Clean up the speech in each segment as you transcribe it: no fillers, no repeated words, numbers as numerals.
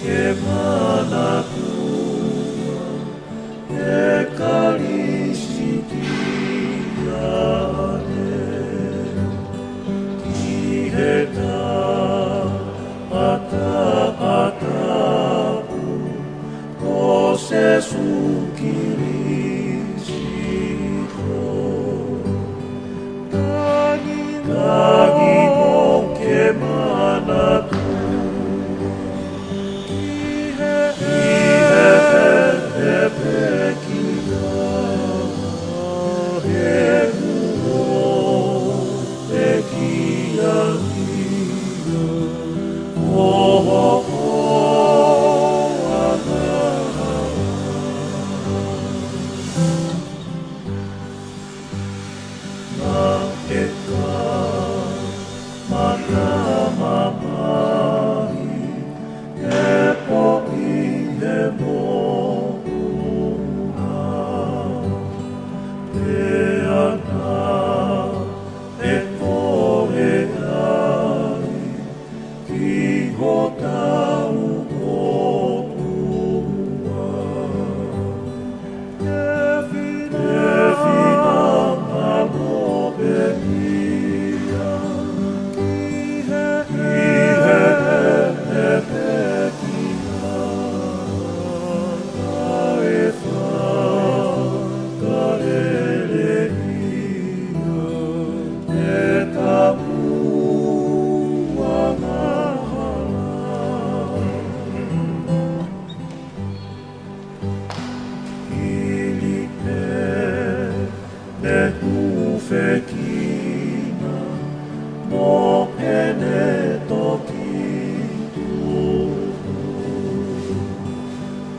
che mana tua e caristicare chi eta atapu processo Cristo dagi mo che mana Fekina mo pene tokitu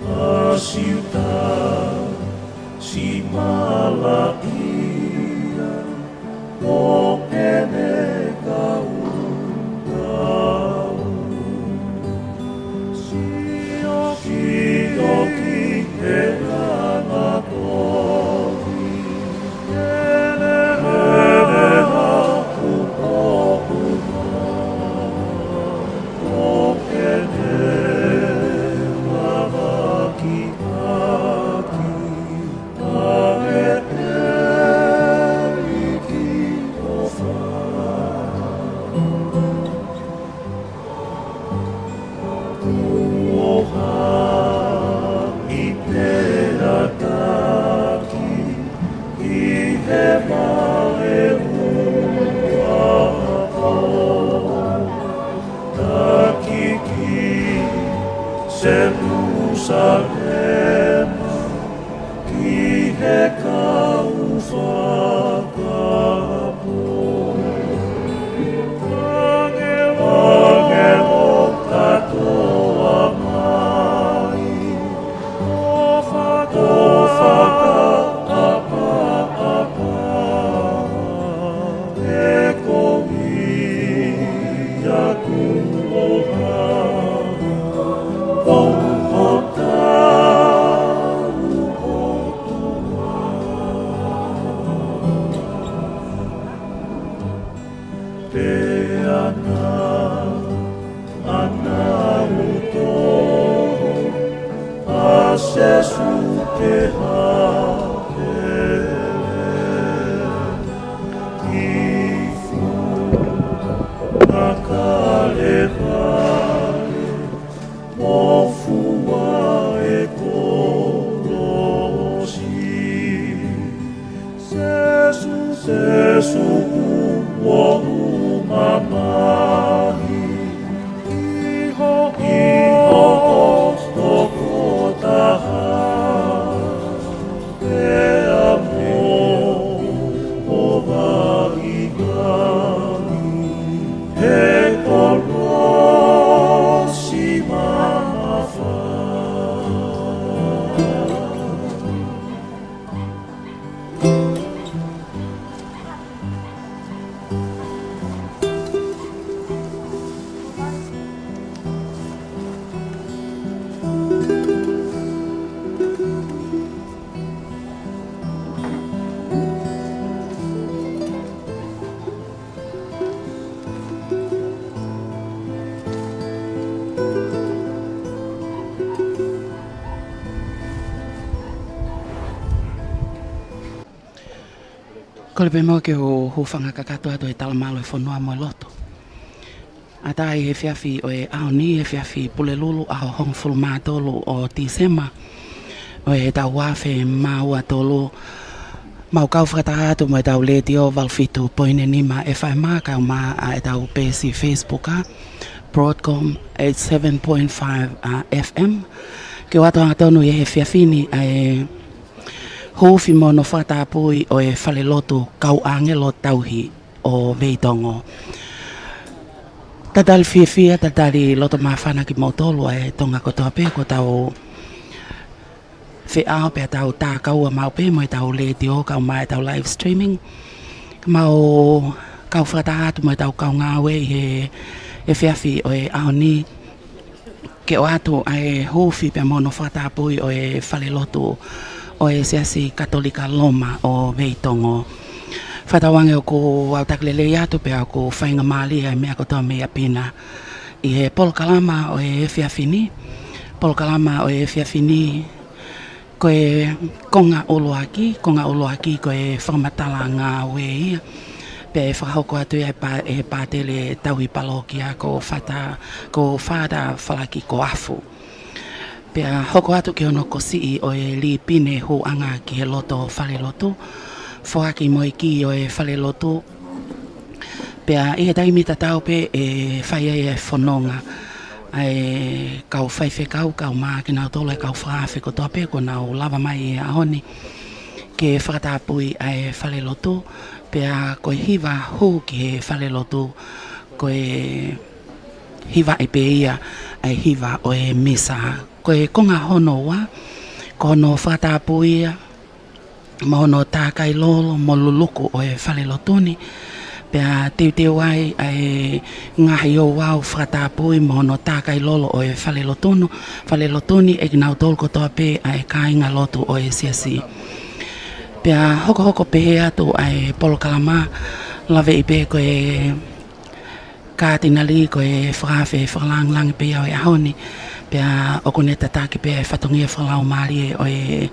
a ciudad si malakia mo pene kau si oki elana Jerusalem, qui he caufagapo, angelo katoa mai, ofaga apa, ekoia kuoha. Ko le pe mo ke ho whanga kakato ato e talamalo e whanua mo loto. A tai he whiawhi o e aoni he whiawhi pule lulu a hong fulu mātolu o Tisema. O e tau wafe maua tolu mau kau whakata atu mo e tau le dio valfitu poine nima e whai maka o ma a e tau pesi Facebook a Broadcom 87.5 FM. Ke wato atonu e he whiawhini a e hofi mono whata pui o e whale lotu kau angelo tauhi o Veitongo. Tatali whiawhia, tatali loto mawhana ki mautolu e tonga kotoa pe ko tau whiao pe tau tā kaua mau pe mo e tau le tio kau mai tau live streaming. Mau kau whata atu mo e tau kau ngawe he whiawhi o e aoni ke o atu e hofi pe mono whata pui o e whale lotu o e seasi Katolika Loma o Veitongo. Whatawange o ko autaklele atu pe o ko whainga mali e mea kotoa mea pina. I he polkalama o e whiawhini. Polkalama o e whiawhini ko e konga oloaki ko e whakamatala ngā wei. Pe e whakahoko atu e pātele tauhi palokia ko whata whalaki ko afu. Pea hoko atu ki ono kosi o e li pine ho anga ki he loto whale lotu. Whaki mo i ki o e whale lotu. Pea i he taimita tau pe e whaia e whanonga. Ai kau whaiwhe kau maa ki nau tolo e kau whaafe ko toa pe ko nau lava mai e ahoni. Ke whakatapui e whale lotu. Pea koe hiwa hu ki he whale lotu. Koe hiwa e pe ia ai hiwa o e misa. Koe konga hono wa, kono whatapu ia, mono tākai lolo, mo luluku o e whale lotuni. Pea teu ai ai ngahi o wau whatapu i mono tākai lolo o e whale lotunu. Whale lotuni e ginau tolko toa pe ai kāinga lotu o e siasi. Pea hoko pehe atu ai polokalama, lave i pe koe kātinali koe whakawhe whakalang pe au e ahoni. Pea o kone tataki pe e whatongia whalau maari o e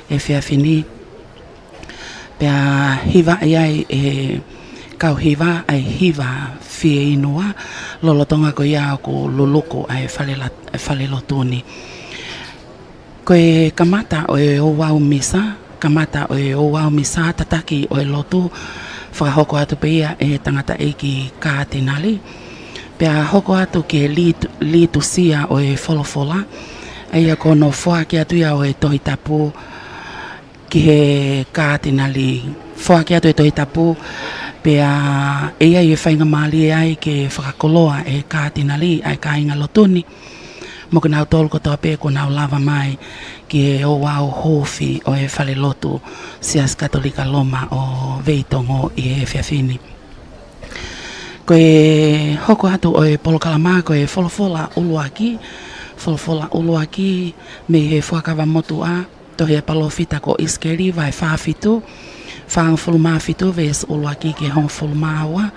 whiawhini. Pea hiwa ai e kau hiwa ai hiwa whie inua. Lolotonga ko ia ko luluko ai whale lotuni. Koe kamata o e o wau misa. Kamata o e o wau misa tataki o e lotu. Whakahoko atu pe ia e tangata eiki kātinali. Pea hoko atu ke litu sia o e wholofola. Eia kono whaaki atu ia o e tohi tapu ki he kātinali. Whaaki atu e tohi tapu. Pea eia i e whainga mali ai ke whakakoloa e kātinali ai kāinga lotuni. Mo ka nau tolu kotoa pe ko nau lava mai ki e o wau hofi o e whale lotu sias Katolika Loma o Veitongo i e whiawhini. Koe hoko atu o e polokalama ko e wholofola uluaki me he whakawa motu a tohi e palofita ko iskeri vai whaafitu whaangfulu maafitu ves uluaki ki hong fulu maaua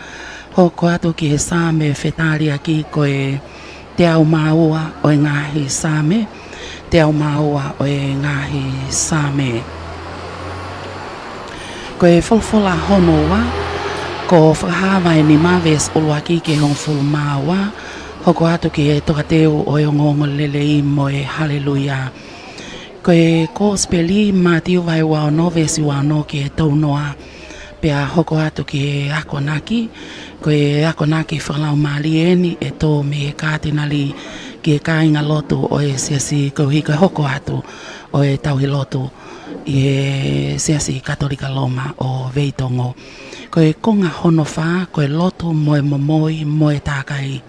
hoko atu ki he same whetari aki ko e te au maua o e ngahi same te au maua o e ngahi same ko e wholofola honoa ko whakahawa e ni maves uluaki ke hong fulu maua hoko atu ki e tokateu o e ngongo lelei mo e haleluia ko e kospeli matiu vai wao novesi wano ki e taunoa pea hoko atu ki e akonaki ko e akonaki whakalau maalieni e tō me e kātinali ki e kāinga lotu o e siasi ko hika hoko atu o e tauhi lotu i e siasi Katolika Loma o Veitongo. Ko e konga hono wha, ko e lotu moe momoi moe tākai.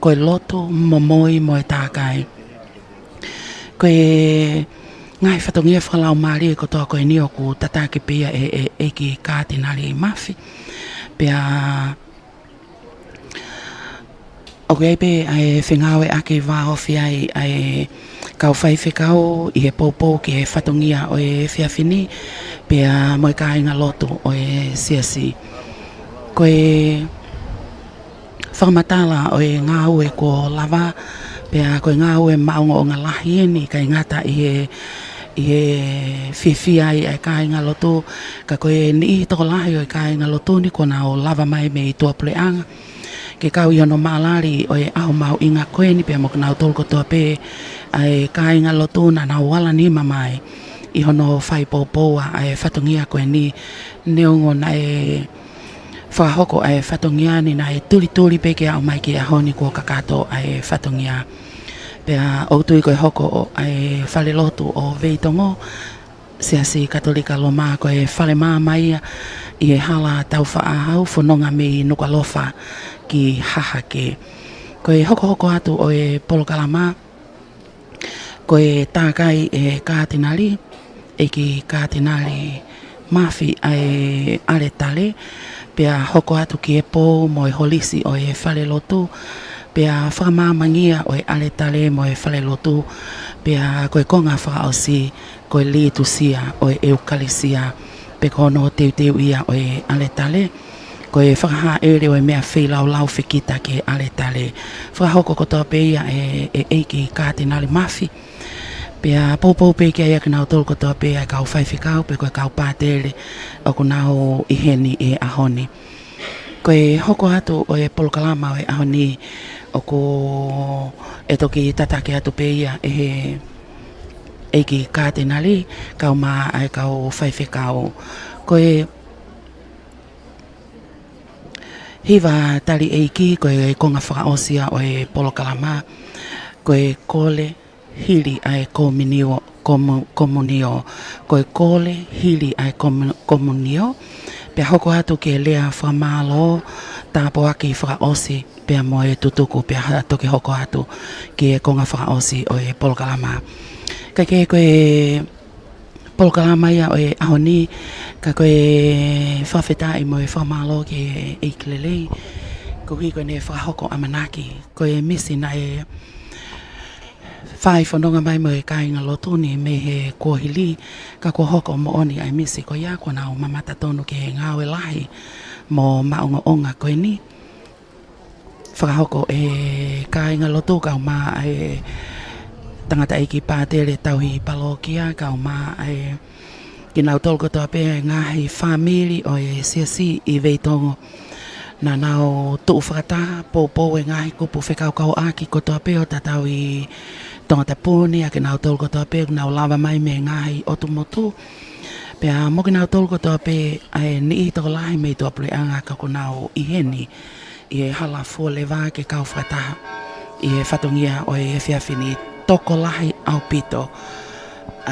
Ko e lotu momoi moe tākai. Ko e ngai whatongia whakalau maari e kotoa ko e nioku tataki pia e ki kātinali mafi. Pea o kei pe ai whingawe ake wāofi ai kau whaiwhi kau i he pōpō ki he whatongia o e whiawhini pea moe kāinga lotu o e siasi. Ko e whakamatala o e ngāu e ko lava pea ko e ngāu e maunga o ngā lahi eni kai ngata i he i e whiwhia i e kāinga loto ka koe ni i toko lahi o e kāinga loto ni kona o lava mai me i tua pleanga ke kau i ono maalari o e aho mau inga koe ni pia mo kana o tolko toa pe ai kāinga loto na na wala ni mamai i hono whai pōpōa ai whatongia koe ni neongo na e whahoko ai whatongia ni na e turi pe ke au mai ki a honi ko kakato ai whatongia pea o tui koe hoko ai whale lotu o veitongo sia si katolika lo mā koe whale mā mai i e hala tau whaahau whanonga me i nuka lofa ki hahake koe hoko atu o e polokalama koe tākai e kātinari e ki kātinari mafi ai are tale pea hoko atu ki e pō mo e holisi o e whale lotu pea whakamamangia o e ale tale mo e whale lotu pea koe konga whakaosi koe liitusia o e eukalisia pe kono teu ia o e ale tale koe whakaha ere o e mea whilau lau whikita ke ale tale whakahoko kotoa pe ia e eiki kātinari mafi pea pōpō pe kia ia kinau tolu kotoa pe ia kau whaiwhikau pe koe kau pātere o kunau iheni e ahoni koe hoko atu o e polokalama o e ahoni o ko e toki tatake atu pe ia e he eiki kātenari kau mā ai kau whaiwhikau koe hiwa tari eiki koe konga whakaosia o e polokalama koe kole hili ai komunio koe kole hili ai komunio pea hoko atu ke lea whamalo tāpo aki whakaosi pea mo e tutuku pea toki hoko atu ke konga whakaosi o e polokalama ka ke koe polokalama ia o e ahoni ka koe whawhetai mo e whamalo ke eiklelei kuhi koe ne whakahoko amanaki koe misi na e whai whanonga mai mo e kāinga lotuni me he kuahili ka kua hoko mo oni ai misi ko ia kua nao mamata tonu ke he ngāwe lahi mo maunga onga koe ni whakahoko e kāinga lotu kau mā e tangata eiki pātere tauhi palokia kau mā e ki nau tolko toa pe ngahi whamiri o e siasi i veitongo na nau tuu whakataha pōpō e ngahi kupu whekau kau aki ko toa pe o tatau i tongata pūni a ki nau tolko toa pe nau lava mai me ngahi otu motu pea mo ki nau tolko toa pe ai ni i toko lahi mei toa pleanga ka ko nau i heni i e hala fua lewa ke kau whakataha i e whatongia o e whiawhini toko lahi au pito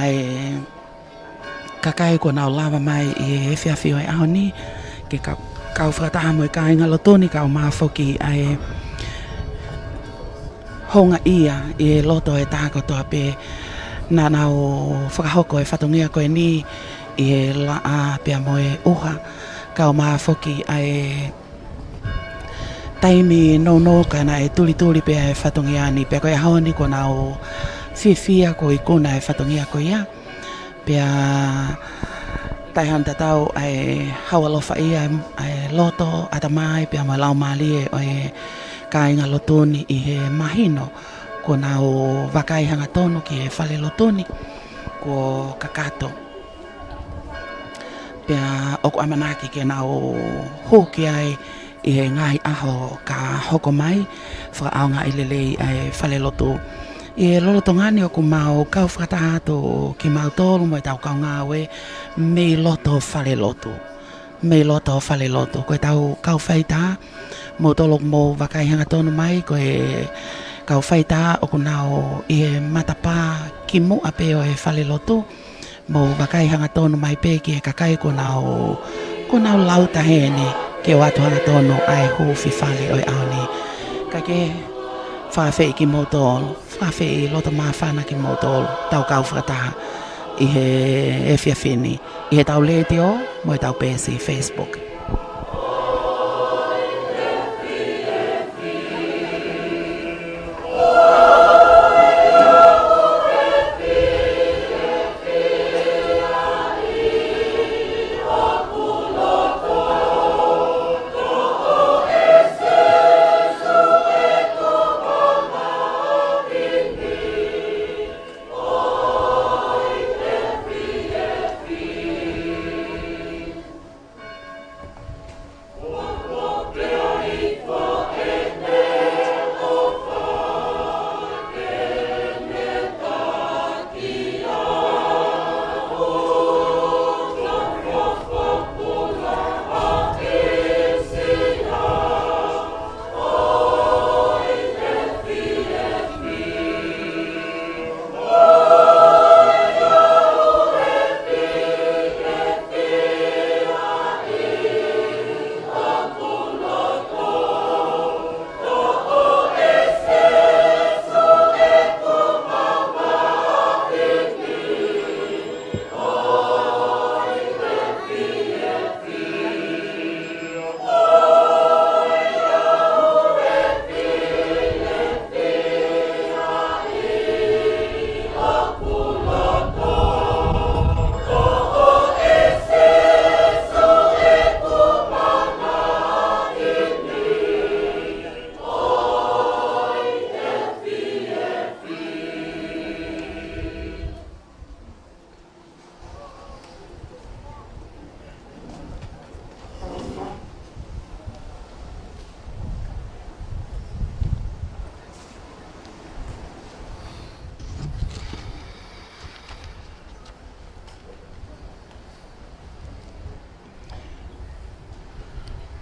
ai kakai ko nau lava mai i e whiawhi o e ahoni ke kau whakataha mo e kāinga lotoni kau māwhoki ai honga ia i e loto e tāko toa pe nā nau whakahoko e whatongia koe ni i e laa pia mo e uha kau māwhoki ai taimi no ka na e tuli pia e whatongia ni pia koe haoni ko nau whiwhia ko i kuna e whatongia ko ia pia taihan tatau ai hawalofa ia ai loto atamai pia mo lau mali e o e kāinga lotoni i he mahino ko nau wakai hanga tonu ki e whale lotoni ko kakato pia oku amanaki ke nau hoki ai i he ngahi aho ka hoko mai whaaonga i lelei ai whale loto i e loloto ngani o ku mau kau whakatahato ki mau tolu mo e tau kau ngāwe mei loto whale loto mei loto whale loto koe tau kau whaita mo tolok mo wakai hanga tonu mai koe kau whaita o ku nau i e matapa ki mo ape o e whale loto mo wakai hanga tonu mai pe ki e kakai ko nau lauta hene ke watu hanga tonu ai hufi whale o e aoni ka ke whawhei ki mo tolu whawhei loto maa whana ki mo tolu tau kau whakataha i he e whiawhini i he tau letio mo e tau pēsi Facebook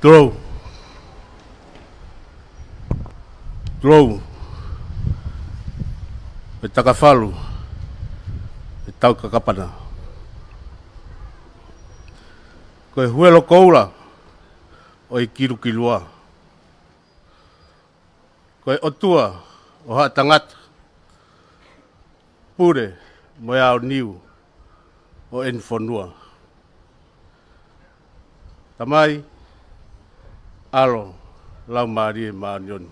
Drou. Drou. E takafalu. E tau kakapana. Koe huelo koula. O i kiru kilua. Koe otua. O haa tangata. Pure. Moe au niu. O enfonua. Tamai. Alo. Lau maari e maanioni.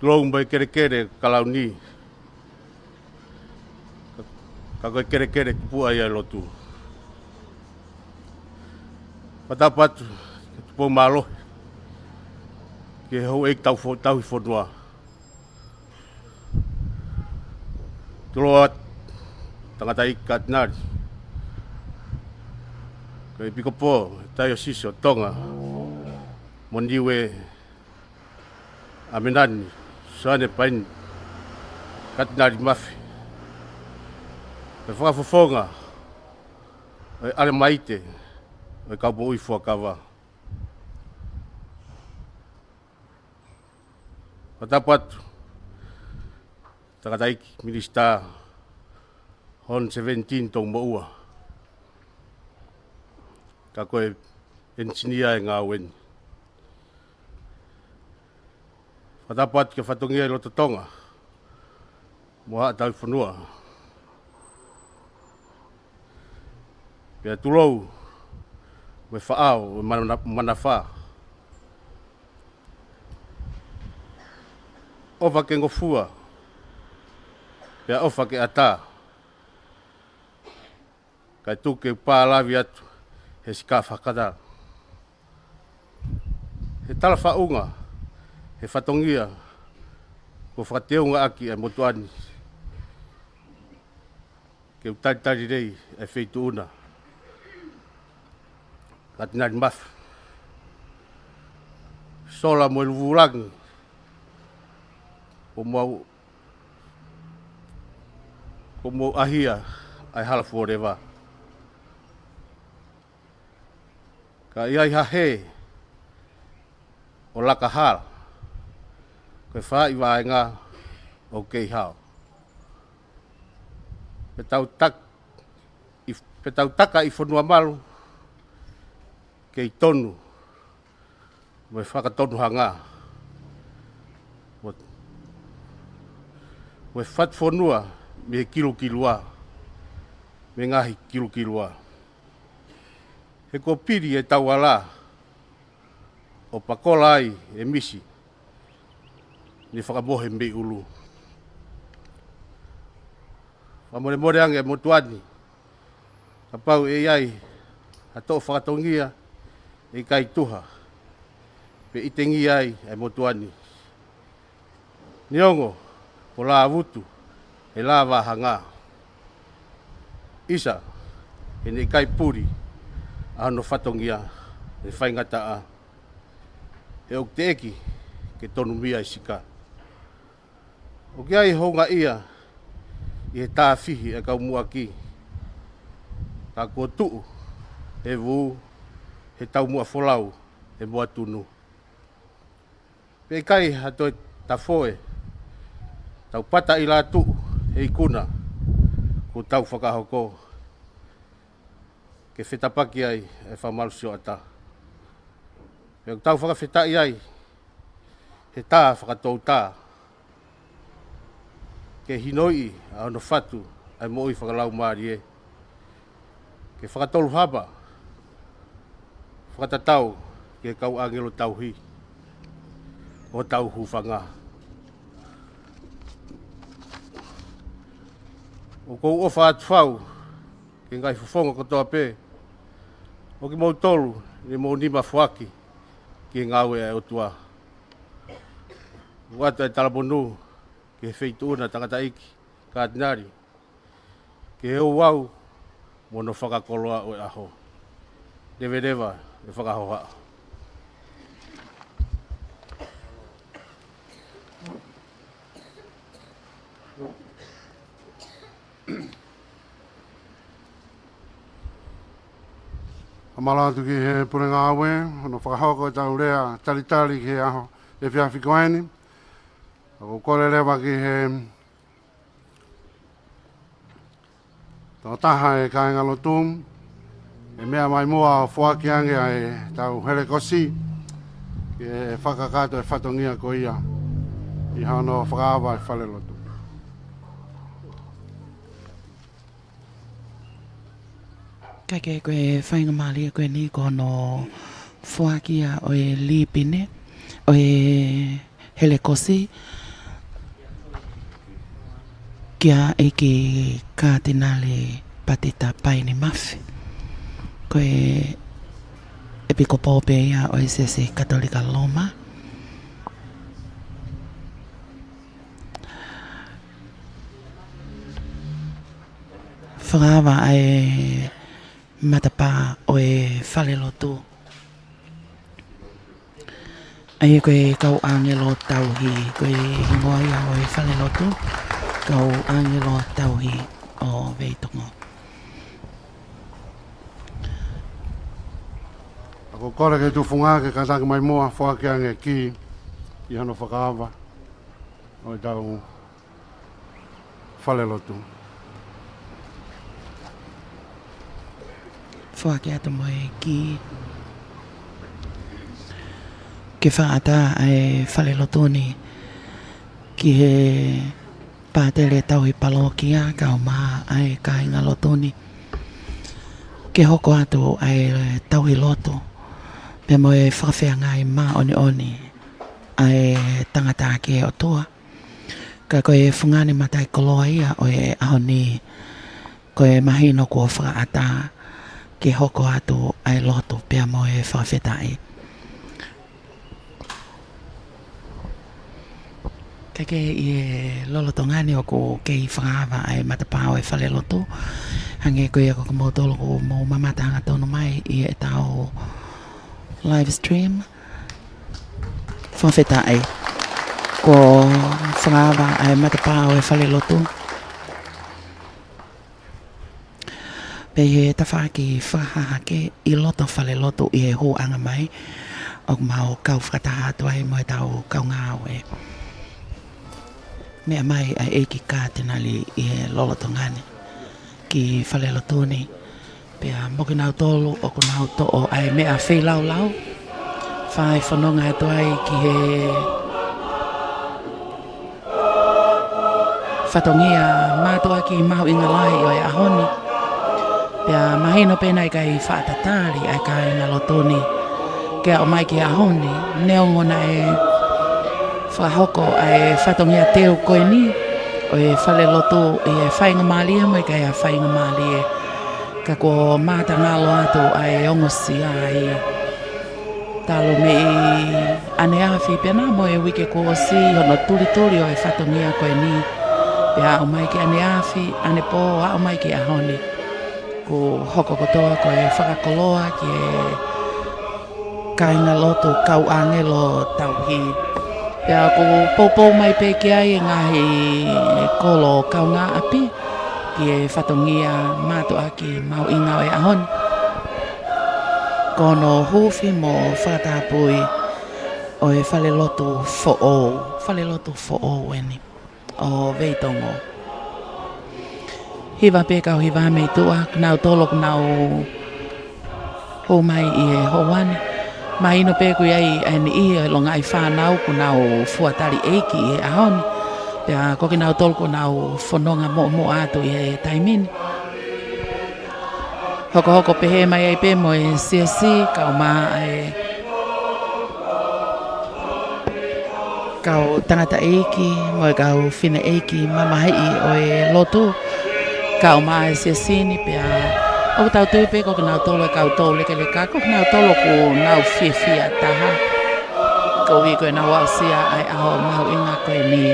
Tulou mai kere kere kalau ni. Kako kere kere pua ia lotu. Patapat po malo. Ke ho ek tau i fonua. Tuloat tangata ikat nari. Kai piko po tayo sisio tonga. Mondiwe amenani. Sane pain kat nari mafi. E whakafofonga. E ale maite. E kaupo ui fuakawa. Patapatu. Takataiki minista. Hon 17 tong moua. Kakoe engineer e ngā wen. Patapatu ke whatongia i loto tonga. Moha tau whanua. Pea tulou. We whaao, we manawha. Ofa ke ngofua. Pea ofa ke ata. Kai tuke pālawi atu. He sika whakata. He tala whaunga. He whatongia. Ko whakateunga aki e motuani. Ke utari rei e wheitu una. Katinari mafu. Sola mo iluvulangi. Ko mo ahia ai hala forever. Ka iai hahe o laka hala. Koe whai waenga o kei hao. Petau taka i whanua malu. Kei tonu. Me whakatonu hanga. Me what whanua me kilua. Me ngahi kilua. He ko piri e tau ala. O pakola ai e misi. Ni whakamohe me ulu. Whamore ange e motuani. Kapau e iai. Hato whakatongia. E kai tuha. Pe itengi ai e motuani. Niongo. Po la avutu. E la wahanga. Isa. E ne kai puri. Ano whatongia. E whaingata a. E ok te eki. Ke tonu mia i sika. O kia i honga ia, i he tāwhihi e kau mua ki. Ka kua tuu, he vū, he tau mua wholau, he mua tunu. Pe kai hatoi ta whoe, tau pata i la tuu, he ikuna, ko tau whakahoko. Ke whetapaki ai e whamalusio ata. Pe tau whakawhetai ai, he tā whakatou tā. Ke hinoi a ono whatu ai mo i whakalau maari e. Ke whakatolu hapa, whakatatau ke kau angelo tauhi. O tau hufanga. O kou ofa atu whau, ke ngai fufonga kotoa pē. O ki mau tolu, ni mau nima fuaki, ke ngawe ai otua. Watu ai talabonu, ke feitu una tangata iki, ka atinari. Ke heo wau, mono whakakoloa o aho. Dewa, e whakahoha. Amala tu ki he purenga awe, no whakahoko tau rea talitali ki he aho e whiawhi koeni. Ako kore lewa ki he tau taha e kāinga lotum, e mea mai mua whuaki ange ai tau here kosi, ki e whakakato e whatongia ko ia, i hano whakaawa e whale lotu. Kai ke koe whainga malia koe ni kono whuakia o e lipine, o e hele kosi. Kia e ki kātinale patita paini mafi. Koe e piko pōpe ia o e sese katolika Loma. Whakawa ai matapa o e whale lotu. Ai koe kau angelo tauhi, koe hingoa ia o e whale lotu. Kau angelo tauhi o Veitongo. Ako kore ke tu whunga ke kataki mai mua whaki ange ki i hano whakaawa o i tau whale lotu. Whaki atu moe ki ke whaata ai whale lotu ni ki he pātere tau i palokia kau maa ai kāinga lotoni. Ke hoko atu ai tau i loto. Pe moe whakawhea ngai maa oni oni ai tangata ke o toa. Ka koe whungani matai koloa ia o e ahoni koe mahino kua whakaata ke hoko atu ai loto pe moe whakawhetai. Kake i e lolotongani o ko kei whakawa ai matapao e whale loto. Hange koe ako ka motolo ko mo mamatanga tono mai i e tau live stream. Whawhetai ko whakawa ai matapao e whale loto. Pe he tawhaki whakahake i loto whale loto i e ho anga mai. O mau kau whakataha atu ai mo e tau kau ngāo e. Mea mai ai eiki kātenali i he lolotongani ki whale lotoni. Pea moki nau tolu o ko nau to'o ai mea whelau lau. Whai whanonga atu ai ki he whatongia mātua ki mau inga lai o e ahoni. Pea mahino pēnai kai whaatatari ai kāinga lotoni. Kia o mai ki ahoni, neongona e whahoko ai whatongia teo koe ni o e whale loto i e whainga malia mai kai a whainga malia ka ko māta ngalo atu ai ongosi ai talo me i ane awhi pena mo e wike ko si hono turi turi o e whatongia koe ni pea o mai ki ane awhi ane po a o mai ki ahoni ko hoko kotoa ko e whakakoloa ki e kainga loto kau angelo tauhi. Pea ko popo mai pe ki ai ngahi kolo kau ngā api ki e whatongia mātu aki mau inga o e ahon. Kono huwhi mo whakatapui o e whale loto fo o weni o Veitongo. Hiwa pe kau hiwa mei tua, knau tolo knau ho mai i e hoani. Mahino pe kui ai ane i e longa i whanau ku nau fuatari eiki i e ahoni. Pea koki nau tolko nau whanonga mo atu i e taimini. Hoko pehe mai ai pe mo e siasi kau maa e kau tangata eiki mo e kau whina eiki mamahei o e lotu. Kau maa e siasini pea o tau tuipe ko nau tolo kau tolo leke leka ko nau tolo ko nau fia taha ko wi ko nau asia ai aho mau inga ko ni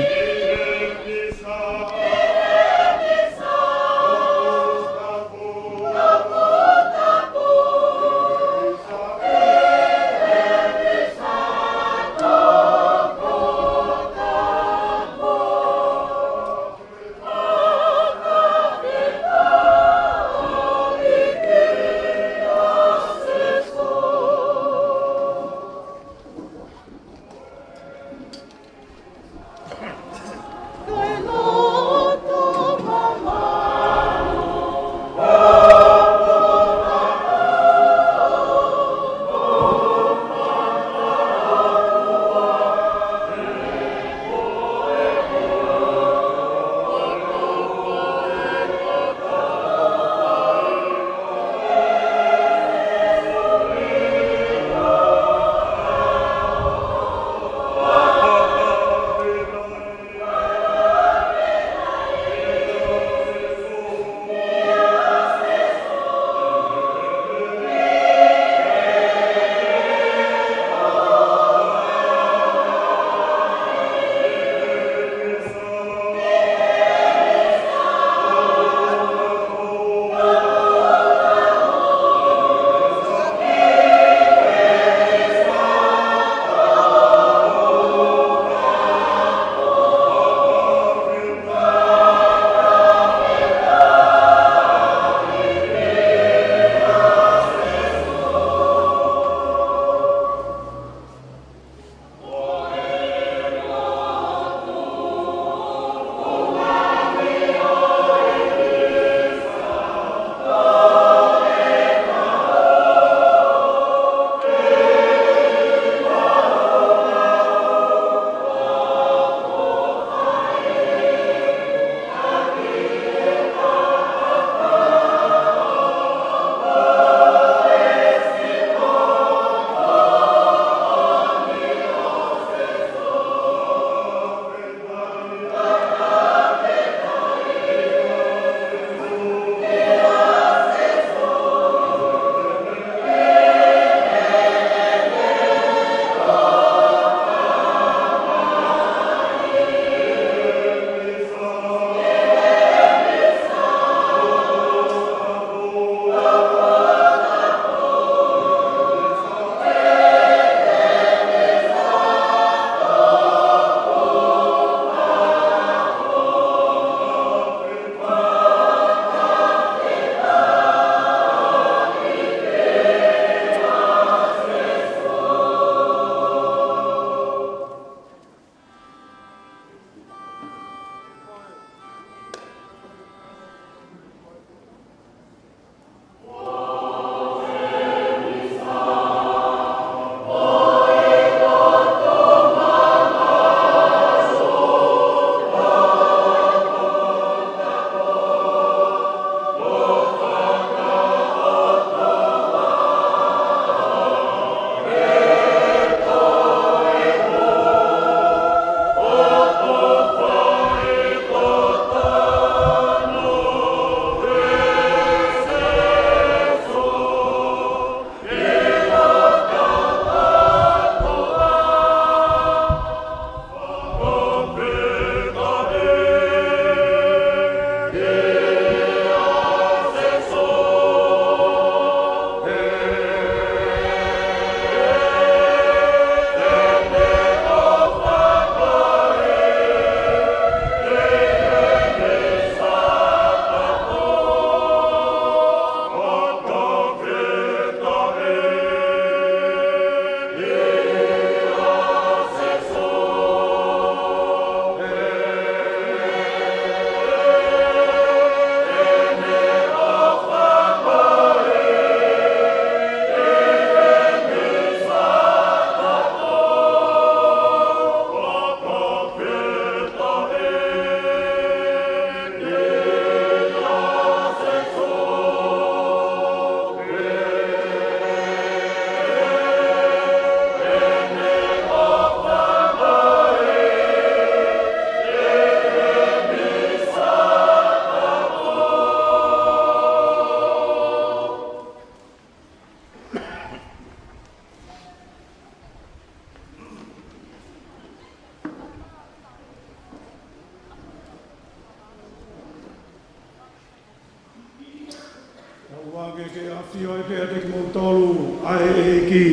ke afio e pēr te ki mō tolu ai e ki.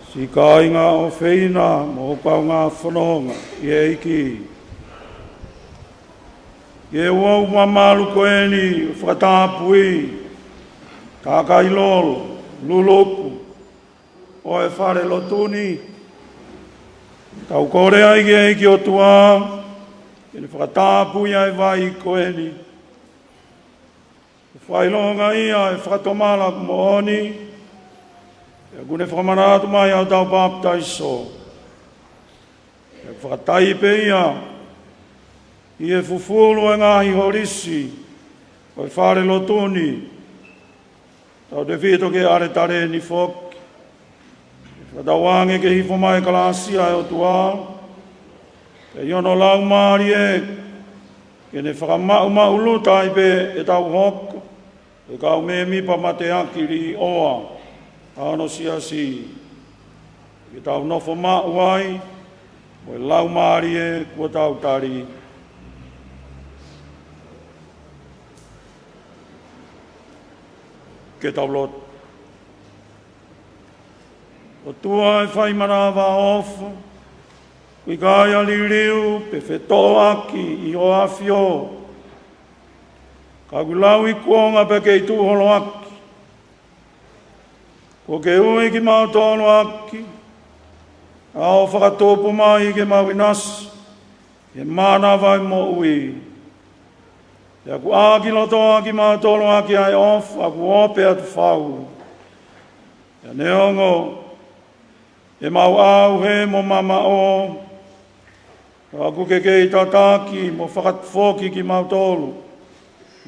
Si kāinga o whina mō pau ngā whanonga i e ki. Ie wau mamalu koeni whakatāpui, kākai lolo, lulupu, o e whare lotuni. Tau kore ai ki o tua, e ne whakatāpui ai vai koeni. Whailonga ia e whakatomala kumooni, e kune whakamanatu mai au tau baptaiso. E whakataipe ia, i e fufulu e ngahi horisi, o e whare lotuni, tau te whito ke are tare ni whoki. Whatawange ke hifo mai kalasia e o tua, e iono lau maari e, ke ne whakamau mau luta i pe e tau hoko, e kau me mipa mate akiri oa, ano siasi, ke tau nofo mau ai, o e lau maari e kua tau tari. Ke tau lot. O tua e whai marawa ofu, kui kai ali riu pe wheto aki i o awhio. Ka kulau i kuonga pe kei tūholo aki. Ko ke ui ki mau tōno aki, a o whakatopu mai ke mau inasi, e mana vai mo ui. Ia ku āki loto aki mau tolo aki ai ofu, a ku ope atu whau. Ia neongo, e mau au he mo mama o, a ku kei tataki mo whakatfoki ki mau tolu.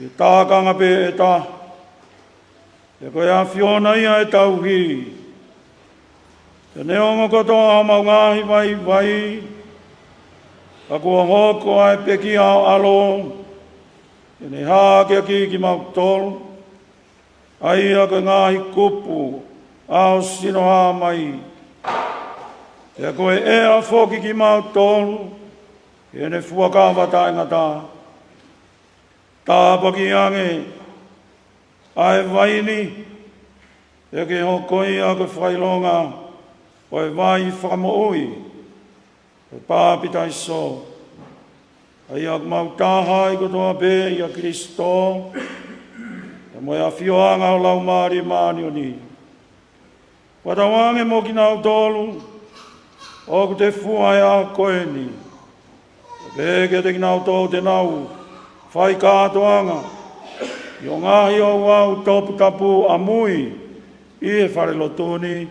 Ia tākanga pe e tā. Ia koe a whiona ia e tauhi. Ia neongo kotoa mau ngahi vai, a ku hoko ai peki au alo, e ne hāke ki mau tolu, ai a koe ngahi kupu, au sino hā mai. E koe e a whoki ki mau tolu, e ne fuakawata ingata. Tāpa ki ange, ai vaini, e ke hokoi a koe whailonga, o e vai whakamoui, e pāpita iso. Ai ak mau tāhai kotoa pē i a Kristo, e moe a whioanga o lau maari maani o ni. Watawange mo ki nau tolu, o ku te fuai a koe ni. E pēke te ki nau tolu te nau, whai kātoanga, i o ngahi o wau topu tapu a mui, i e whare lotuni,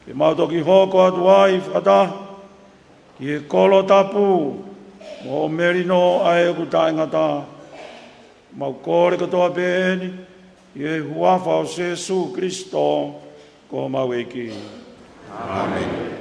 ke mau toki hoko atu ai whata, ki e kolo tapu, mo merino ai ku taingata mau kore katoa pēni i e huafa o Jesu Kristo ko mau eki. Amen.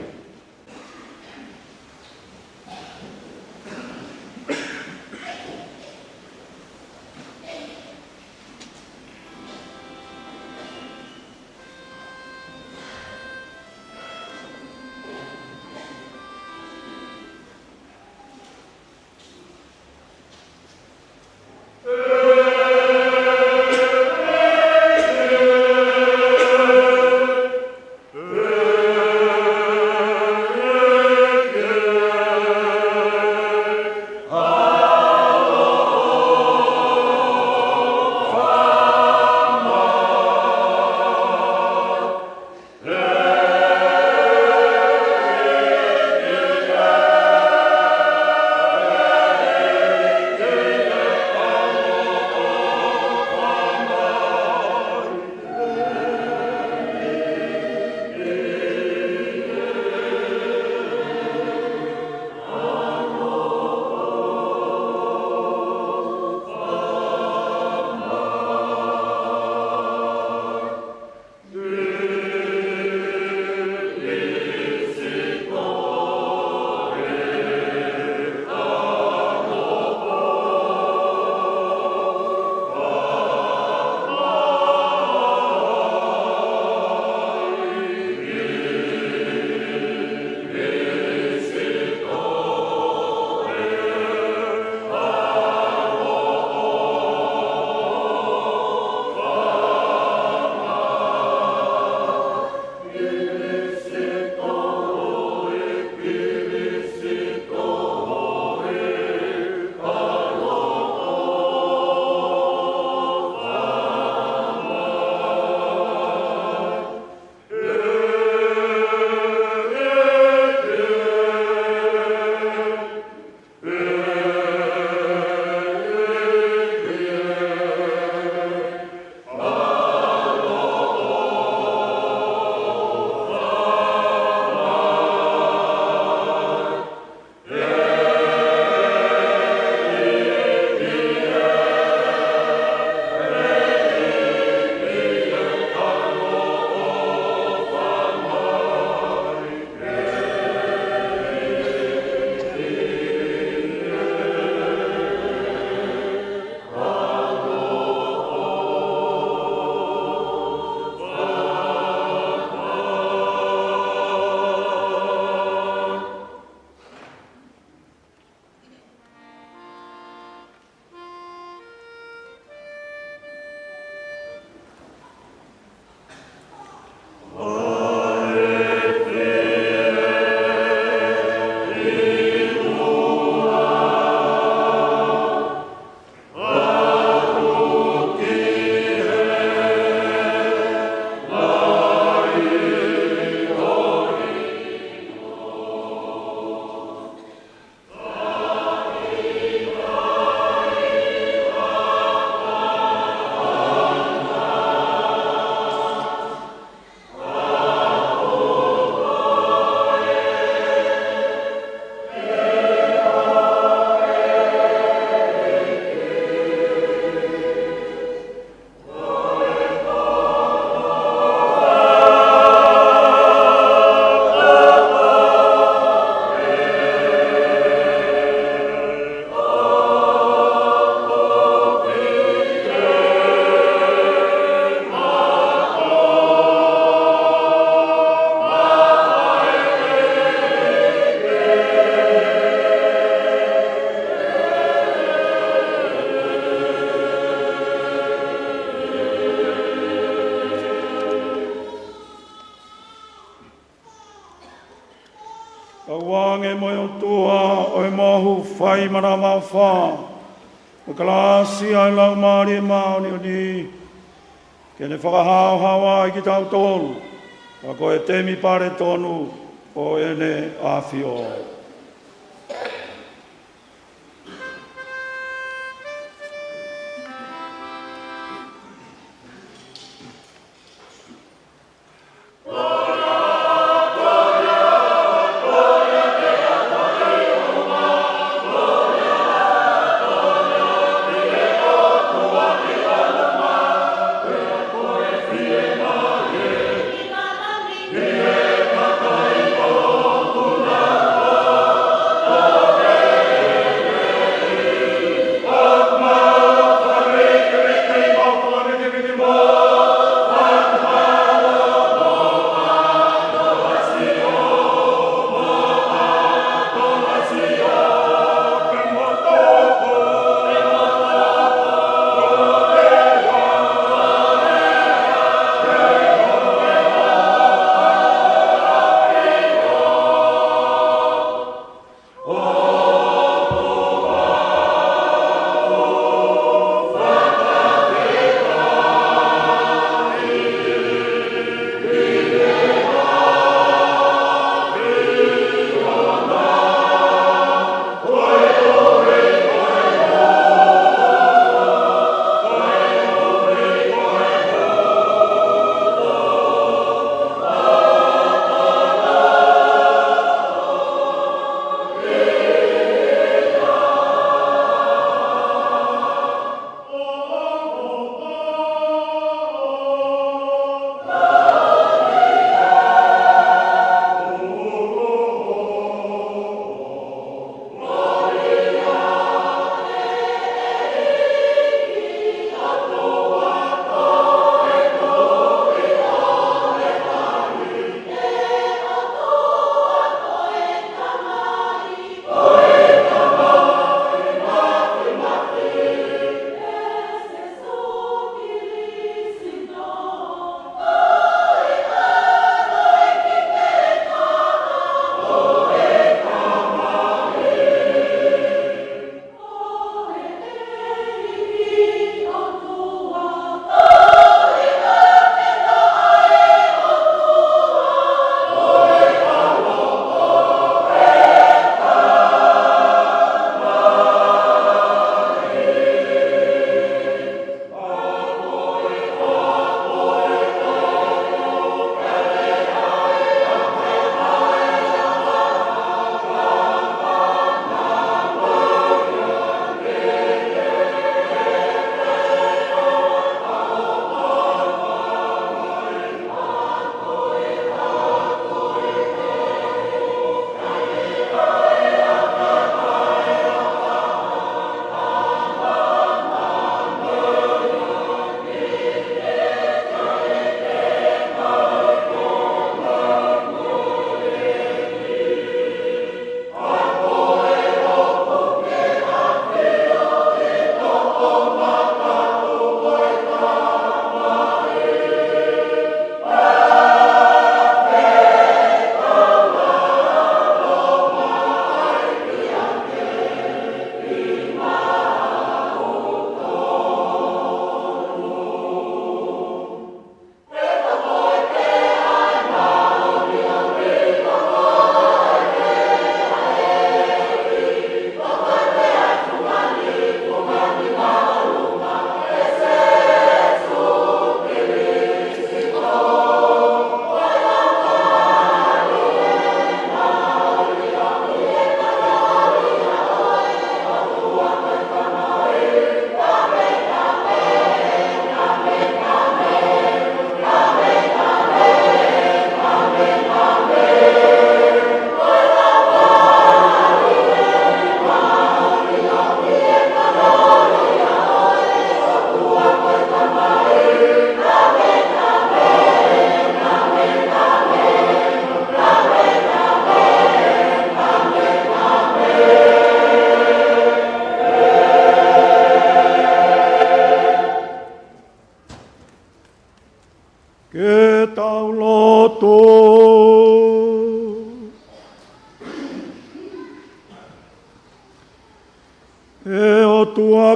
Kawange mo yung tua o mohu fai mana mawha. Kalasi ai lau maari mao ni uni. Kene whakahau hawa i ki tau tolu. Ka koe temi pare tonu o ene awhio.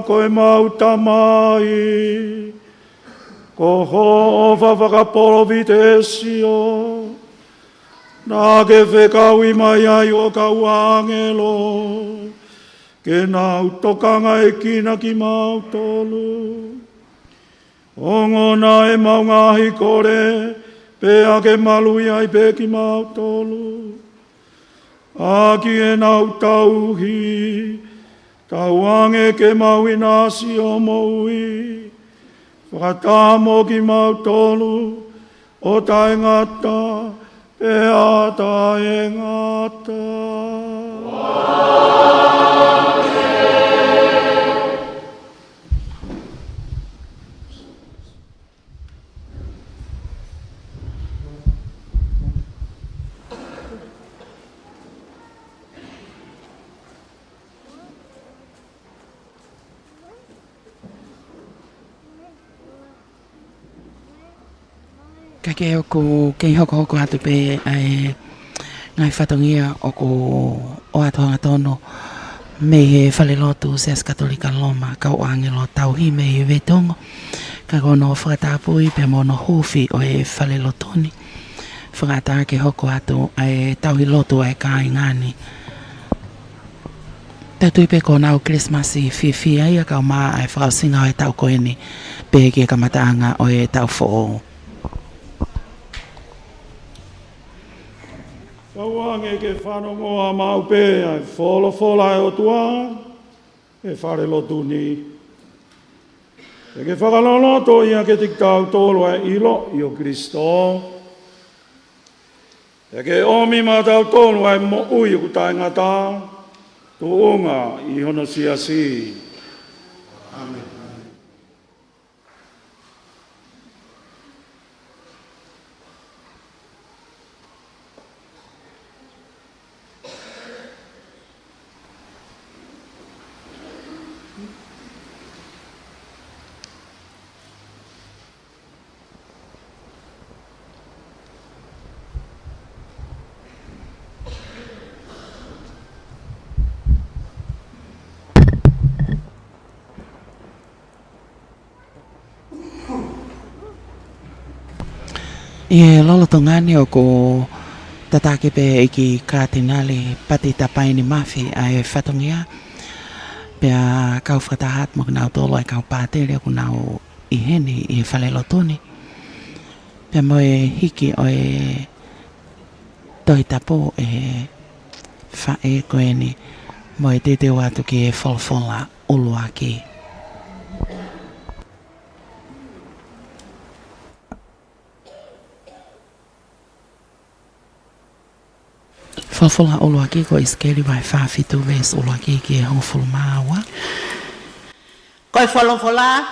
koe mau tamai. Ko ho o whawakapolo vite sio. Nā ke whekaui mai ai o kau angelo. Ke nau tokanga e kina ki mau tolu. Ongona e mau ngahi kore, pea ke malui ai pe ki mau tolu. Aki e nau tauhi, tauange ke mau inasi o moui. Whakatamo ki mau tolu, o tae ngata, pea tae ngata. Ka ke oku kei hoko atu pe ai ngai whatongia oku o atoanga tono me he whalelotu Seas Katolika Loma ka o angelo tauhi me he wetongo ka kono whakatapui pe mono hufi o e whalelotoni whakata ke hoko atu ai tauhi lotu ai ka ingani tatui pe ko nau Christmasi fi ai ka o maa ai whakasinga o e tau koeni pe ke kamataanga o e tau fo'o. Kauange ke whanongoa mau pe ai fola e o tua, e whare lotu ni. E ke whakaloloto ia ke tiktau tolo e ilo i o Kristo. E ke omi matau tolo e mo ui ku tae ngata, tu unga i hono siasi. Amen. Ie lolo tongani o ko tatake pe iki kardinali pati tapai ni mafi ai whatongia pea kau whatahat mo kunau tolo ai kau pātere kunau i heni i whalelotoni pea mo e hiki o e toi tapo e whae koeni mo e te watu ki e wholwhola ulu aki. Whawhola olo aki ko iskeri vai whawhitu ves olo aki ki e hongfulu maawa. Koe wholofola,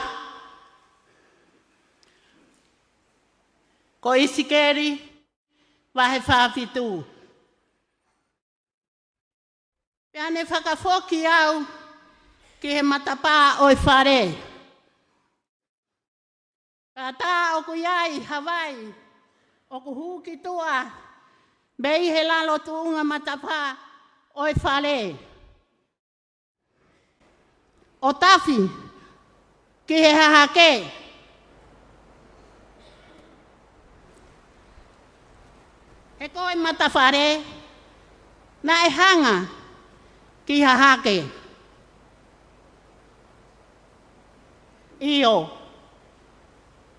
ko isikeri wahe whawhitu. Peane whakafoki au ki he matapā oi whare. Kata oku iai Hawaii, oku huki tua, Bei he lalo tuunga matapā oi whare. O tafi, ki he hahake. He koe matawhare, na e hanga ki hahake. Io,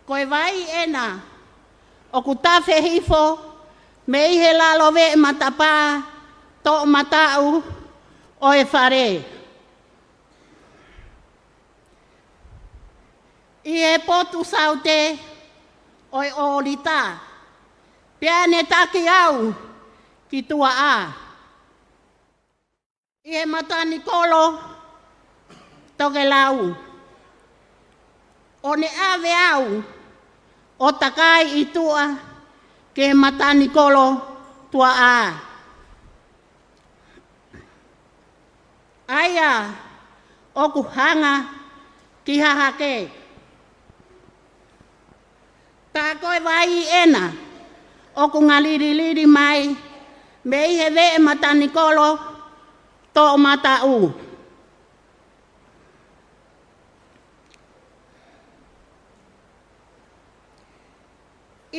koe vai ena, o ku tawhe hifo, me i he lalo ve matapā, to matau, o e whare. I e potu saute, o e olita, pia ne taki au, ki tua a. I e matani kolo, toke lau. O ne ave au, o takai i tua, ke matani kolo tua a. Aia, o ku hanga ki hahake. Tā koe vai ena, o ku ngaliri mai, me i he ve matani kolo, tō mata u.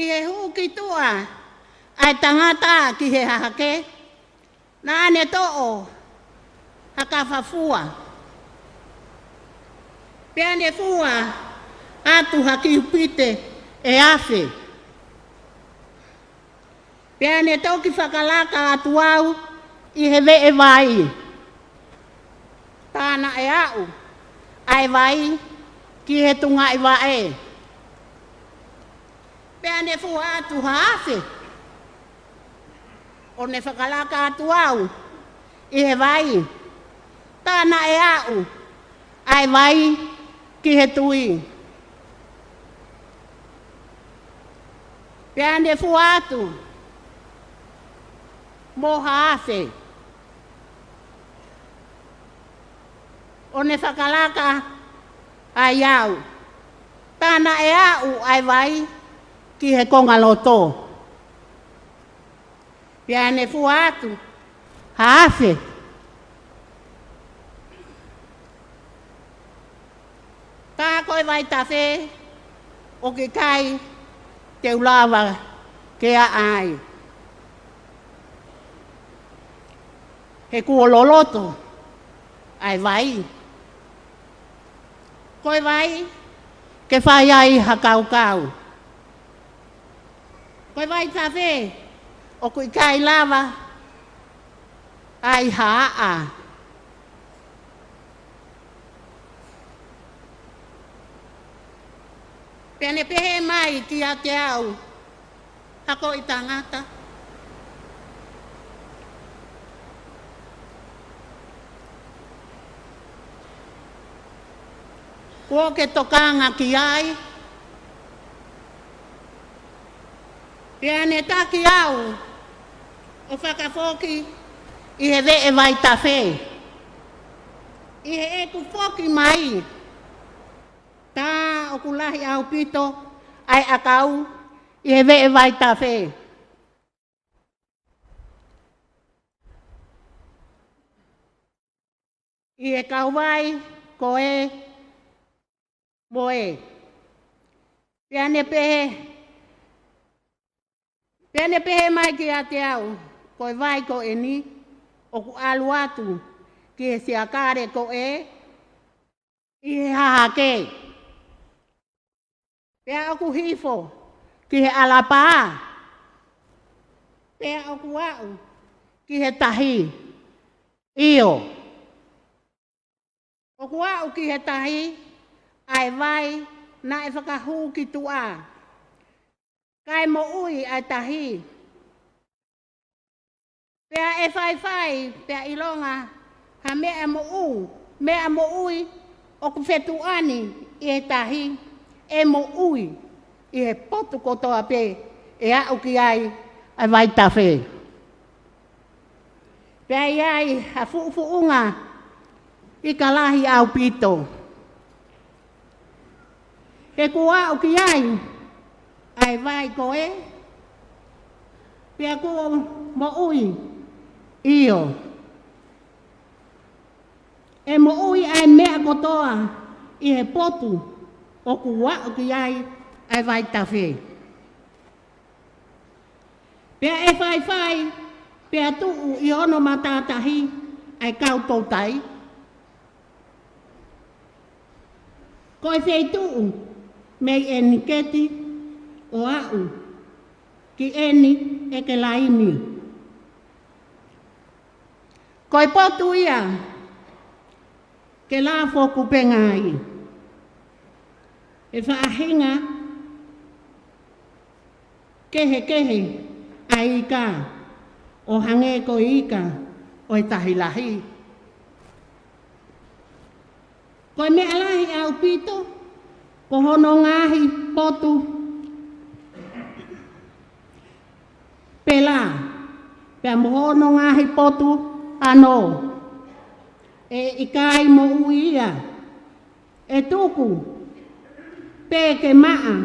he huki tua, ai tangata ki he hahake, na ane to'o, hakawhafua. Pea ne fua, atu haki upite e afe. Pea ne toki whakalaka atu au, i he ve e vai. Tāna e au, ai vai, ki he tunga i wae. Pea ne fua atu haafe. O ne whakalaka atu au, i he vai. Tāna e au, ai vai, ki he tui. Pea ne fua atu, mo haafe. O ne whakalaka ai au. Tāna e au ai vai ki he konga loto. Pea ne fua atu, haafe. Tā koe vai tawhe o ke kai te ulawa ke a ai. He kua loloto ai vai. Koe vai ke whai ai hakau kau. Koe vai tawhe o kui kai lava ai haa. Pene pehe mai ki a te au, hako i tangata. Kua ke tokanga ki ai, pene taki au, o whakafoki i he ve e vai tawhe. I he e ku foki mai, tā o kulahi au pito ai akau i he ve e vai tawhe. I he kau vai ko e moe. Pene pehe mai ki a te au, ko e vai ko e ni, o ku alu atu ki he siakare ko e, i he hahake. Pea oku hifo ki he alapa. Pea oku au ki he tahi. Iyo. Oku au ki he tahi, ai vai na e whakahu ki tua. Kai mo ui ai tahi. Pea e whai, pea ilonga, ha mea mo ui, oku whetuani i he tahi. E mo ui, i he potu kotoa pe, e au ki ai vai tawhe. Pea ai, ha fuufuunga, i ka lahi au pito. He kua au ki ai vai koe, pea kua mo ui, iyo. E mo ui ai mea kotoa, i he potu, o kua o ki ai vai tawhe. Pea e whai, pea tuu i ono matatahi ai kau tautai. Koe whei tuu, mei e niketi o au, ki eni e ke laimi. Koe potu ia, ke la foku pengai. E whaahinga, kehe, ai ika, o hange ko ika, o e tahilahi. Koe mea lahi au pito, ko hono ngahi potu, pela, pea mo hono ngahi potu, ano, e ikai mo uia, e tuku, pe ke maa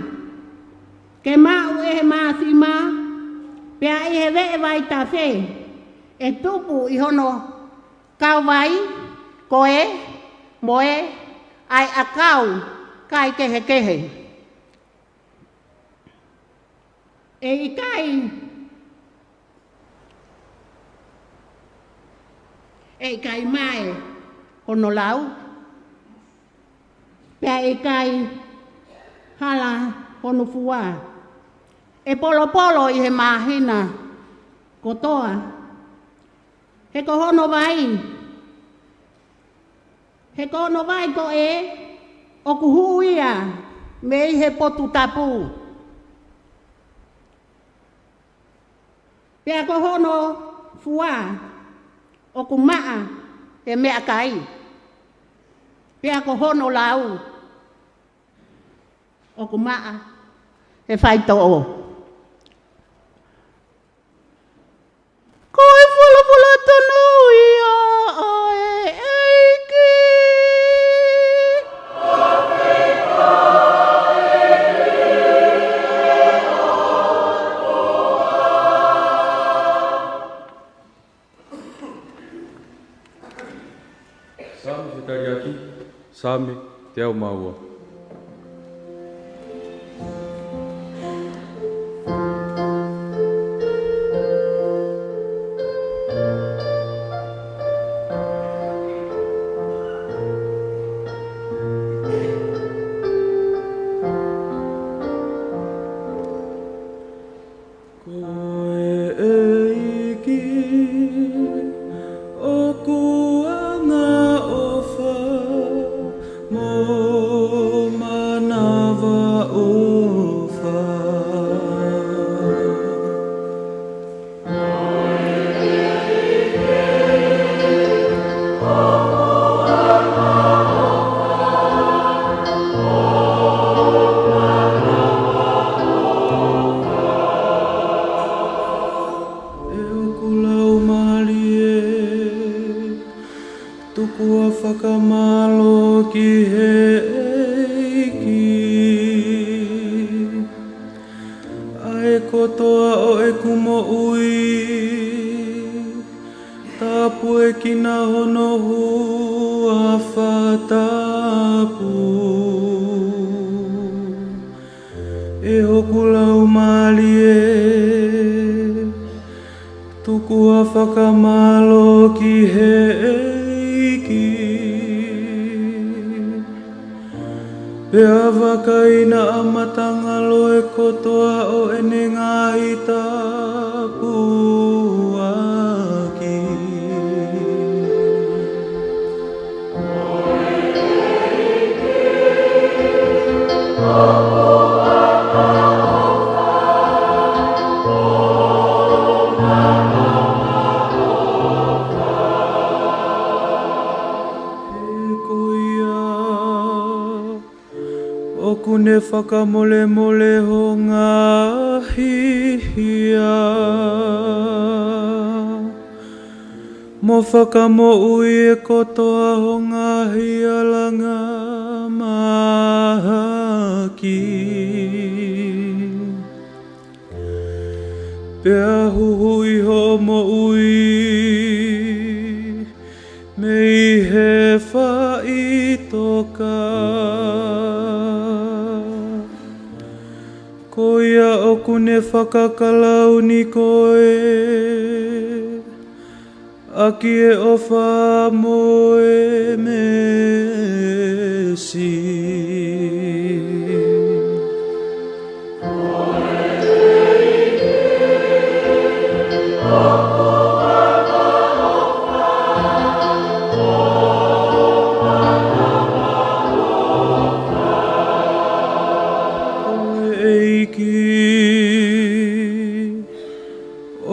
u e he maa si maa, pea i he ve vai tawhe, e tuku i hono kau vai, koe, moe, ai akau, kai kehe. e kai mai hono lau pea e kai hala hono fua e polo i he mahina kotoa he ko hono vai ko e o ku huia me i he potu tapu pea ko hono fua o ku maa e mea kai pea ko hono lau o ku maa e whai to'o koe fula tonu ia ai eiki Sami se tariaki, sami te au maua. Whakamole ho ngā hihia Mo whakamo ui e kotoa ho ngā hia langa mahaki Pea huhui ho mo ui Me i he whai toka Ko ia oku ne whakakalau ni koe Aki e ofa mo e mesi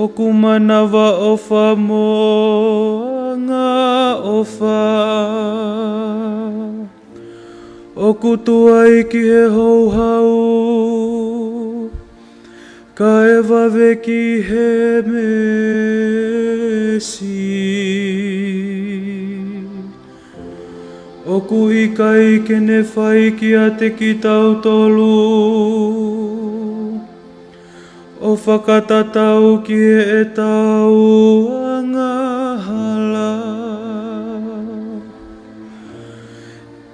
Oku manawa ofa mo ngā ofa Oku tuai ki he houhau Ka e wawe ki he mesi Oku ikai ke ne whai ki a te ki tau tolu O whakatatau ki e tau angahala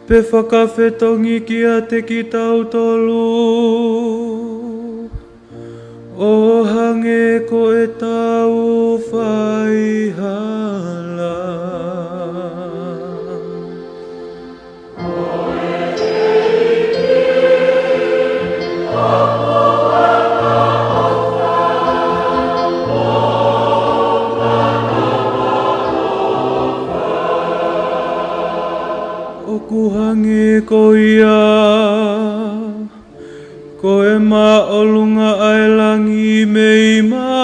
Pe whakawhetongi ki a te ki tau tolu O O hange ko e tau whai hala. O kuhange ko ia, ko e maolunga ai langi mei mamani.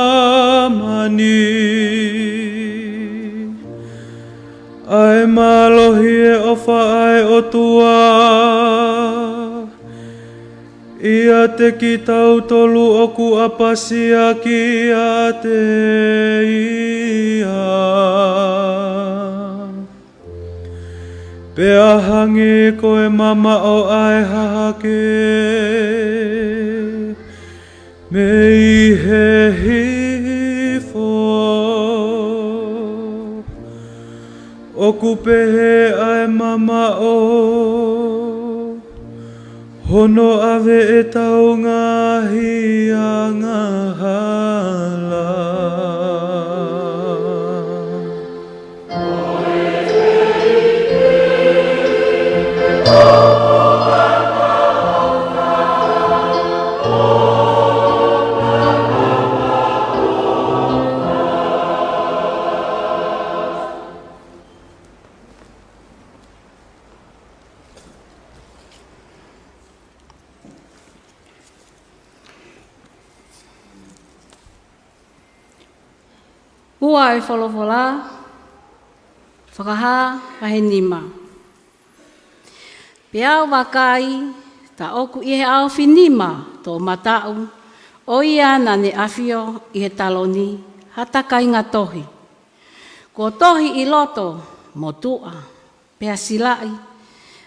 Ai malohi e ofa ai o tua, ia te ki tau tolu oku apasia ki a te ia. Pea hange ko e mama o ai hahake, me i he hifo. O kupehe ai mama o, hono ave e tau ngahi a ngahala. Ua e wholofola, whakaha pahenima. Peau wakai, ta oku i he au whinima tō matau, o ia na ne awhio i he taloni, hatakai ngā tohi. Ko tohi i loto, mo tua, pea silai,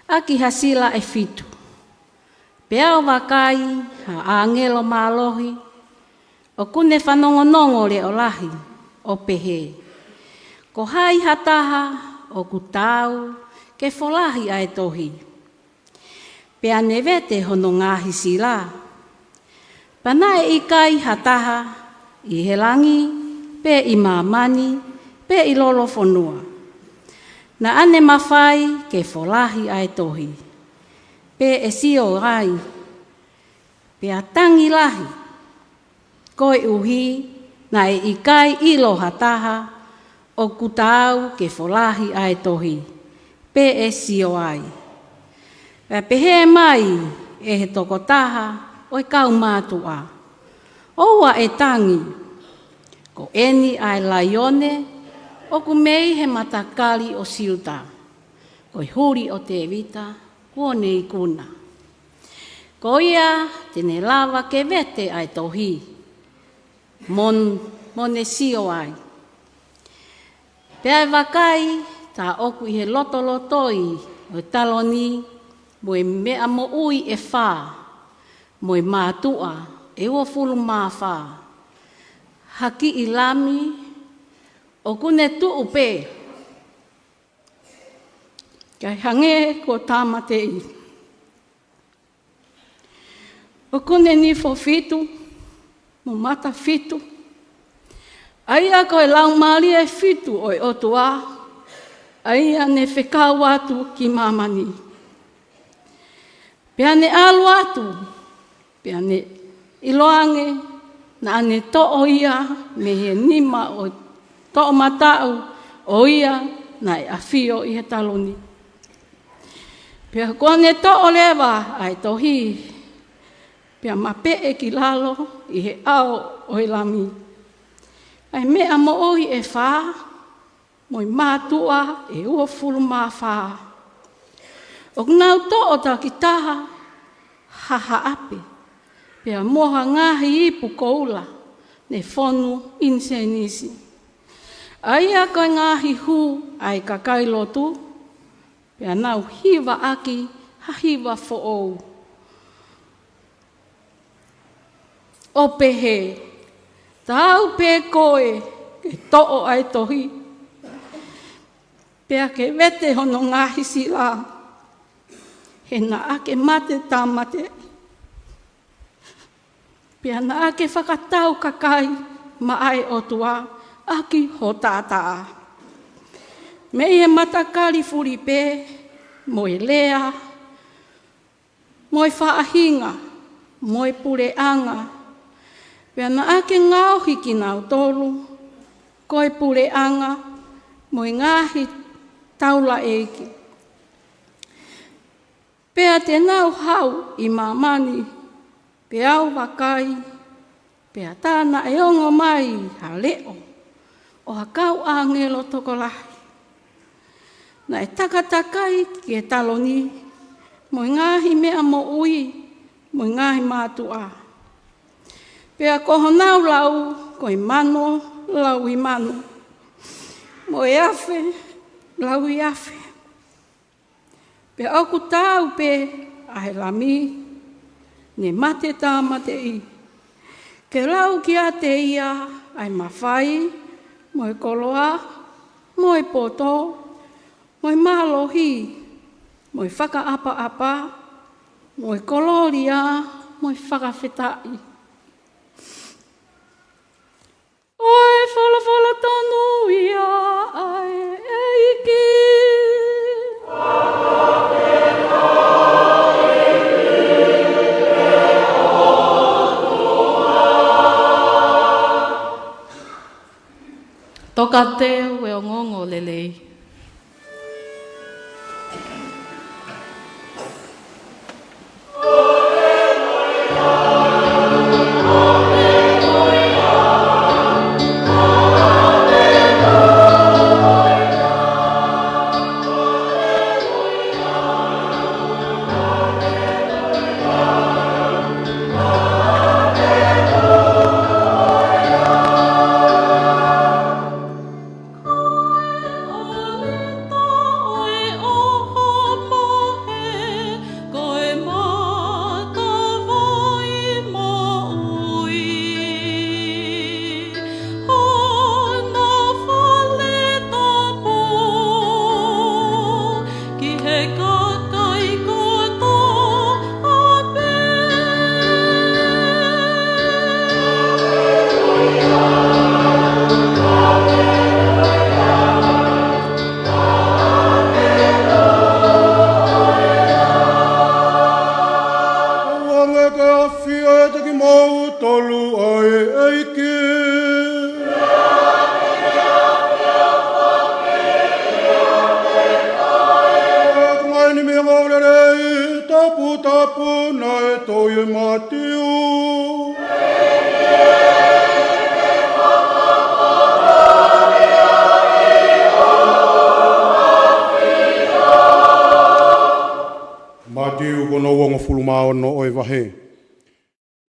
aki hasila e fitu. Peau wakai, ha angelo mālohi, o kune whanongonongo le o lahi, o pehe. Ko hai hataha o kutau ke wholahi ai tohi. Pea nevete hono ngahi sila. Panae i kai hataha i he langi, pe i mamani, pe i lolo whonua. Na ane mawhai ke wholahi ai tohi. Pe e sio ai. Pea tangi lahi. Koe uhi na e ikai ilo hataha o kutau ke wholahi ai tohi. Pe e sio ai. E pehe mai e he tokotaha o e kau mātua. Oua e tangi. Ko eni ai laione o ku mei he matakali o silta. Ko huri o te vita kuone i kuna. Ko ia tene lava ke vete ai tohi. Mone sio ai. Pea wakai, ta oku i he lotolotoi o taloni, mo e mea mo ui e whā, mo e mātua, e ua fulu mā whā. Haki i lami, o kune tuu pē. Kai hange ko tāmatei. O kune ni fo fitu, mo mata fitu. Aia koe lau maali e fitu o e otua. Aia ne whekau atu ki mamani. Pea ne alu atu. Pea ne iloange na ane to'o ia me he nima o to'o matau o ia na e awhio i he taloni. Pea kua ne to'o lewa ai tohi. Pea mape e ki lalo i he ao o i lami. Ai mea mo ohi e whā, mo i mātua e ua fulu mā whā. O nau to'o ta ki taha, haha ape. Pea moha ngahi ipu koula, ne whonu insenisi. Aia koe ngahi hu ai kakailotu, pea nau hiwa aki, ha hiwa fo'ou. O pehe, tau pe koe, ke to'o ai tohi. Pea ke vete hono ngahi sila, he na ake mate tamate. Pea na ake whakatau kakai ma ai o tua aki ho tātaa. Me e matakari furi pē, mo e lea, mo e whaahinga, mo e pureanga. Pea na ake ngāo hiki nau tolu, ko e pureanga, mo e ngāhi taula eiki. Pea te nau hau i mamani, pea au wakai, pea tāna e ongo mai ha leo, o hakau a ngelo tokolahi. Na e takatakai ki e taloni, mo i ngāhi mea mo ui, mo i ngāhi mātua. Pea koho nau lau, ko i mano, lau i mano. Mo e afe, lau i afe. Pea oku tāu pe, ahe lami, ne mate tā mate i. Ke lau ki a te ia, ai mawhai, mo e koloa, mo e poto, mo e mālohi, mo e whakaapa-apa, mo e koloria, mo e whakawhetai. Oe whala tonu ia ai eiki. Toka teo e o ngongo lelei.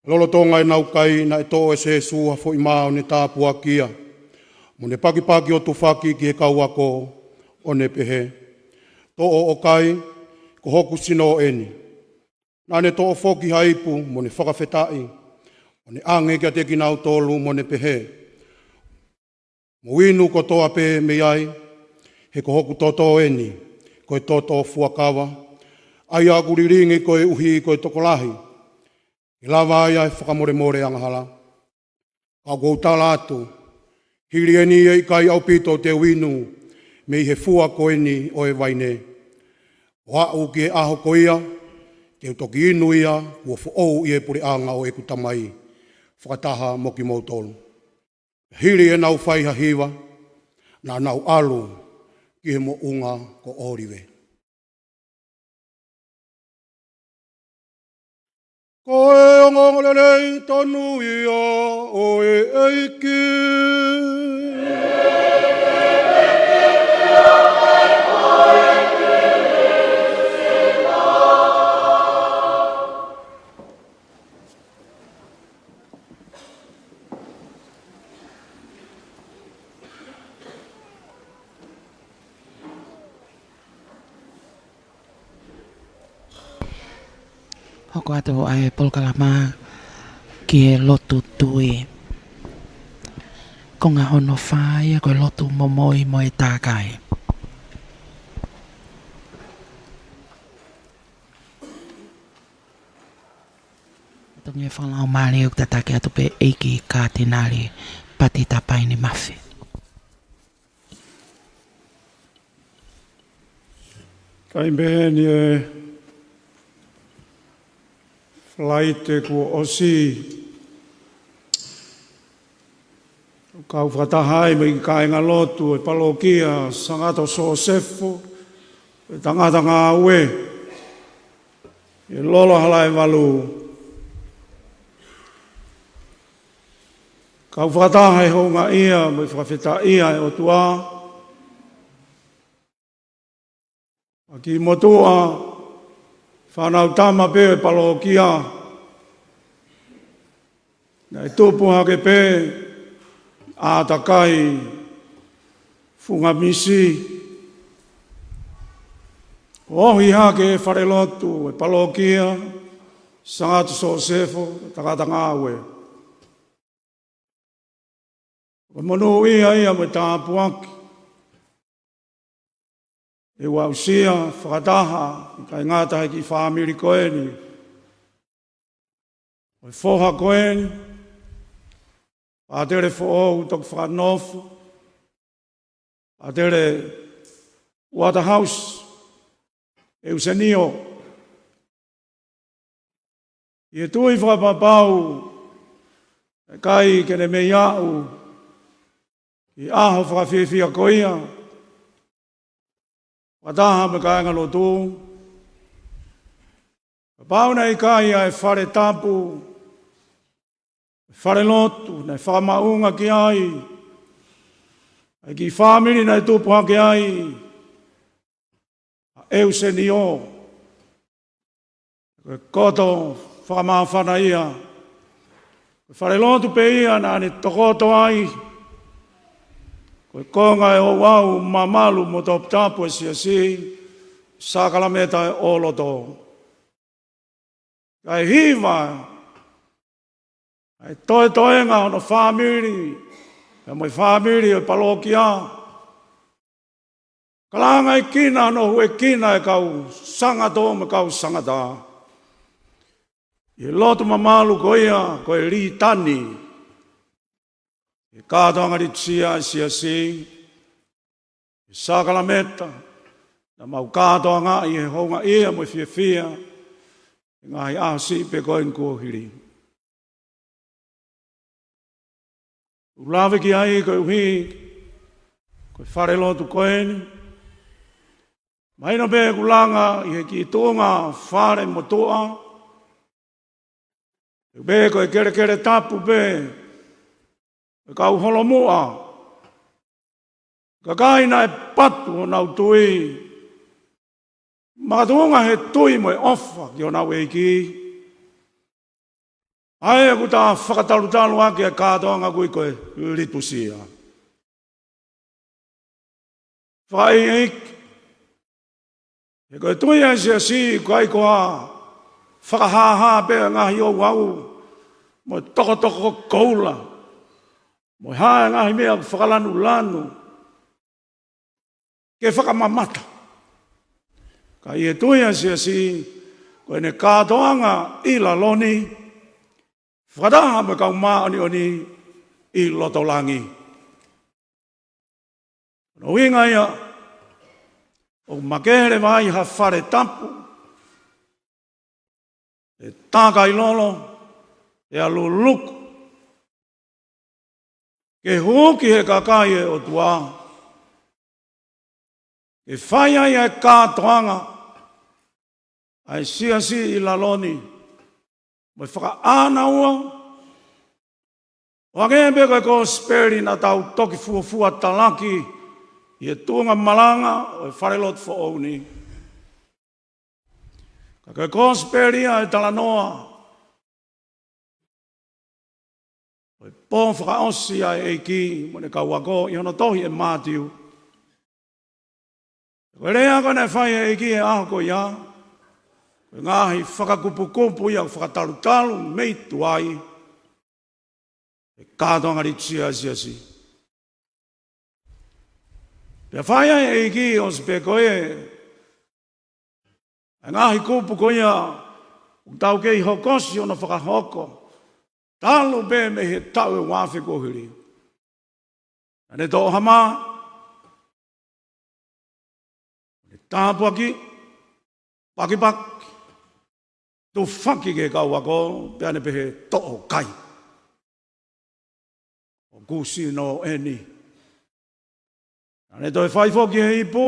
Lolotonga e naukai na e tō e se sua fo i mao ne tāpua kia. Mo ne pakipaki o tufaki ki he kauako o ne pehe. Tō o kai ko hoku sino o eni. Nā ne tō o foki haipu mo ne whakawhetai. Mo ne ange kia te ki nau tōlu mo ne pehe. Mo winu ko toa pe me ai. He ko hoku tōtō eni. Ko e tōtō fuakawa. Ai a kuriringi ko e uhi ko e tokolahi. I lawa ai ai whakamore angahala. Ka koutala atu. Hiri eni e kai au pito te winu. Me he fua ko eni o e waine. Wau ki e aho ko ia. Te utoki inu ia. Ua fuou i e puri anga o e kutamai. Whakataha moki mautolu. Hiri e nau whaiha hiwa. Nā nau alu. Ki he mo unga ko oriwe. Ko e o ngongolelei tonu ia o e eiki. Hoko atu ai polkalama ki e lotu tui. Ko ngā hono whāia koe lotu momoi mo e tākai. Tongi e whalau mare o tatake atu pe eiki ka tenari pati tapai ni mawhi. Kai mbeheni e flaite ko osi kau whatahai me ka inga lotu e palokia sangato so sefo e tangata ngā ue e lolo halai walu kau whatahai ho ngā ia me whawheta ia e o tua aki motua whanau tama pe e palokia na e tupuha ke pe a takai funga misi ohi hake e wharelotu e palokia sangatu so sefo takata ngāwe o monu ia me tāpuaki e wausia whakataha kai ngātahe ki whaamiri koeni o foha koeni a tere fo tok whanofu, a tere Waterhouse, e usenio. I tui whapapau, e kai kene me iau, i aho whawhiwhia koia, wataha me kai ngalo tū. Pauna i kai ai whare tapu, whare lotu, nei whamaunga ki ai, ai ki whamiri nei tūpuha ki ai, a euse ni o, koe koto whamawhana ia, koe whare lotu pe ia nā ni tokoto ai, koe konga e o wau mamalu mo top tapu e si, sakalameta e oloto. Kai hiva, ai toe ngā no whamiri, e moi whamiri o palokia. Kalanga i kina no hue kina e kau sangato me kau sangata. I lotu mamalu koia, koe li tani. I kātoanga ri tia i si, i sakalameta, na mau kātoanga i he honga ia mo fia, ngā i ahasi pe koe nkuohiri. Ulawe ki ai koe uhi, koe whare lotu koeni. Maina pe kulanga i he ki tōnga whare motoa. Pe koe kere tapu pe, e kau holomoa. Ka kaina e patu o nau tui. Makatunga he tui mo e ofa ki o nau eiki. Ai ku tā whakatarutalu ake e kātoanga kui koe litusia. Whai eiki. E koe tui e si kai koa whakahaha pe ngahi o wau. Mo toko koula. Mo hae ngahi mea whakalanu lanu. Ke whakamamata. Kai e tui e si koe ne kātoanga i la loni. Whakataha me kau maoni oni i lotolangi. No winga ia, o makere vai ha whare tapu, e tākai lolo, e aluluku. Ke huki he kakai e o tua. E whai ai e kātoanga, ai si i laloni, Moi whaka āna ua. O ake e koe ko speri na tau toki fuafua talaki i e tuanga malanga o e wharelot fo ouni. Ka koe ko speri a e talanoa. O e pōn whaka osi a e ki mo ne kauako i hono tohi e mātiu. Koe rea koe ne whai e ki e aho ko ia. Ngahi whakakupukupu ia whakatalutalu meitu ai. E kātoanga ritsia si. Pea whaia e ki o se koe. E ngahi kupu ko ia. Utau kei hokosi o na whakahoko. Talo be me he tau e wafi ko hiri. Ane to hama. Ne tāpu aki. Paki paki. Tu whaki ke kau wako. Peane pe he to'o kai. O kusi no eni. Ane to e whaifo ki he ipu.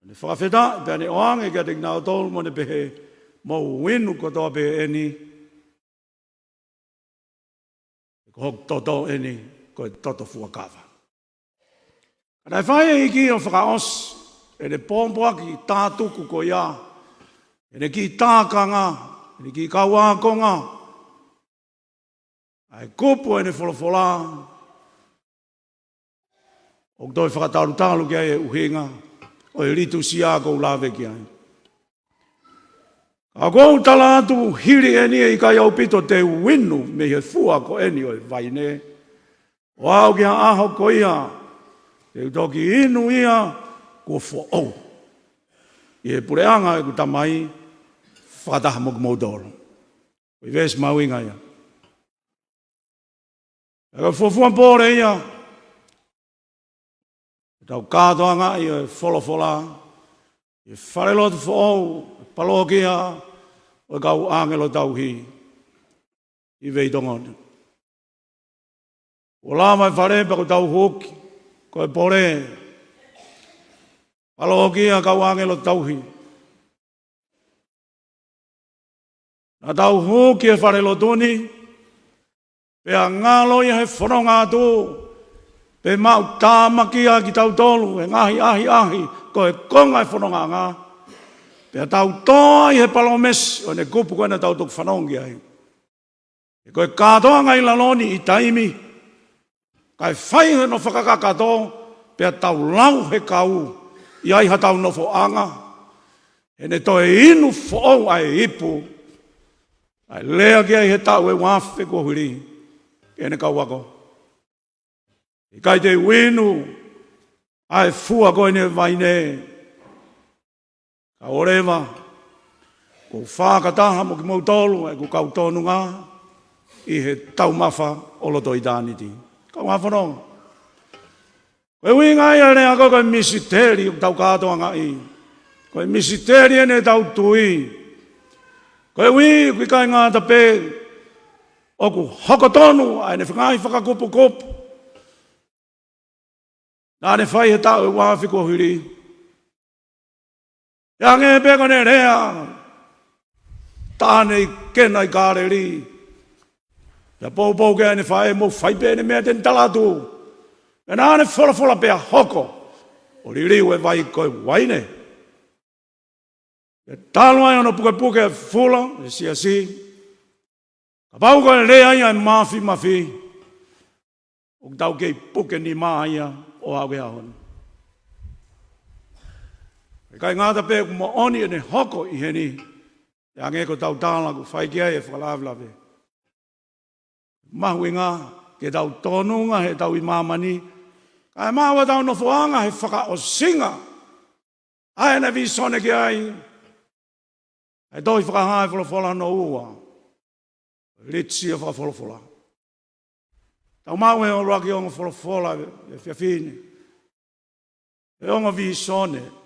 Ne whakawheta. Peane oange kia te nao tolu mo ne pe he. Mo winu ko toa pe eni. Hok toto eni ko toto fuakawa. Kana whae iki o whakaos, ene pōmpoa ki tātuku ko ia, ene ki tākanga, ene ki kauākonga, ai kupu ene wholofola, o toi whakataru ki ai e uhinga, o e ritu siā kou lawe ki ai. A kou tala atu hiri eni e i kai au pito te winu me he fua ko eni o e vaine. O au ki ha aho ko ia, te utoki inu ia ko fo au. I he pureanga e ku tamai, whakataha moku maudoro. O i ves mauinga ia. E ka fuafuan pōre ia, tau kātoanga i o e wholofola, i wharelotu fo au, palokia, o kau angelo tau hi, i veitongon. O lama e whare pa ko tau hoki, ko e pore, palokia kau angelo tau hi. Na tau hoki e whare lotuni, pe a ngalo i he whanonga atu, pe mau tāmakia ki tau tolu, e ngahi ahi, ko e konga e whanonga ngā. Pea tau toa i he palomes, o ne kupu koe na tau tuk whanongi ai. E koe kātoa ngai laloni i taimi, kai whai he no whakakakato, pea tau lau he kau, i ai ha tau nofo anga, e ne toe inu fōu ai ipu, ai lea ki ai he tau e wafe ko huri, e ne kau wako. I kai te winu, ai fua koe ne vaine, ka orewa, ko whakataha mo ki mautolu, e ko kau tonu ngā, i he tau mawha o loto i tāniti. Kau ngā whanonga. Koe winga ia rea koe misiteri o tau kātoa ngā i. Koe misiteri ene tau tui. Koe wi, kui kai ngā tape, o ku hokotonu, a ene whangai whakakupu. Nā ne whai he tau e wāwhiko hiri. Ia nge peko ne rea, tānei kena i kāreri. Ia pōpō ke ane whae mo whaipe ne mea ten talatu. E nā ne wholafola pea hoko, o li riu e vai koe waine. E tālu ai ono puke e fula, e si. Ka pau koe rea ia e mafi. O tau kei puke ni maa ia o au ke ahon. Kai ngāta pē ku mo oni e ne hoko i heni. E ange ko tau tāla ku whai kia e whakalawlawe. Mahu ngā, ke tau tōnunga he tau i māmani. Kai māua tau no whoanga he whaka o singa. Ai na vi sone ki ai. Ai toi whakahai wholofola no ua. Litsi e whakawholofola. Tau mau e o raki onga wholofola e whiawhine. E onga vi sone.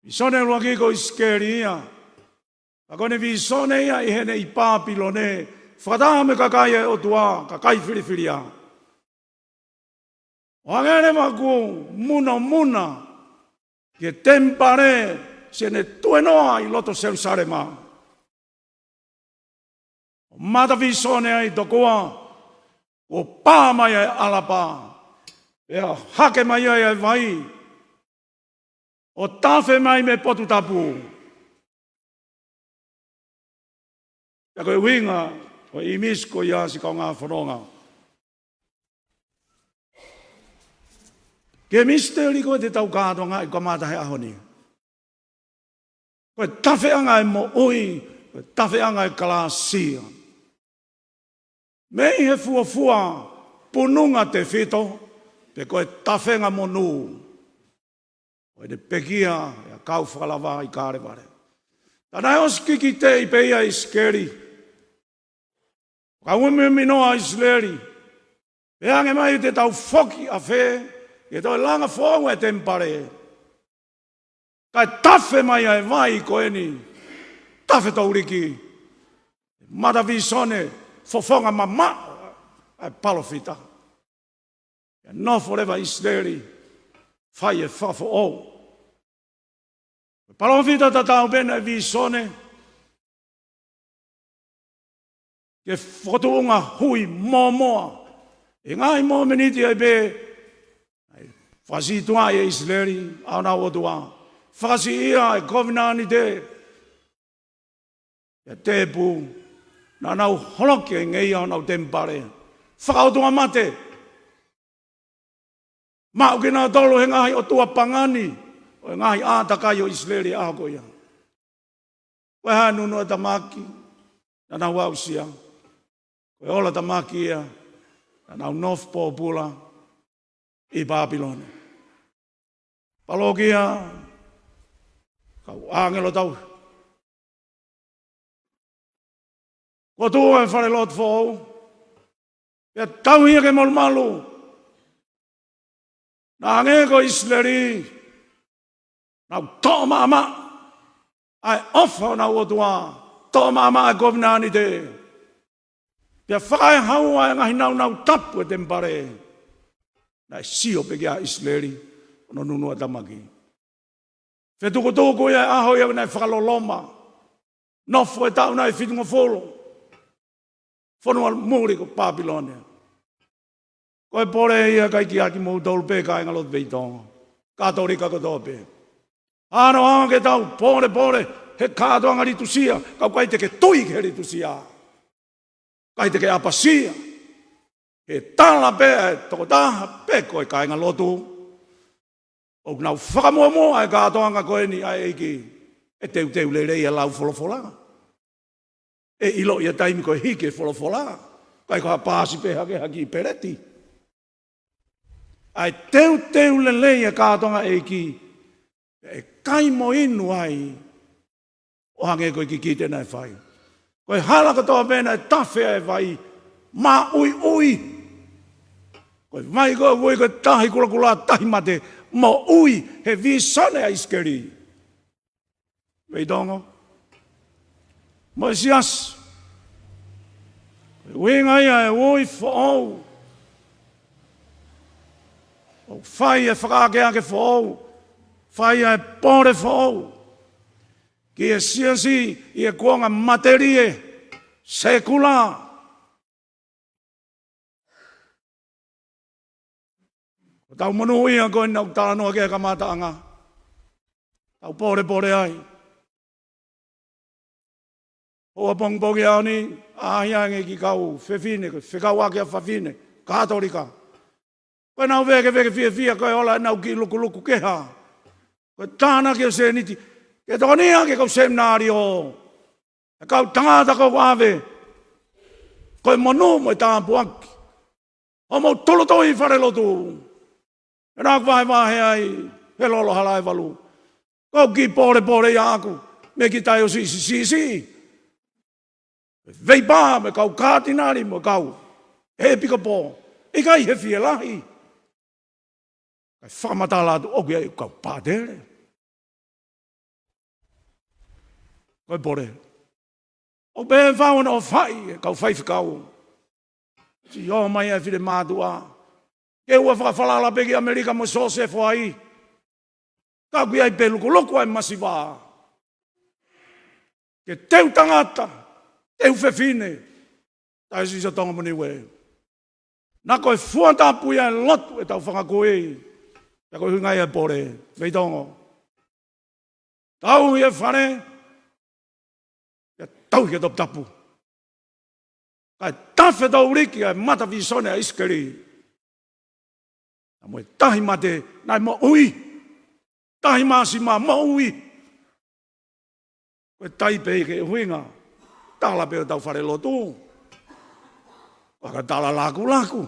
Visone lua ki ko iskeri ia. Ako ne visone ia i hene i pāpilo ne. Whakataha me kakai e o tua, kakai whiriwhiri ia. O angere maku muna. Ke tempare se ne tuenoa i loto Jerusalema. O mata visone ai tokoa. O pāmai ai alapa. Ea hake mai ai vai. O tafe mai me potu tapu. Ia koe winga, o imisko ia si kau ngā whanonga. Ke misteri koe te tau kātonga i kamata he ahoni. Koe tafe anga e mo ui, koe tafe anga e kalasia. Mei he fuafua pununga te whito, pe koe tafe anga mo nuu. O ene pekia, e kau whakalawa i kāre ware. Tānai os kiki te i peia i skeri. Ka umi minoa Israeli. E ange mai te tau foki a fe, e toi langa fonga e tempare. Kai tafe mai ai vai ko eni, tafe tau riki. Mata visone, fofonga mama, ai palofita. E no forever Israeli, fai e fafo o. Palofita tatau bena e visone, ke fotuunga hui momoa. E ngai mo meniti ai be fasi tua e Israeli au na otua fasi ia e kovinani te e tepu na nau holoke ngei au nau tempare whakautua mate mau ki nā tolo he ngahi o tua pangani o e ngahi ātakai o Israeli ako ia koe hae nunu e tamaki na nau au sia koe ola tamaki ia na North Popula i Babylon. Palogia, kau angelo tau. Ko tua e whare lot fōu, e tau hia ke malu. Na ange ko Israeli, nau tō mama, ai ofa na otua, tō mama e govinani te. Pia whakai haua e ngahi nau tapu e tempare. Nai sio pe kia Israeli, ono nunua tamaki. Whetuko tōko ia aho ia nai whakaloloma. Nofo e tau nai whitunga wholo. Whanua muri ko Babylonia. Koe pore ia kai ki aki mou tolu pe kai ngalot veitonga. Katori kako tōpe. Ano anga ke tau, pore, he kāto anga ritusia, kau kai te ke tui ke ritusia. Kai te ke apasia. He tala pe, toko taha pe koe kai ngā lotu. O nau whakamoa e kātoanga koe ni ai eiki. E teu le rei e lau wholofola. E ilo ia taimi koe hike wholofola. Kai koha pāsi pe haki i pereti. Ai teu le rei e kātoanga eiki. E kai mo inu ai. O hange koe ki kite nai whai. Koe halaka toa pēna e tawhea e vai, mā ui. Koe mai koe vui koe tahi kula tahi mate, mō ui he visone a iskeri. Veitongo. Mo sias. Koe winga ia e ui whaau. O whai e whakakeake whaau. Whai e pore whaau. Ki e siasi i e kuanga materie, sekula. O tau manu ia koe nau tānoa kia kamata anga. Tau pore ai. Hoa pongpongi au ni, ahiange ki kau whewhine, whekau ake a whawhine, kātorika. Koe nau veke fia koe ola nau ki luku keha. Koe tāna ki o se niti, ke tonia ke kau seminario. E kau tangata kau ave. Koe monu mo e tāpu aki. O mau tolotoi whare lotu. E nāk vahe ai. He lolo halai walu. Kau ki pore i aku. Me ki tai o si. Vei pā me kau kātinari mo kau. He pika pō. E kai he fie lahi. Kai whakamata lātu oki ai kau pātere. Koe pore. O bē whauna o whai, kau whai whikau. Si o mai e whire mātua. Ke ua whakawhalala peki Amerika mo sose whai. Ka kui ai peluku loko ai masiwa. Ke teu tangata, teu whewhine. Tai si sa tonga mani we. Nā koe fuatapu ia lotu e tau whangakoe. Ta koe hungai e pore, veitongo. Tau ia whane. Tau ke top tapu. Kai tawhe tau riki ai mata visone a iskeri. Na moe tahi mate, nai mo ui. Tahi maasi ma mo ui. Koe tai pei ke huinga. Tala peo tau whare lotu. Waka tala laku.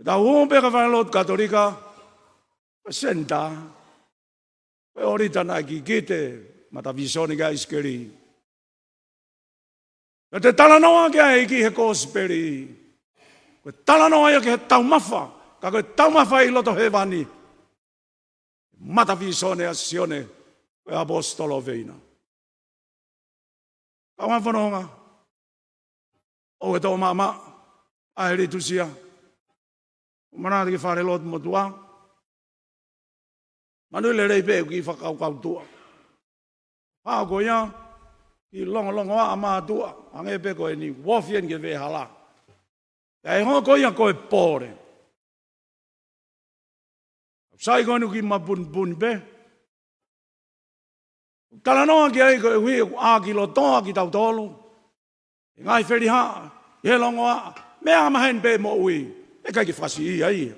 Tau humpe ka whare lotu katorika. Senta. Koe orita nai ki kite. Mata visone ka iskeri. Ka te talanoa kia e ki he kōsperi. Koe talanoa ia ki he taumafa. Ka koe taumafa i loto he wani. Matafi sone a sione. Koe apostolo veina. Ka wan whanonga. O e tō mama. A he ritusia. Manā te ki whare lotu motua. Manu le rei pe ki whakau kau tua. Pā ko ia. I longo a mātua, ange pe koe ni wofien ke ve hala. Kai ho ko ia koe pore. Sai koe nuki mapun pe. Kala noa ki ai koe hui a ki lo toa ki tau tolu. Ngai wheri ha, he longo a, mea mahen pe mo ui. E kai ki whasi i ai.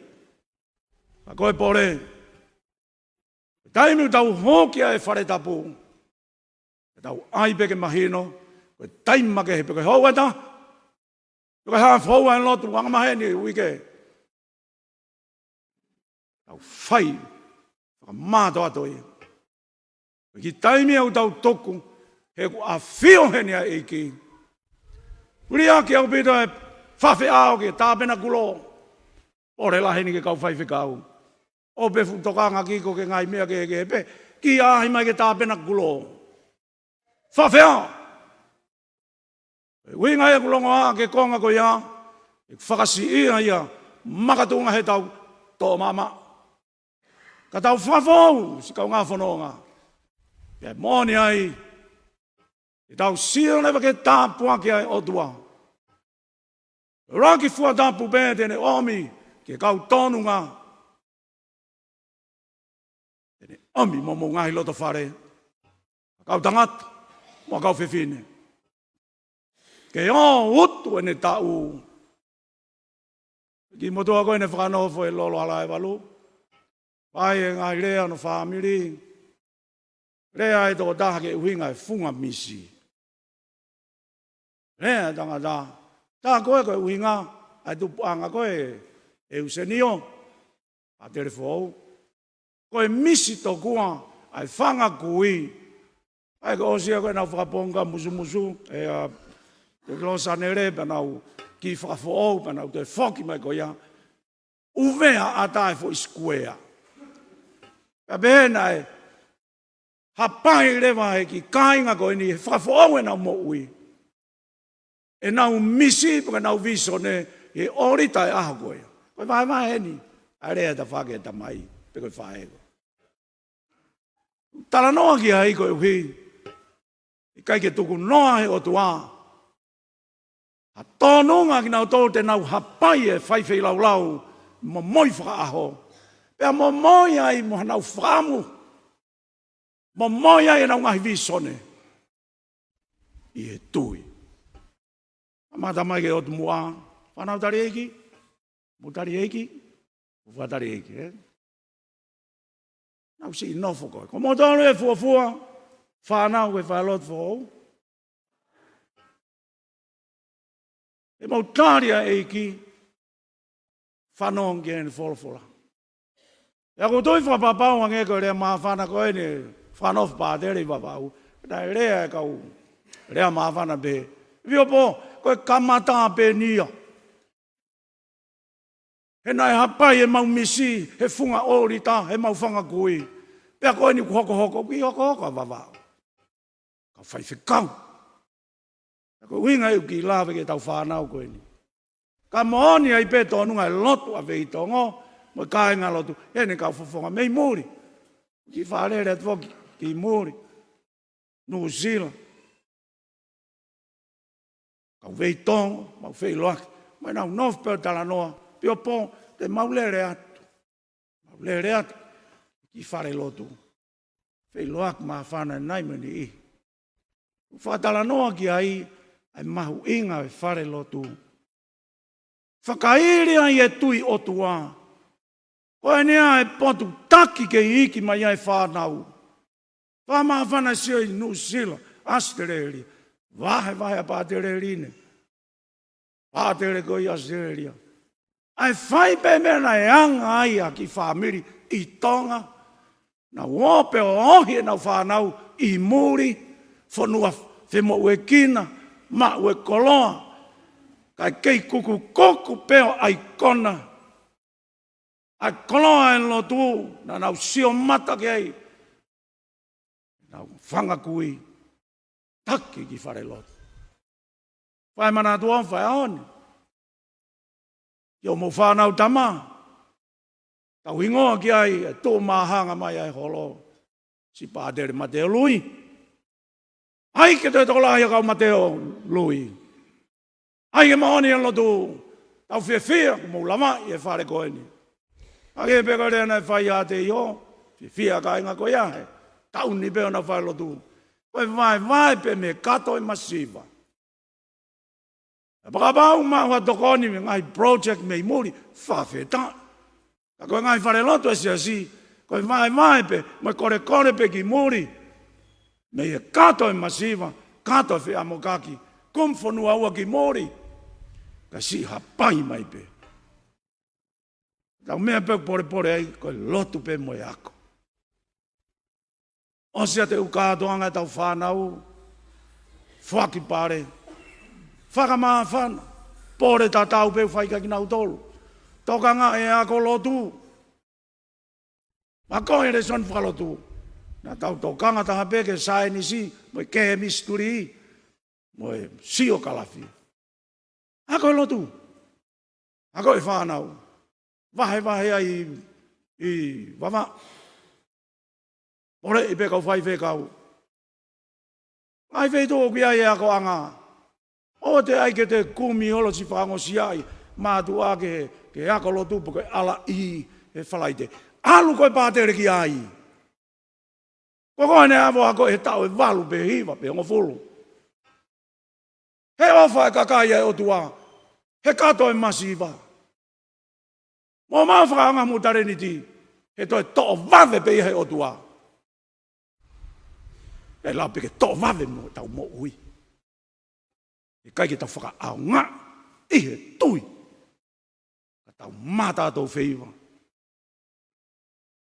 A koe pore. Taimiu tau hoki ai whare tapu. Tau ai peke mahino, koe taima ke he peke hou eta, koe half hou en lotu, wanga maheni uike. Tau whai, waka māto atoi. Ki taimi au tau toku, he ku a whio heni a eiki. Uri aki au pita e whawhi ao ke tāpena kulo, ore la heni ke kau whaiwhi kau. O pefu tokanga ki ko ke ngai mea ke pe, ki ahi mai ke tāpena kulo. Whawhea! Winga e kulongo a ke konga ko ia, e whakasi ia ia, makatunga he tau tō mama. Ka tau whawhau, si kau ngā whanonga. Pea mōni ai, e tau sione wake tāpua ki ai otua. Raki fua tāpu pēne tene omi, ke kau tōnunga. Tene omi momo ngahi loto whare. Kau tangata. Mua kau whiwhine. Ke o utu ene tau. Ki motua koe ne whakanofo e lolo ala e walu. Pai e ngai rea no whamiri. Rea e toko taha ke uhinga e funga misi. Rea tanga ta. Tā koe koe uhinga. Ai tupuanga koe e usenio. A telefou. Koe misi tokua. Ai whanga kui. Ai ko osia koe nau whakaponga musu. Te glosa nere pa nau ki whakafo pa nau te whoki mai ko ia. Uvea ata e fo iskuea. Ka behena e hapai rewa e ki kainga koe ni whakafo e nau mo ui. E nau misi pa nau visone e orita e aha koe. Koe vai heni. A rea ta whake ta mai. Pe koe whaego. Tala noa ki hai koe uhi. Kai ke tuku noa he o tua. Ha tōnunga ki nau tō te nau hapai e whaiwhei lau mo moi whaaho. Pea mo moi ai mo nau whaamu. Mo moi ai nau ngahi visone. I he tui. Amata mai ke o tu mua. Whanau tari eiki. Mu tari eiki. Uwa tari eiki. Nau si inofo koe. Ko mo tōnu e fuafua. Whanau e whalot whou. E mau tāria eiki, whanong ki ene wholawhola. Ia ko toi whapapau ang eko rea maa whana koe ne whanof pātere i wapau. Nai rea e kau, rea maa whana pe. Vio po, koe kamata pe nia. He nai hapai e mau misi, he funga orita, he mau whanga kui. Pea koe ni hoko, ki hoko wawau. Ka whaiwhikau. Ko winga e ki lawe ke tau whanau koe ni. Ka mooni ai pe tōnunga e lotu a vei tongo, mo kai ngā lotu, e ne kau whafonga mei muri. Ki whaarere atu ki muri. New Zealand. Kau vei tongo, mau whei loaki. Mai nau nof peo tala noa, pio pō, te maulere atu. Maulere atu, ki whare lotu. Whei loaki maa whana nai mani i. Whatala noa ki ai, ai mahu inga e whare lotu. Whakairi ai e tui o tua. Koe nea e potu taki ke iki mai ai whanau. Whama whana sio i New Zealand, Australia. Vahe a pātere rine. Pātere koi Australia. Ai whai pe mena e anga ai a ki whamiri i tonga. Na wope o ohi e nau whanau i muri. Whanua whemo ue kina. ma ue koloa, kai kei kuku koku peo ai kona. Ai koloa en lo tu, na nau sio mata ke ai. Nau whanga kui, taki ki whare lot. Whai mana tua, whai aoni. Yo mo whanau tama. Tau hingoa ki ai, e tō mahanga mai ai holo. Si pādere Mateo lui. Ai ke te tola ia kau Mateo lui. Ai ke maoni an lotu. Tau whia, mo lama i e whare koeni. Ai ke peka rea nei whai a te io. Whia ka inga koe ahe. Tau ni peo na whai lotu. Koe vai pe me kato i masiva. E pakapau maua tokoni me ngai project me i muri. Whawheta. Ka koe ngai whare lotu e si. Koe vai pe. Moi kore pe ki muri. Me e kato i masiva. Kato e whia mokaki. Kumwhonu aua ki muri. Ka si hapai mai pe. Tau mea pe pore ai. Koe lotu pe moi ako. O sia te ukātoanga tau whanau. Whaki pare. Whakamaa whana. Pore ta tau pe whaika ki nau tolu. Tokanga e ako lotu. Mako e re son whalotu. Na tau tokanga taha peke sae ni si. Moi kehe misturi. Moi sio kalafi. Ako e lotu. Ako e whanau. Vahe ai i wama. Ore i pekau whai whekau. Ai wheito ki ai ako anga. O te ai ke te kumi holo si whango si ai. Mātu a ke ako lotu po ke ala i e whalaite. Alu koe pātere ki ai. Koko ene avo ako e tau e walu pe hiva pe ongo fulu. He ofa e kakai e otua. He kato e masiva. Mo mawhanga mutare ni ti. He toi to vave pe he otua. E lau peke tō wawe mo tau mo ui. E kai ke tau whaka au ngā. I he tui. Ka tau mata tau wheiwa.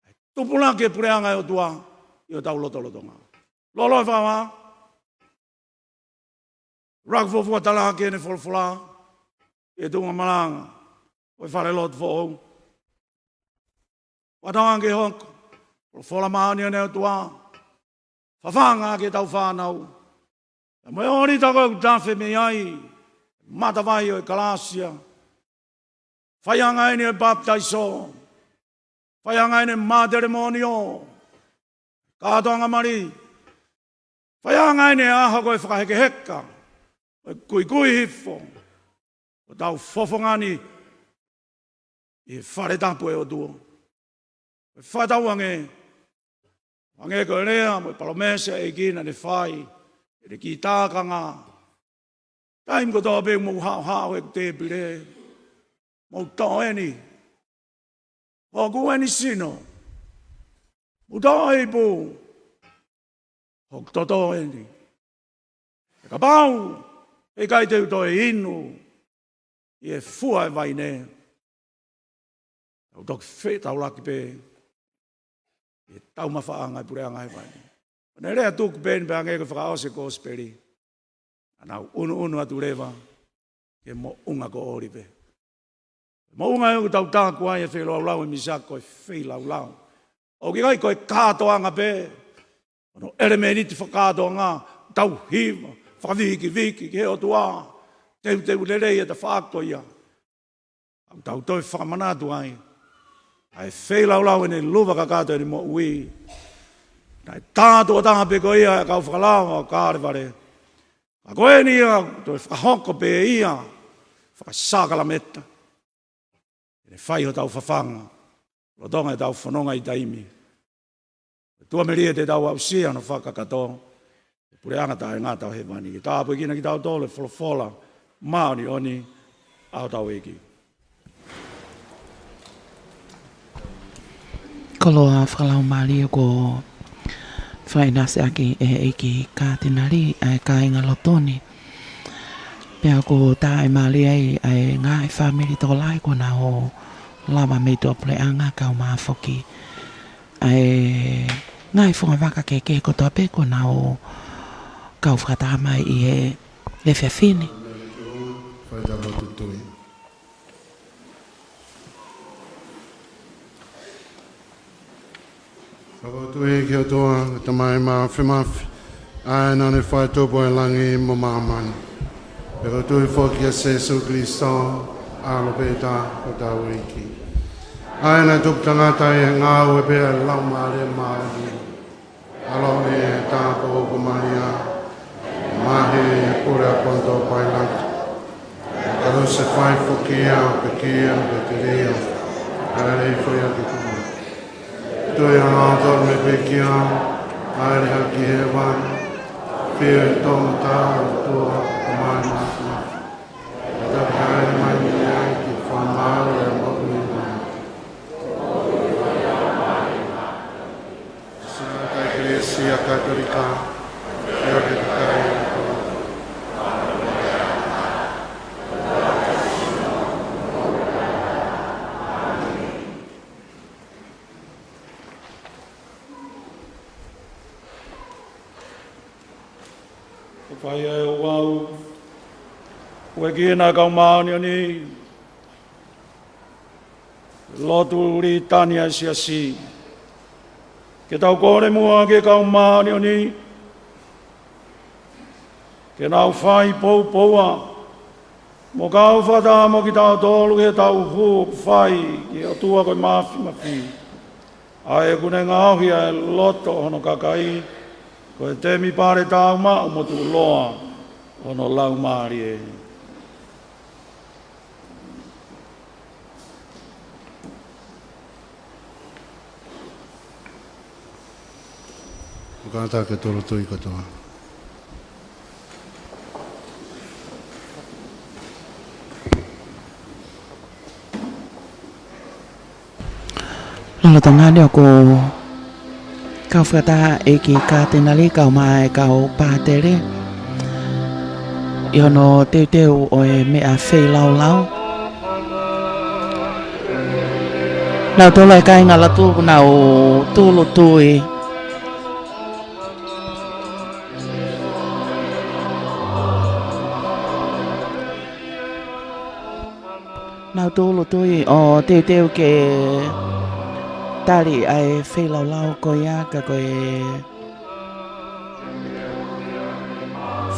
E tupuna ke pureanga e o tua. I o tau loto ngā. Lolo e whawa. Rakfofua talaha ke ne wholwhola. E tunga malanga. O e whare lot who'ou. Watanga ke honk. Whola maani ane o tua. Whawhanga ke tau whanau. Moe ori tako tawhi me ai. Matawai o e kalasia. Whaianga ene e baptaiso. Whaianga ene materemonio. Kātoanga mari. Whaianga ene aha koe whakaheke heka. Kui hifo. O tau whofongani. I whare tapu e o tuo. Whatauange. Ange ko rea, mo palomesa e kina ne whai, e re ki tākanga. Taim ko tō pe mou hao e te pire, mou tō eni. O ku eni sino, mou tō e pū, o tō tō eni. E ka pau, e kai teu tō e inu, i e fua e vai ne. O tō ki whetau laki pe, e tau mawhaanga e pureanga e wani. Nē rea tūku pēni pe angeko whakaose kōsperi. Anau unu atu rewa, ke mo unga ko ori pe. Mo unga e tau tāku ai e whelo au lau e misako e whela au lau. O ki kai koe kātoanga pe, ano ere me niti whakātoanga, tau hiva, whakaviki, ke o tua, teu lerei e ta whākoia. Au tau toi whakamanatu ai. Ai whela au lau ene luwa ka kātou ene mo ui. Nai tātua taha pe ko ia e kau whakalao o kāre ware. A koe ni ia, toi whakahoko pe ia, whakasākala meta. Ene whai ho tau whawhanga, rotonga e tau whanonga i taimi. Tua meria te tau au sia no whakakato. Pureanga tae ngā tau he mani. Tāpu kina ki tau tole wholofola, maoni oni, au tau eki. Koloa whakalau maari ko whainase aki e eki ka tinari ai ka inga lotoni. Pea ko ta e maari ai ngā e whamiri tō lai ko na o lama mei tō pleanga ka o maafoki. Ai ngā e whunga waka ke ko tō pe ko na o kau whakata mai i e le fiafini. Fai da lo tutui. Whakatui ki atoa, tamai ma whimafi. Ai nane whai topo e langi mo maamani. Whakatui whoki a Sesu Kristo, alo pētā o tau iki. Ai na tupu tangata e ngā ue pēr lau maare maari. Alo e tāko o kumaria. Mahi e pura ponto pailaki. Karo se whai whokia o pekia o pekiria. Ara rei whai aki kuma. Tui a ngātor me pekia. Aere haki he wan. Pia e tōma tā o tua o mai mātua. E tapi haere mai ni ai ki whamau e moku i mai. Sātai Kresia Katolika. Eo ke kai e toa. Pai e o wau, ue ki ena kau maoni ni, lotu uri tania si. Ke tau kore mua ke kau maoni ni, ke nau whai pou poua, mo kau whata mo ki tau tolu he tau hu whai, ki o tua koe mafi. Ai e kune ngāhi e loto hono kakai, ko e te mi pare tāu mā o motu loa o no lau māri e. Kātā ke toro tui katoa. Lalo tanga ni ako kau whakata e ki ka tenali kau mai kau pātere. I ono teu o e mea whei lau. Nau tola e kai ngā latu nau tūlo tui. Nau tūlo tui o teu ke tari ai whei lau ko ia ka koe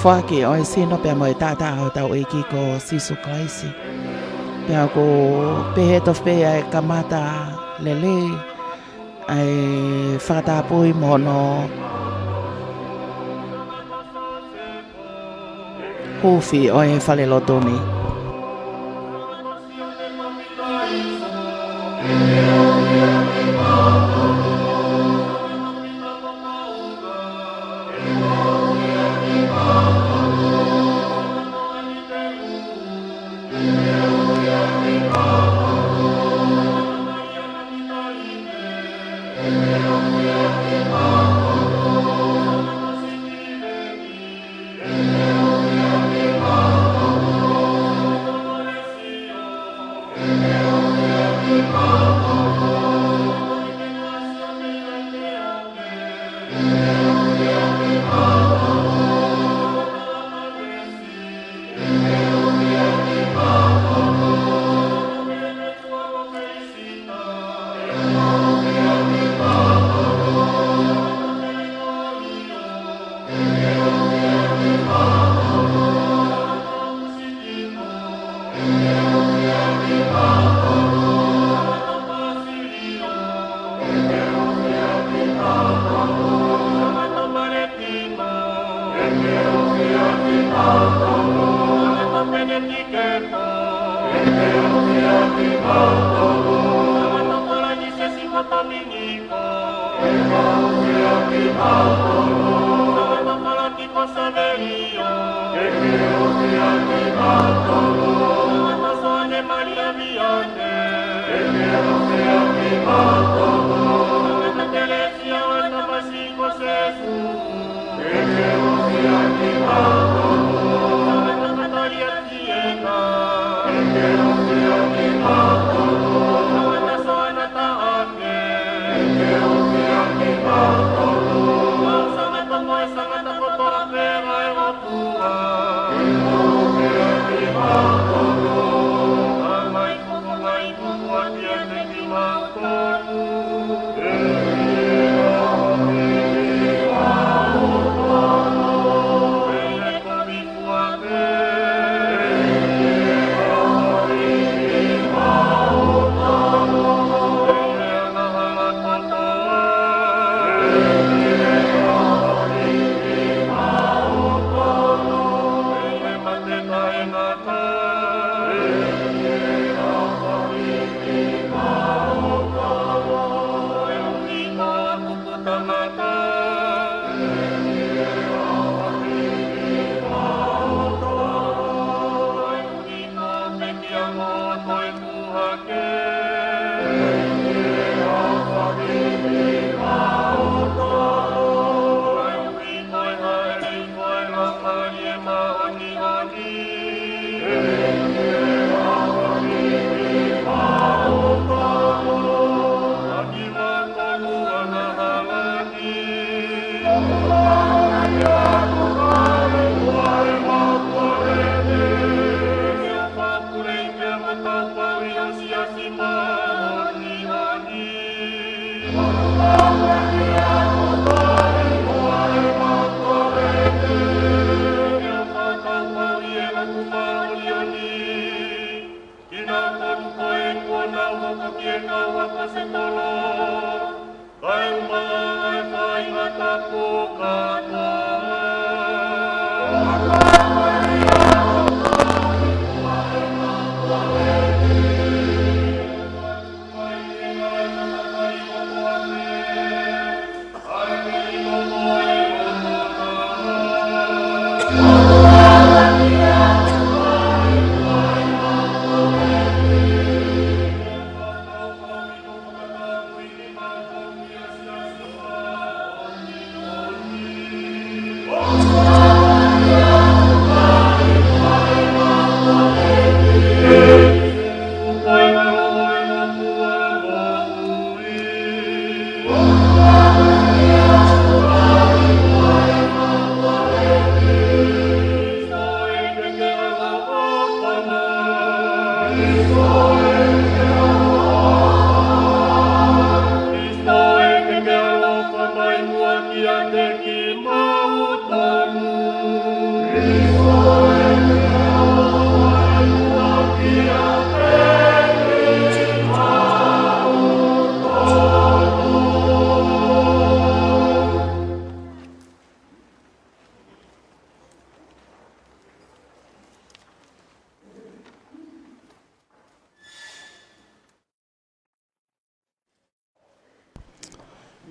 whaki o e sino pia mo e tata au tau e ki ko Sisu Kraisi. Pia ko pehe tof pia e kamata lele ai whakatapui mo no hufi o e whale lotoni. Sangat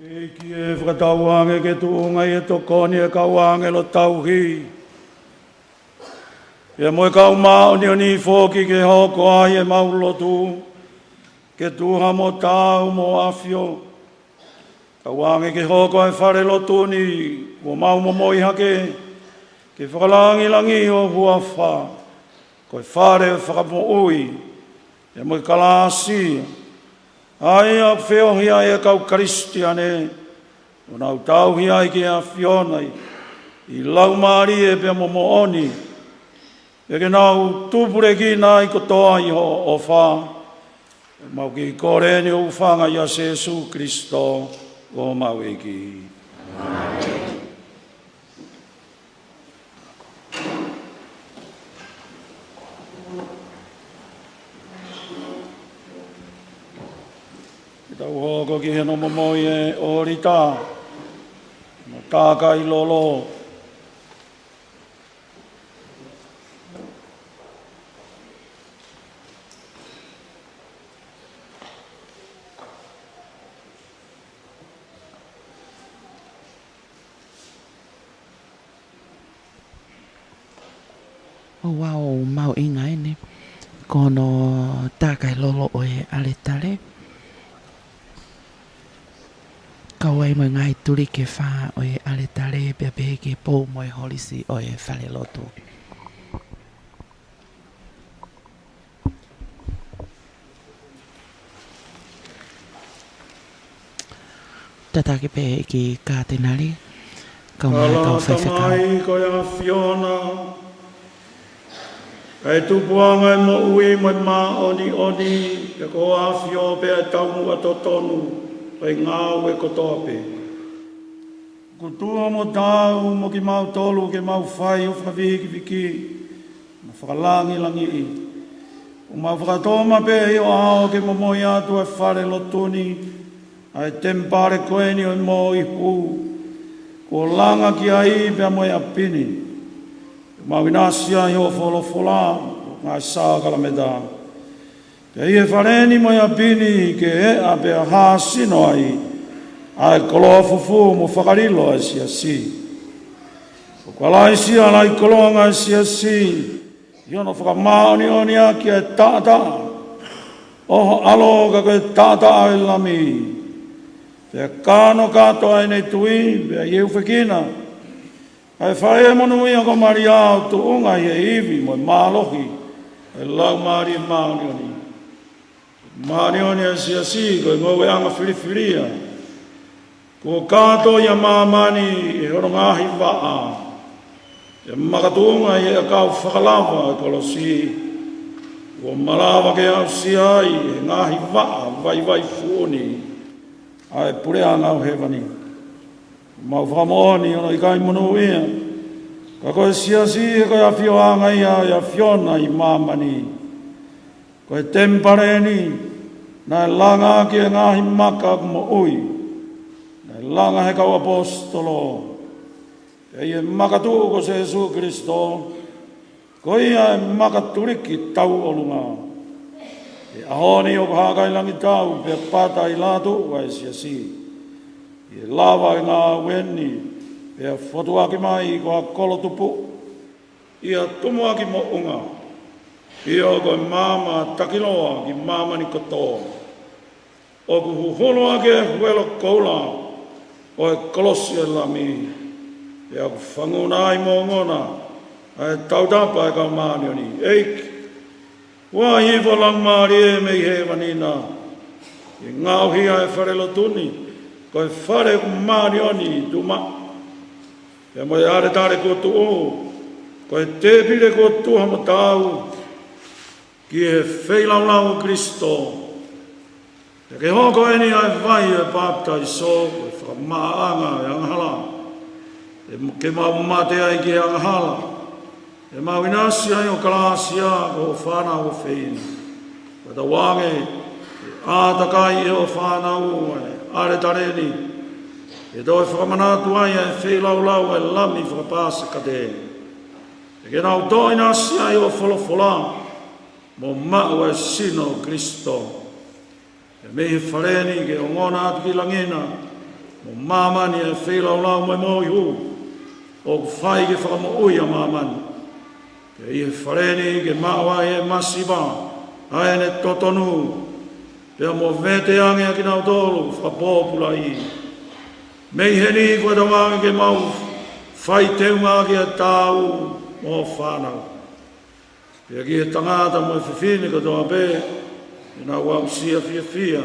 E ki e whakatauange ke tuunga i e tokoni e kauange lo tauhi. E moe kau mao ni o ni fōki ke hoko ai e maulo tu. Ke tuha mo tau mo afio. Kauange ke hoko e whare lo tuni. Ko mau mo moi hake. Ke whakalangi langi o hua wha. Ko e whare whakapo ui. E moe kalasi. Ai a whiohi ai e kau Kristiane, o nau tauhi ai ki a whionai, i lau maari e pia momooni, e ke nau tūpure ki nai kotoa i ho o wha, e mau ki kore ni o whanga i a Jesu Christo, o mau e ki. Amen. Tau hoko ki heno momoi e o rita, no tāka i lolo. O wao mau inga ene, kono tāka i lolo o e aletare. Kawai mo ngai turi ke wha o e aletare pia pehe ke pō mo e holisi o e whale lotu. Tata ke pehe ki kātenari, kau mai kau whaiwhekau. Tamai ko ia Fiona, kai tupuanga e mo ui mo ma oni, ke ko a fio pe a taumu a totonu. Pai ngāu e kotope. Ko tua mo tau mo ki mau tolu ke mau whai o whakawihi ki wiki. Ma whakalangi langi i. O mau whakatoma pe i o ao ke momoi atu e whare lotuni. Ai tempare koeni o mo i hu. Ko langa ki ai pe a mo i apini. Mau inasia i o wholofola. Ngai sākala me tā. Ke ie whareni mo ia pini ke e a pe a hāsino ai, ai koloa fufu mo whakarilo ai sia si. O kalai sia lai kolonga ai sia si, iono whakamaoni oni a ki e tata, oho alo ka koe tata ai lami. Pe kano kato ai nei tui, pe ieu whekina, ai whae monu ia ko mariau tu unga i e iwi mo mālohi, ai lau maari e maoni oni. Maani oni a si, koe ngau e anga whiriwhiria. Ko kāto ia māmani e horo ngāhi waa. E makatuunga i e kau whakalawa e kolosi. Ko malawa ke au si ai e ngāhi waa vai fuoni. Ai purea ngau hewani. Mau whakamooni ono i kai monu ia. Ka koe si e koe a whioanga ia e a whiona i māmani. Koe tempareni, nai langa ki e ngahi maka kumo ui, nai langa he kau apostolo, e ie makatu ko se Jesu Christo, ko ia e makaturiki tau olunga, e ahoni o kahakai langi tau, pe pata i lātu vai si, e lava i ngā weni, pe fotuaki mai ko a kolotupu, ia tumuaki mo unga, ia koe mama takiloa ki mama ni kotoa. O ku huholoa ke huelo koula o e kolosi e lami. Ia ku whanguna ai mō ngona ai tautapa e kau maani oni. Eiki, ua hivo lang maari e mei he wanina. I ngāuhi ai wharelo tuni, koe whare ku maani oni tuma. Ia mo e are tare ko tu o, koe tepire ko tuha mo tau, ki e wheilau Kristo. E ke hoko eni ai vai e pāpta i so, e whakamaanga e angahala. E ke mau mate ai ki e angahala. E mau inasi ai o kalasia ko o whanau o whina. Kata wange, e ātakai e o whanau e are tareni. E toi whakamanatu ai e wheilau e lami whakapāsa kate. E ke nau tō inasi ai o wholofola. Mo mau e sino Kristo. E mehi whareni ke o ngona atu ki langina, Mo mamani e whilau lau mai mo i hu. O ku whai ke whakamoui a mamani. Ke i e whareni ke mawa e masiwa. Ai ne totonu. Pea mo vete ange a ki nau tolu whapopula i. Mei heni kua tawangi ke mau. Whai teunga ki a tau mo whanau. Pea ki e tangata mo e whiwhine katoa pe. I nā wau sia fia.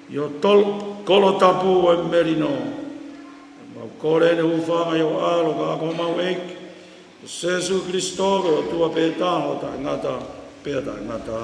I o kolo tapu e merino. Mau kore ne uwhanga i o alo ka ako mau eiki. Sesu Kristoro tua pe taho ta ngata. Pea ta ngata.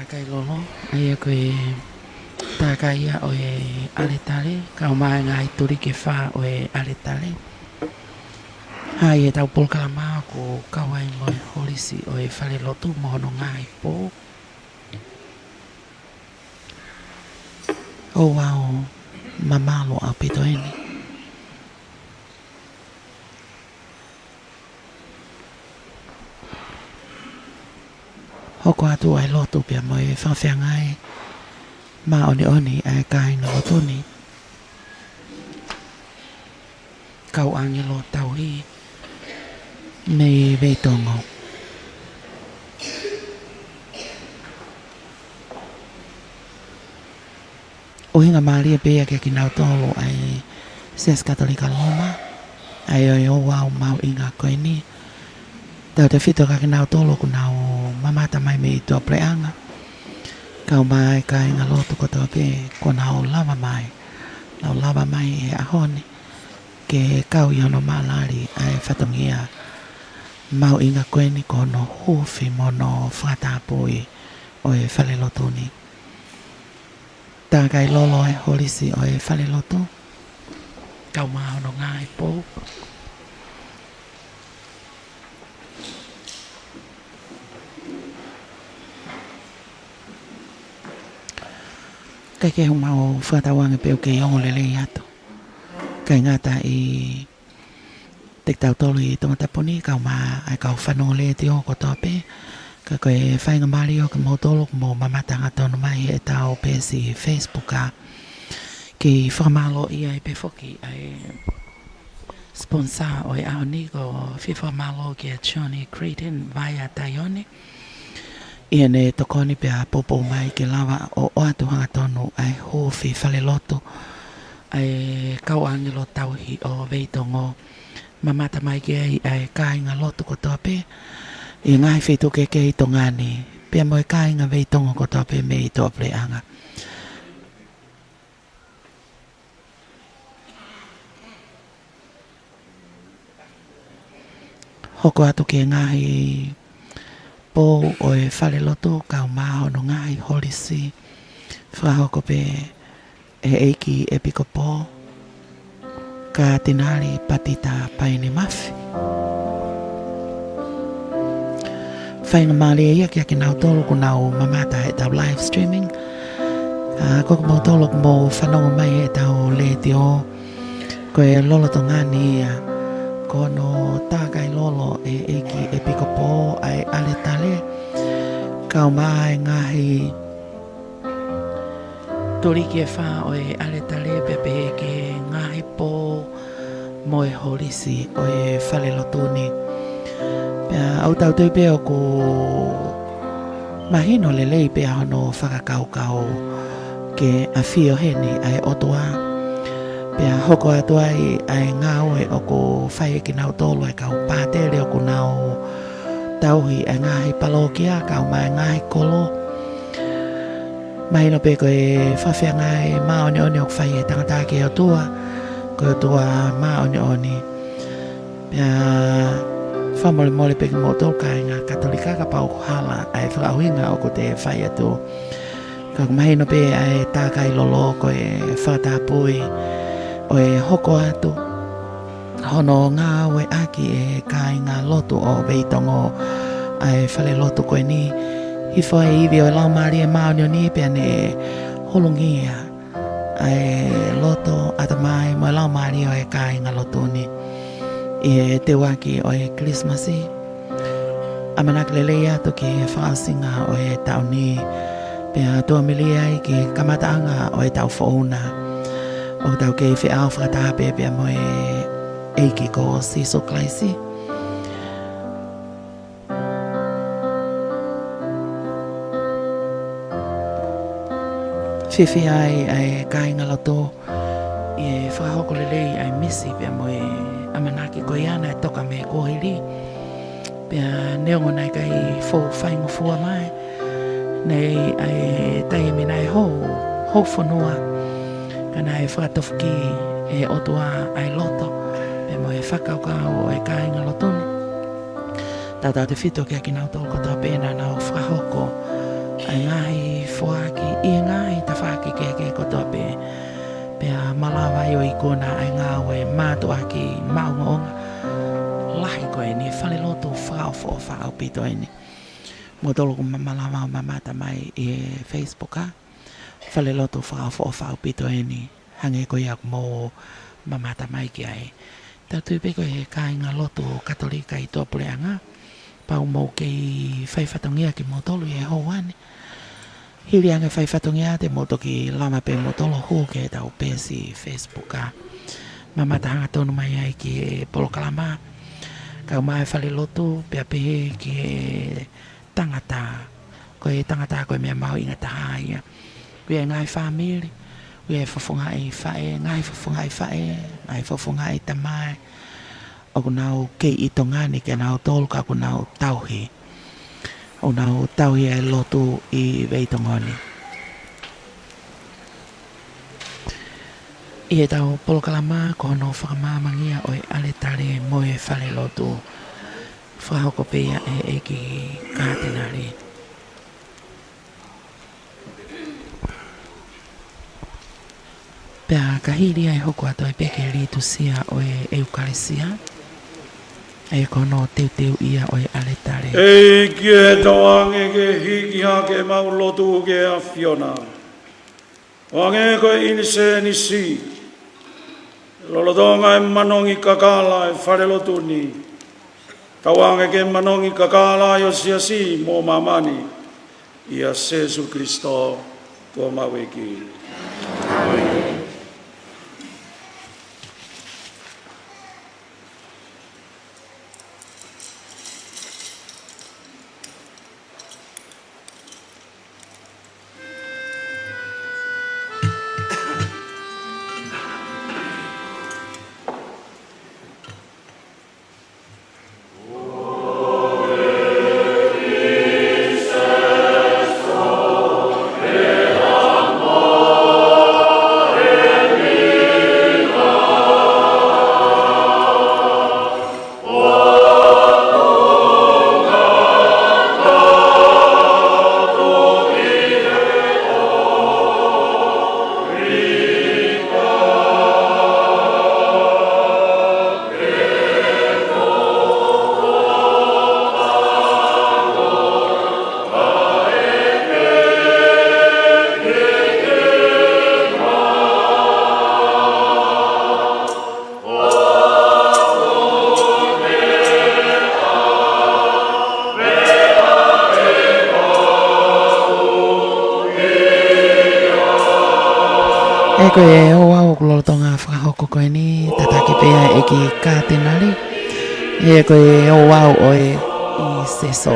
Kai lolo ai koe takai o e aletale ka mai ngai turi ke fa o e aletale hai e tau polka ma ko kawai mo holisi o e fale lotu mo no ngai po o wow mamalo a pitoeni hoko atu ai lotu pia mo e whawhiangai ma oni ai kai no lotu ni kau angelo tau hi me veitongo o hinga mali e pea ke kinau tolo ai ses katolika loma ai o wau mau inga koe ni tau te whito ka kinau tolo kunau mamata mai me to preanga kau mai kai nga lotu ko to pe ko nau lava mai e ahoni ke kau yo no malari ai fatongia mau inga koeni ko no hufi mono fata poi o e fale lotu ni ta kai lolo e holisi o e fale lotu kau mau no ngai po kai ke mau whatawangi peo ke ongo lele ato. Kai ngata i tek tau tolu i tonga taponi, kau maa ai kau whanongo le te o kotope. Ka koe whainga mari o ka mau tolu mo mamatanga tonu mai e tau pesi Facebook a. Ki whamalo i ai pe foki ai sponsor o e aoni ko whamalo ki a Johnny Creighton via Taione. Ia ne tokoni pe a popo mai ke lava o atu hanga tonu ai hofi fale loto ai kau angelo tauhi o veitongo mamata mai ke ai kainga loto ko tope i ngai fetu ke tongani pe mo kainga veitongo ko tope me i tople anga hoko atu ke ngai po o e whale loto kau maho no ngai holisi whahoko pe e eiki e piko po ka tinari patita paini mafi whainga mali e ia kia ki nau tolo ku nau mamata e tau live streaming koko mau tolo ku mau whanonga mai e tau le te o koe lolo to ngani ia kono takai lolo e eiki e piko po ai ale tale kau mai ngahi tori ke wha o e ale tale pepe ke ngahi po mo e holisi o e whale lotuni au tau tui pe o ko mahino lelei pe hono whakakau ke a whio heni ai otoa pea hoko atu ai ngau e o ko whai ki nau tolu e kau pātere o ko nau tauhi e ngahi palokia kau mai ngahi kolo mai no pe ko e whawhia ngai maoni oni o whai e tangata ke o tua ko o tua maoni oni pea whamole mole pe ki mo tolka e ngā katolika ka pau hala ai whakauhinga o ko te whai atu kau mai no pe ai tākai lolo ko e whatapui o e hoko atu hono ngā we aki e kai ngā lotu o veitongo ai fale loto koe ni i whae iwi o lau maari e maonio ni pia ne holongia ai loto ata mai mo lau maari o e kai ngā loto ni i te waki o e Christmasi amanak lelea to ki e whaasinga o e tau ni pia tua milia i ki kamataanga o e tau whauna o tau kei whi au whakatape pia mo e eiki ko siso klaisi Whiwhi ai kai ngā loto i e whakahoko lelei ai misi pia mo e amanaki ko iana e toka me kohiri pia neongo nai kai fō whaingo fua mai nei ai tai mi nai hou whanua kana e whakatofuki e otua ai loto pia mo e whakaukau ai kai ngā lotoni tata te whito kia ki nau tōko tō pēna nau whakahoko ai ngahi whaaki i ngahi ta whaaki kia ke kotoa pe pia malawa i o i kona ai ngāwe mātua ki maunga lahi koe ni whale loto whao pito e ni mo tolo ko malawa o mamata mai i Facebook ha whale loto whao pito e ni hange koe aku mo mamata mai ki ai tatu pe koe kai ngā loto katolika i tō pureanga pau mo kei whaiwhatongia ki mo tolu e houane hiri anga whaiwhatongia te moto ki lama pe mo tolo hu ke tau pesi Facebook a mamata hanga tonu mai ai ki e polokalama kau mai whale loto pia pehe ki e tangata koe tangata koe mea mau inga taha ia koe ngai whamiri koe whafunga i whae ngai whafunga i whae ngai whafunga i tamai o nau kei i tongani ke nau tolka ko nau tauhi o nau tauhi e lotu i veitongoni i e tau polokalama ko no whakamamangia o e aletare mo e whale lotu whahoko pea e ki kātenari pea kahiri ai hoko ato e peke ritu sia o e eukaresia e kono teu ia o e aletare. E kie tawange ke hiki hake mau lotu ke a Fiona. Wange ko inise ni si. Lolotonga e manongi kakala e whare lotu ni. Tawange ke manongi kakala yo siasi mo mamani. Ia Jesu Kristo tua maweki. Amen. E koe o au kulolotonga whakahoko koe ni tataki pea e ki kātenari. E koe o au oe i seso.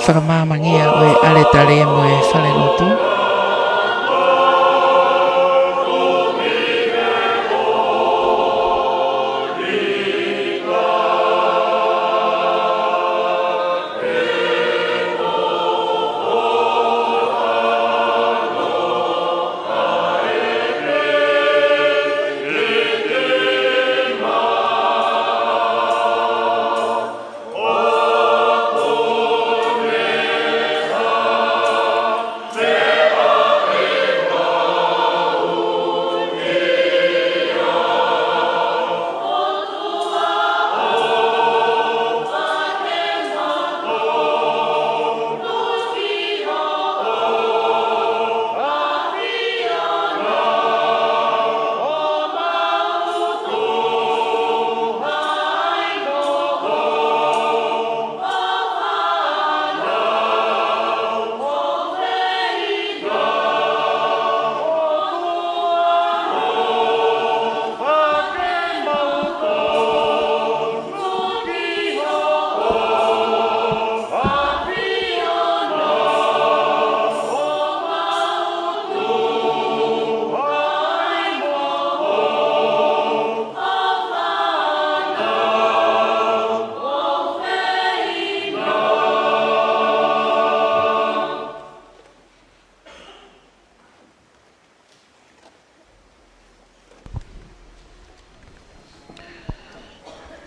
Whakamamangia oe aletare mo e whale lotu. Yeah.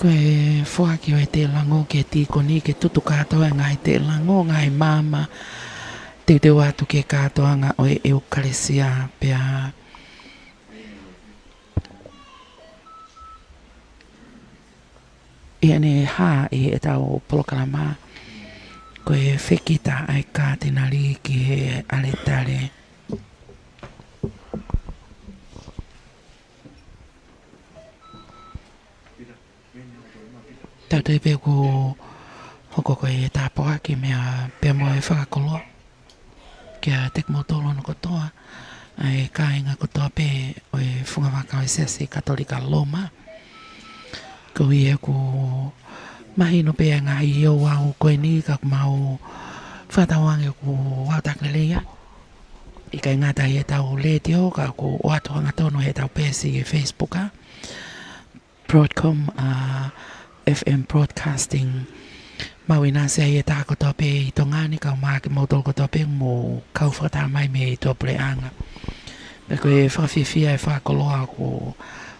Koe whaki o e te lango ke tiko ni ke tutu katoa ngai te lango ngai mama te watu ke katoa nga o e eukaresia pia ne ha e tau polokalama koe whekita ai ka te nari ki he aletare. Tau te pe ko hoko koe e tāpoa ki mea pia mo e whakakoloa. Kia tek mo tolo no kotoa. Ai ka inga kotoa pe o e whunga waka o e sese katolika Loma. Ko i e ko mahi no pe ngā i o wau koe ni ka mau whatawange ko wau taklelea. I kai ngata i e tau le teo ka ko o atoanga tono he tau pesi e Facebooka. Broadcom FM Broadcasting mawina se ai ta ko tope I tonga ni ka ma ke mo tol ko tope mo kau fata mai me to preanga pe ko e fa fifi ai fa ko loa ko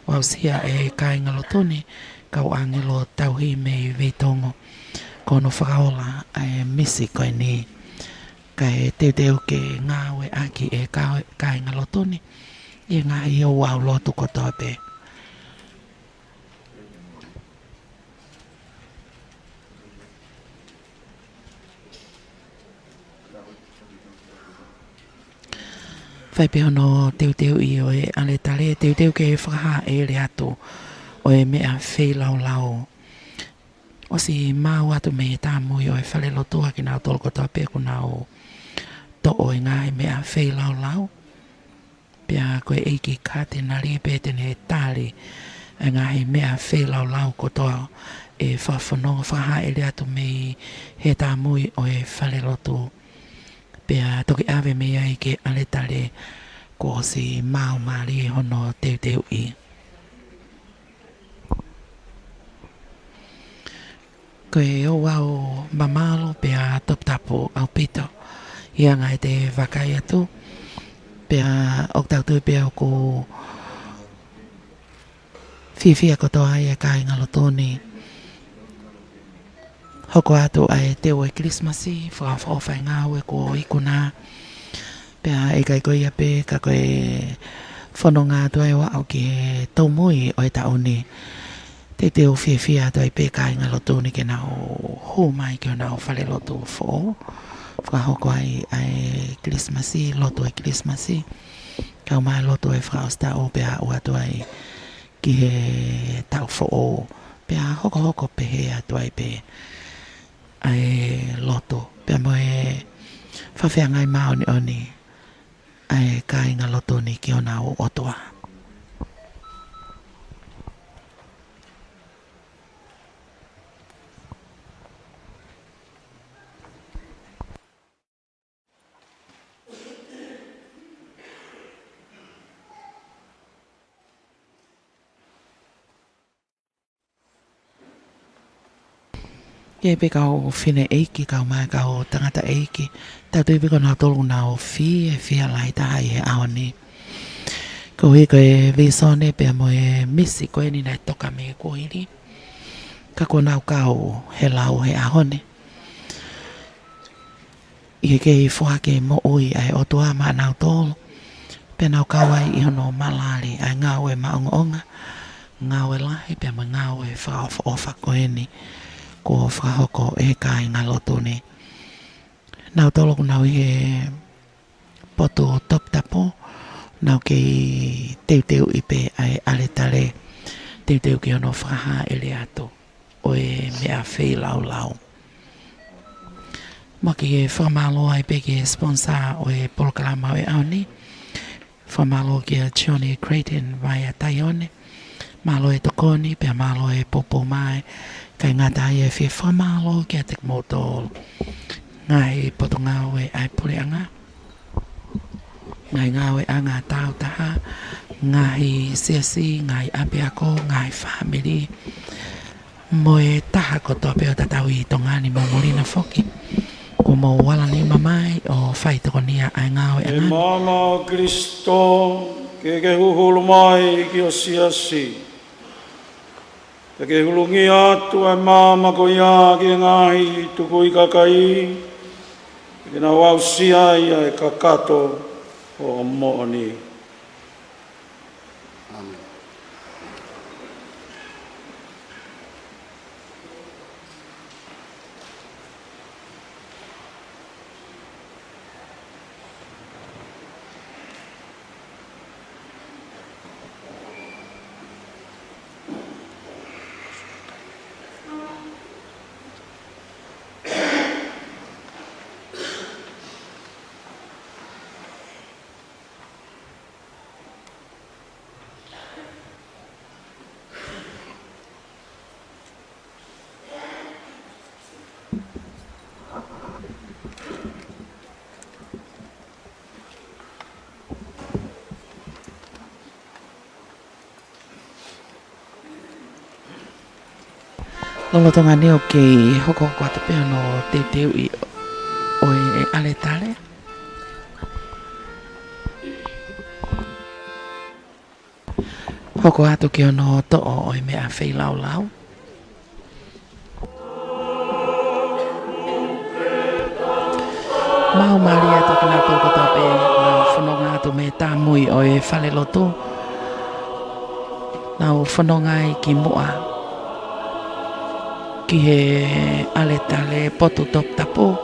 wa sia e kai ngalo toni ka angelo tau hi me vetongo ko no faola ai misi ko ni kai te ke nga we aki e kai ngalo toni e nga I o wa lo tu ko tope. Whai peo no teu I o e ale tale, teu ke whakaha e le atu o e mea whei lau. O si mau atu me tā mui o e whale lotua ki nao tolko toa pe ku nao to o e ngā e mea whei lau. Pia koe eiki ka te nari pe tene tāli e ngā e mea whei lau ko toa e whawhanonga whakaha e le atu me he tā mui o e whale lotua. Pea toki ave me ai ke ale tale ko si mau mari hono teu I. Koe o wau mamalo pea top tapo au pito. Ia ngai te wakai atu. Pea ok tau tui pea ko fifia kotoa ai e kai ngalotoni. Hoko atu ai te o e Christmasi, whawhai ngā ue ko ikuna. Pea e kai koe ia pe, ka koe whono ngā tu ai wao ki e taumui o e tauni. Te o fia atu ai pe kai ngā lotoni ke nao hō mai ke o nao whale lotu who. Whahoko ai Christmasi, lotu ai Christmasi. Kau mai lotu ai whaosta o pea o atu ai ki he tau who. Pea hoko pe he atu ai pe. Ai loto pe mo e whawhea ngai maoni oni ai kai ngā loto ni ki ona o otoa. Ke pe kau fine eiki kau mai kau tangata eiki. Tau tui piko nā tolu nā o fia lai taha I he aoni. Ko hi koe visone pe mo e misi koe ni nai toka me ko hiri. Ka ko nau kau he lau he ahone. I he kei fuake mo ui ai o tua ma nau tolu. Pe nau kau ai I hono malari ai ngau e maonga. Ngau e lahi pe mo ngau e whaofa koe ni. Ko whahoko e kai ngā loto ni. Nau tolo nau I he poto top tapo. Nau kei teu I pe ai ale tale. Teu ki ono whaha e le ato. O e mea whei lau. Maki e whamalo ai pe ki e sponsor o e polokalama o e aoni. Whamalo ki a Johnny Creighton vai a Taione. Malo e tokoni pe malo e popo mai. Kai ngata ai e whia whamalo ki a tek moto ngai poto ngawe ai pule anga. Ngai ngawe anga tau taha. Ngai siasi, ngai apiako, ngai family. Moe taha koto peo tatau I tonga ni maumolina foki. Ko mo wala ni mamai o whai toko nia ai ngawe anga. E mama Kristo ke huhulu mai ki o siasi. e ke hulungi atu e māma ko ia ki ngahi tuku i kakai, e ke na wausia ia e kakato o mooni. Amen. Lolo tonga neo ke hoko kwa te peo no te teu I oe e ale tale. Hoko atu ke ono to o oe mea whei lau lau. Mau mari atu kina toko tope na whanonga atu me tā mui oe whale loto. Nau whanonga I ki mua. Ki he ale tale poto top tapo.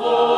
Oh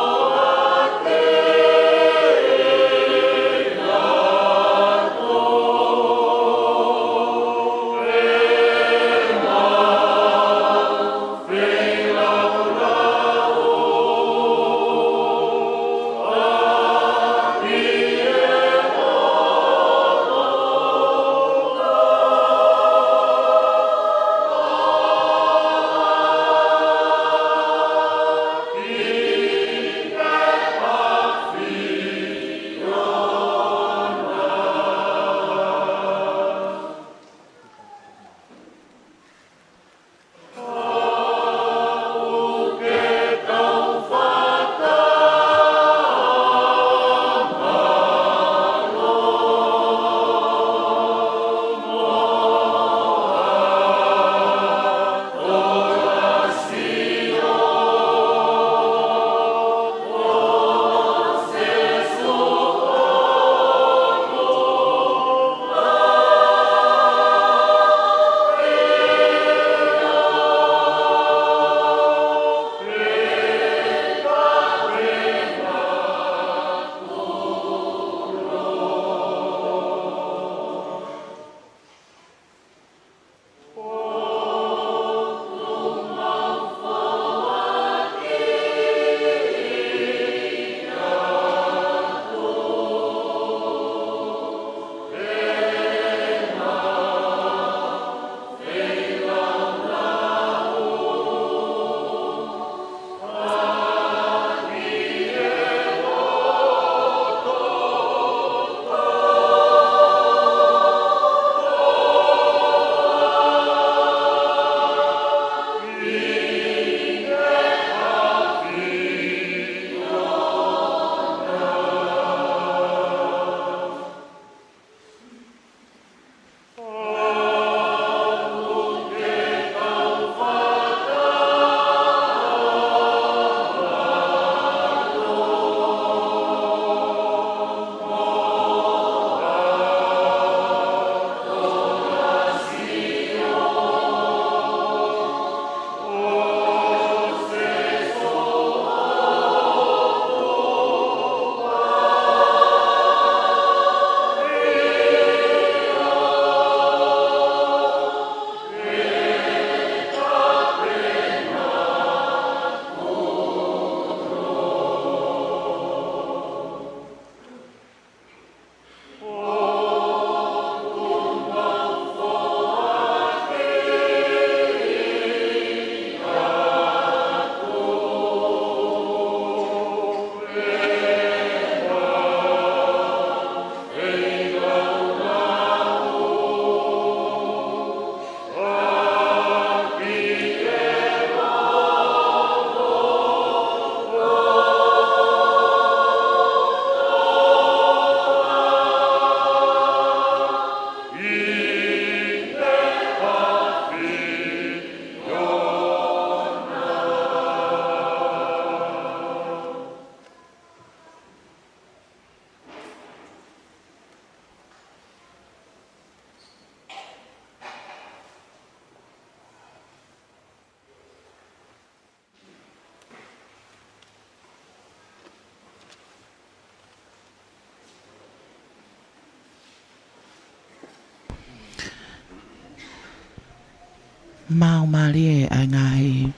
mau mali ai ngai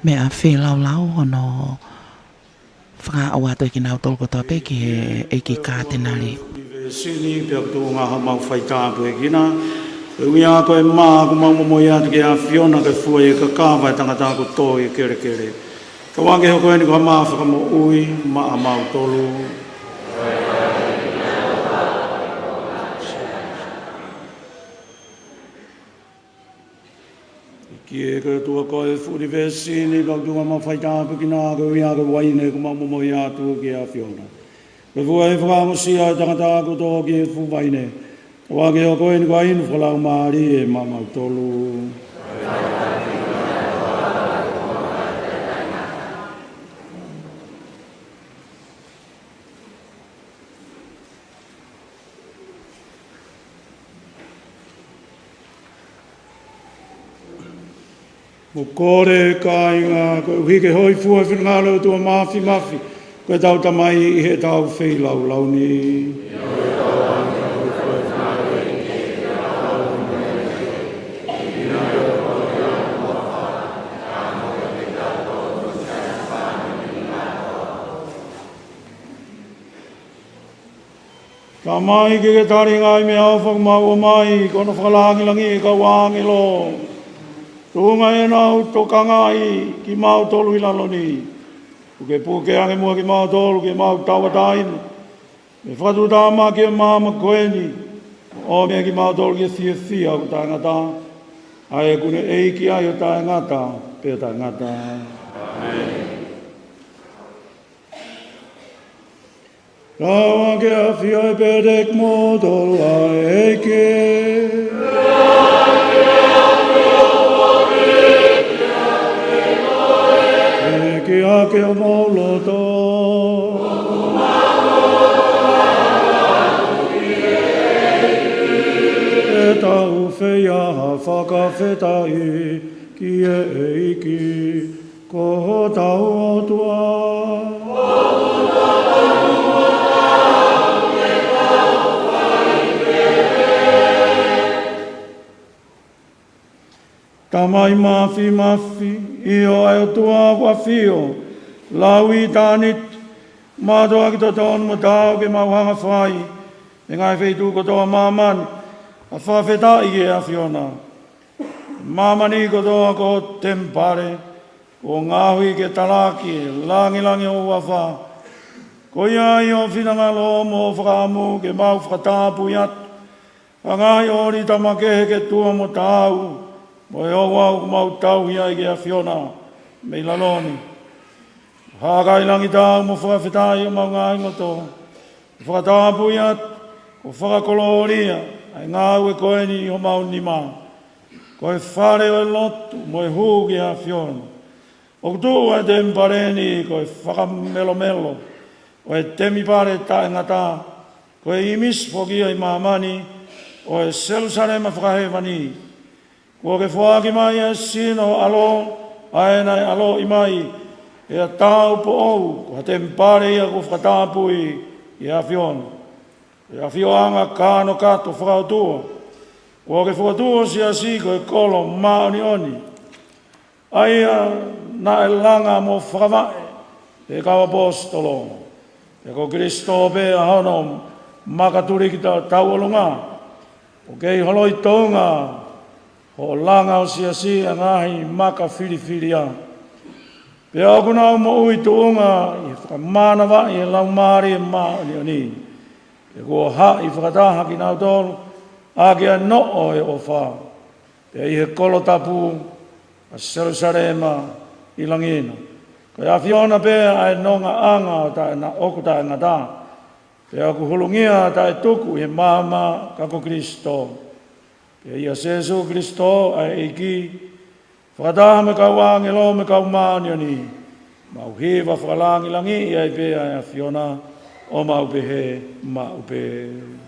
me a fe lau hono fra awa to ki nau tol ko to pe ki e ki ka tenali sini pe tu nga ha mau fai ka pe kina uia ko e ma ko mau mo ya ke a fiona ke fu e ka ka vai tanga ta ko to e kere kere ka wange ho ko ni ko ma fa mo ui ma mau tolu ki ke tu ko e fu di vesini ka tu ma fai ka pe kina ko uia ko wai ne ko mau mo ya tu ke a fiona pe fu e fa mo sia tanga ta ko to ke fu vai ne wage o ko en gain fola mari e mama tolu mo kore kainga ko hike hoi fu e ngalo tu mafi ko tau tamai he tau fei lau ni Tamai ke tari ngai me au fak mau mai kono whakalangi langi ka wangi lo. Tunga e nau toka ngai ki mau tolu i laloni. Uke puke ange mua ki mau tolu ki mau tawa taini. Me whatu tāma ki mama koeni. O mea ki mau tolu ki thia o ta ngata. Ai kune eiki ai o ta ngata. Pe ta ngata. Amen. Rawa ke a fia e pedek mo tolu a eke. Eke a ke o mauloto. E tau whea ha whakawhetai ki e eiki. Ko tau o tua. Tamai mafi, io ai o tua wafio, laui tanit, mātoa ki tōna mo tāu ke mauhanga whai, e ngai wheitu ko toa māmani, a whawhetai e a whiona. Māmani ko toa ko tempare, ko ngāhui ke taraki, langi o wawha, ko iai o whinangalo mo whakamu ke mau whakatāpu iat, a ngai ori tamakehe ke tua mo tāu, mo e o wau mau tau hi ai ke a whiona, mei laloni. Hākai langi tāu mo whakawhetai o mau ngai ngoto. Whakatāpu iat, ko whakakoloria, ai ngāu e koeni o mau nima. Ko e whare o e lotu, mo e hū ke a whiona. O kutu e tempareni, ko e whakamelo, o e temi pare tae ngata, ko e imis poki ai mamani, o e Jerusalema whakahewani. Ko ke whaaki mai e sino alo, aenai alo i mai, e a tau po ou, ko ha tempare ia ko whakatāpui i a whiona. E a whioanga kāno kato whakautua. Ko ke whakautua si ko e kolo maoni oni. Aia na e langa mo whakamae, e kau apostolo. E ko Kristo pe a hono makaturi ki tau olunga. O kei holoi tonga, o langa o si ngahi maka whiriwhiria. Pe au kuna au mo ui tuunga i whakamanawa i lau maari e maoni oni. Pe kua ha i whakataha ki nau tolu, a kia no o e o wha. Pe i he kolo tapu a Jerusalema i langina. Ko ia whiona pēa ai nonga anga o tae na oku tae ngata. Pe aku hulungia tae tuku i mama kako Kristo. Pe ia Jesu Kristo ai eiki. Whakataha me kau angelo me kau maani ani. Mau hewa whakalangi langi i ai pēa ai a whiona o mau pehe mau pehe.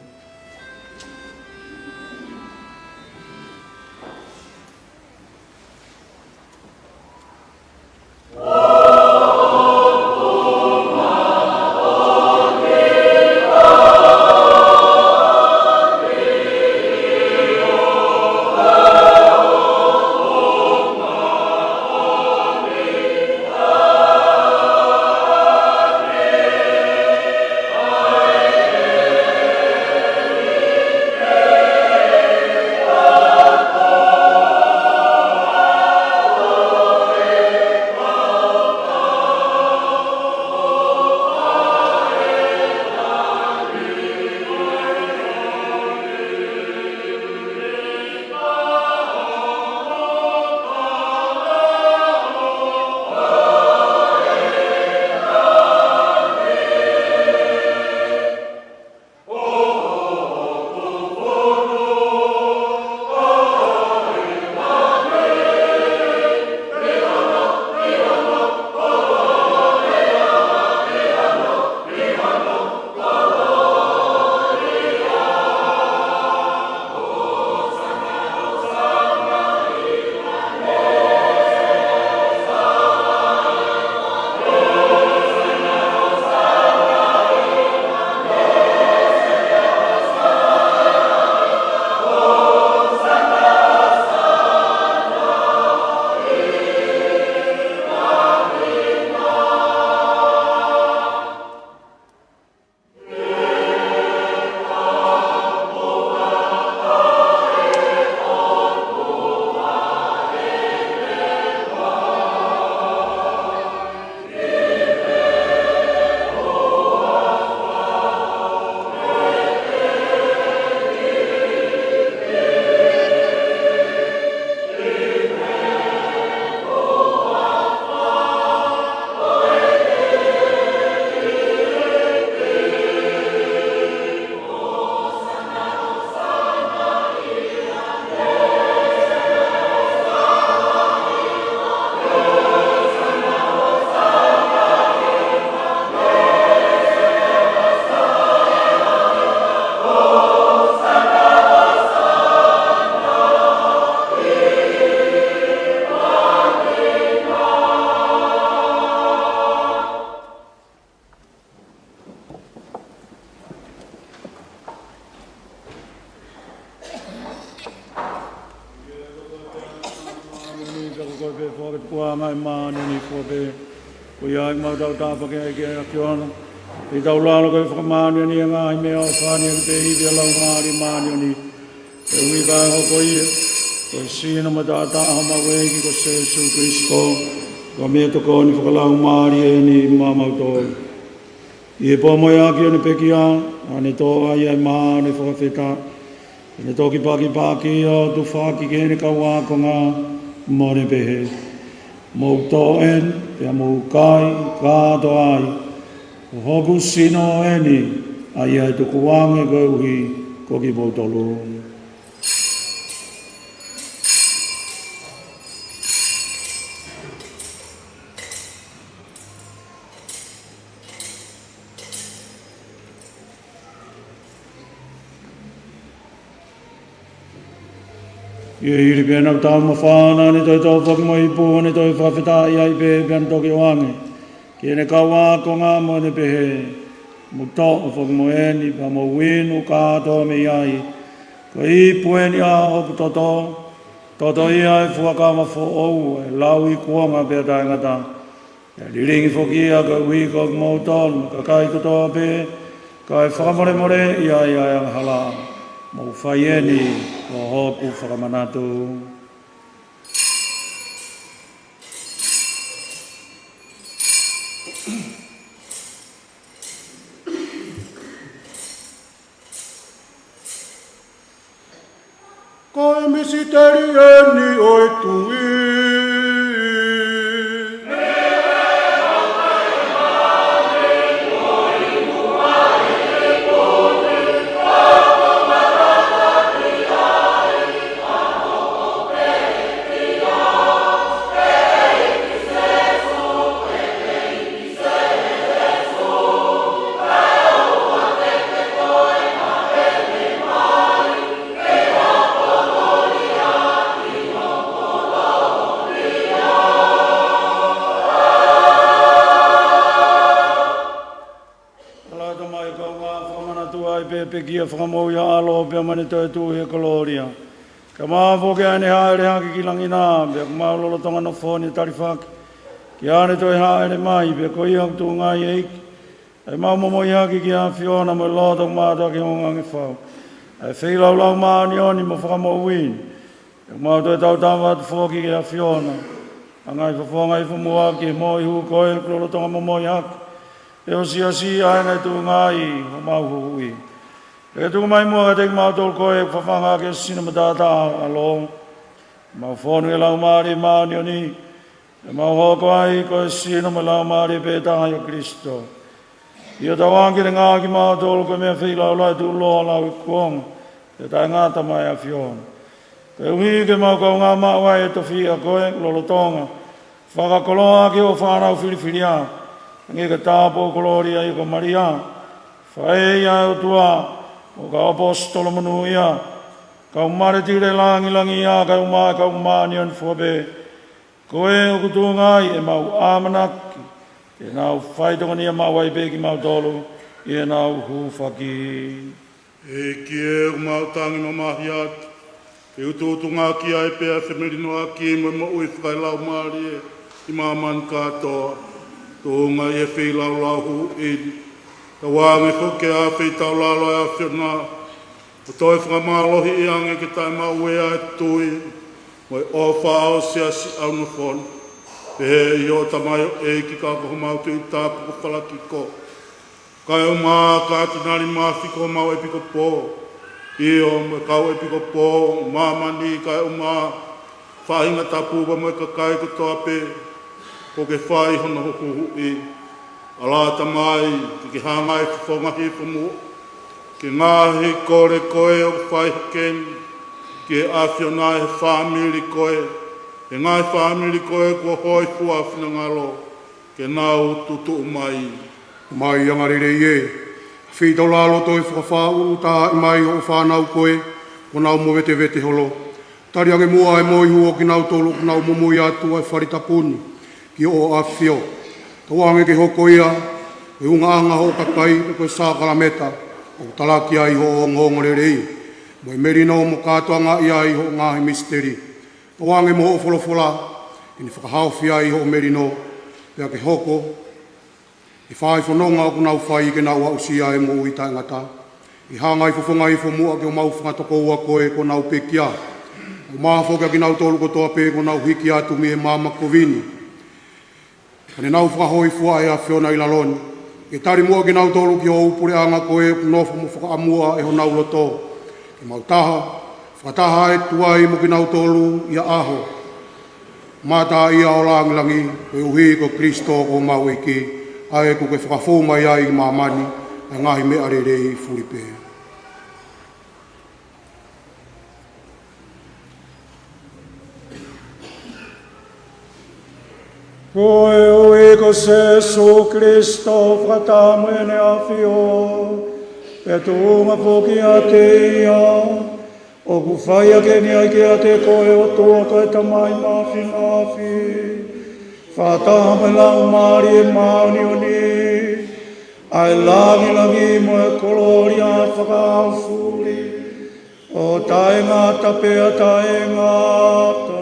ke pua ngai mani ni fobe. Ko ia mau tau tapa ke kiona. I tau lalo ke whakamani ni ngai mea o whani ke te hiwi lau ngāri mani ni. E ui kai hoko ia. Ko sina matata hama weki ko Jesu Kristo. Ko mea toko ni whakalau mari e ni mamau tōi. I e pō moi aki o ni peki a. Ane tō ai ai maa ni whakawheta. Ane tō ki paki o tu whaki ke ne kaua ko ngā mō ne pehe. Mō tō en, pia mō kai, kāto ai. O hoku sino eni, ai ai tuku wange gauhi ko ki pōtolu. Ia iri pēnau tāu mawhāna, ni toi tau whakmoi pū, ni toi whawhetai ai pē pēn toki wange. Ki ene kaua ko ngā mo ne pehe, mu tō o whakmoe ni pa mo winu kātoa me iai. Ko i pueni a hoku toto i ai fuakama fo ou, e lau i kuonga pēr tai ngata. E liringi whokia ka ui ko mou tonu, ka kai kutoa pē, ka e whakamore i ai ang hala. Mau whaieni o hoku whakamanatu. Koe misiteri eni oi tui. Pekia whakamau ia alo pia mani toi tū he koloria. Ka maa whoke ane haere haki ki langi nā, pia ka maa lolo tonga no whoni tari whaki. Ki ane toi haere mai, pia ko iha kutu ngai eiki. E maa momo i haki ki a whiona mo loto mātua ki honga ngi whau. E whilau lau maa ni oni mo whakamau wini. Pia ka maa toi tau tāma atu whoki ki a whiona. A ngai whawhonga i whamua ki mo i hu koe lolo tonga momo i haki. E o si ai ngai tū ngai ho mau hui. E tu mai mua te mau tol koe whawhanga ke sina matata alo. Mau whonu e lau maari maani o ni. E mau hoko ai koe sina ma lau maari pētaha o Kristo. Ia tawangi re ngāki mau tol koe mea whilau lai tu loa lau i kuonga. E tai ngāta mai a whiona. Te uhi ke mau kau ngā mawai e tofi a koe lolotonga. Whakakoloa ki o whanau whiriwhiria. Nge ka tāpō koloria i ko Maria. Whae ia o tua. O ka apostolo manu ia, ka umare tire langi ia, ka umani on fobe. Koe o kutu ngai e mau amanaki, e nau whaitonga nia mau waipeki mau tolu, e nau hufaki. E kie o mau tangi no mahi atu, e ututu ngā kia e pēa whemerino a kie mo ui whakailau maari e, i māman katoa, tō ngai e whilau lau hu edi. Ka wānge whoke a whitau lalo a whiona. O toi whakamalohi i ange ki tai mau ea e tui. Moi o whao sia si au no whoni. Pehe i o tamai o e ki ka koho mau tu i tāpuko whalaki ko. Kai o mā ka atinari māwhi ko mau epiko pō. I o me kau epiko pō. Māmani kai o mā. Whahinga tapuwa mo ka kai ko toa pe. Ko ke whai hono hoku hui. Alata mai, ki hangai whonga hi whamu, ki ngāhi kore koe o whai keni, ki e awhiona he whamiri koe, e ngai whamiri koe kua hoi fua whina ngalo, ke nau tutu mai. Mai angarere i e, whitau lalo toi whakawhau tā i mai o whanau koe, ko nau mo vete holo. Tari ange mua e moi huo ki nau tolu, ki nau momoi atu ai wharitapuni, ki o awhio. Tawange ke hoko ia, e unga anga ho kakai, e koe sākara meta, o talaki ai ho o ngongorerei. Mo e merina o mo kātoanga i ai ho ngāhi misteri. Tawange mo ho wholofola, Kini whakahawhia i ho merino, pia ke hoko, i whai whanonga o kunau whai ke nau hausia e mo i taingata. I hanga i whawhanga i whamua ke o mau whangatoko ua koe ko nau pekia. O maa whoka ki nau tolu kotoa pe ko nau hiki atu mi e mama kovini. Kane nau whakahoi fua e a whiona i laloni. Ke tari mua ki nau tolu ki o upure anga koe nofu mo whakaamua e ho nau loto. Ke mau taha, whakataha e tuai mo ki nau tolu i a aho. Mata ia o langilangi, koe uhi ko Kristo ko mau iki, ae ko ke whakafuma ia i mamani, a ngahi me arerei furipe. Koe uhi ko Jesu Kristo, whakatamene a whio, e tu unga poki a te ia, o ku whaia ke ni ai ke a te koe o tua koe tamai mawhi mawhi. Whataha me lau maari e mauni o ni. Ai langi langi mo e kolori a whakau furi. O tae ngata pea tae ngata.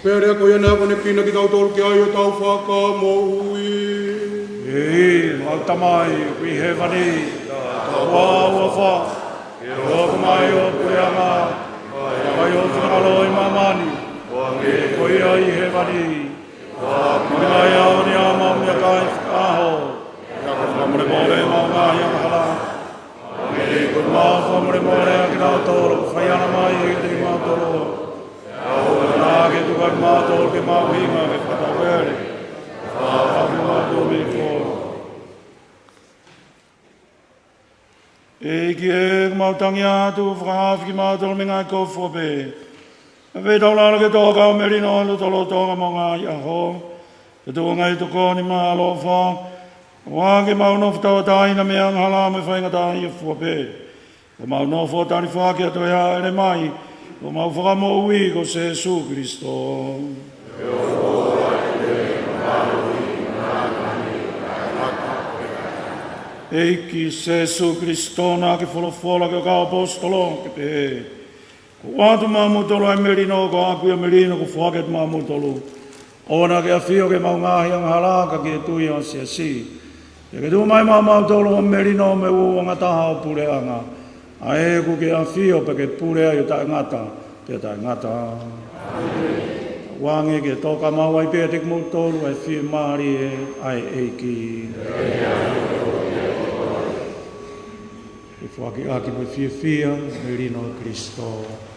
Pere ko ia nā kone pina ki tau tolu ki ai o tau whaka mo ui. E, mau tamai, kui he wani, ka wā ua wha, e roka mai o kueanga, kai o whakalo i mamani, e koi ai he wani, koi ai au ni a mau mea kai whakaho, whamure mōre mau ngā hianga hala, e koi mau whamure mōre a ki nau tōro, whai ana mai e te mau tōro, nā ke tukai mātou ke māwhinga ke whakawere. Whakawi mātou me kōra. E ki e mautangi atu whakawhi ki mātou me ngai kou whope. E wei tau lana ke tō kau merino anu tolo tōnga mo ngā iaho. Ke tō ngai tō ni mā alofa. Wā ke maunofu tau tāina me anghala me whaingata i whope. Ke maunofu tani whaki atu ea ere mai. O mau whakamo ui ko Jesu Kristo. Eiki Jesu Kristo nā ke wholofola ke ka apostolo ke pe. Ko wātu mamutolo e merino ko aku e merino ko whaket mamutolo. Ona ke a whio ke mau ngāhi ang halaka ke tui o siasi. Ke tu mai mamutolo o merino me uanga taha o pure anga. Ae ku ke a whio pe ke pure ai tae ngata, te tae ngata. Wange ke toka mawai pe te kmutoru ai whio maari e ai eiki. E whaki aki me whio merino Kristo.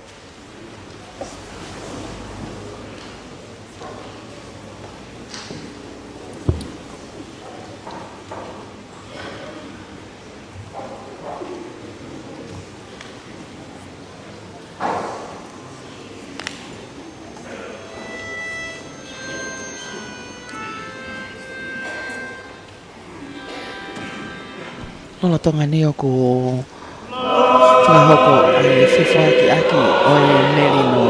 Lola tonga ni o ko whakahoko ai whiwhaki aki o merino.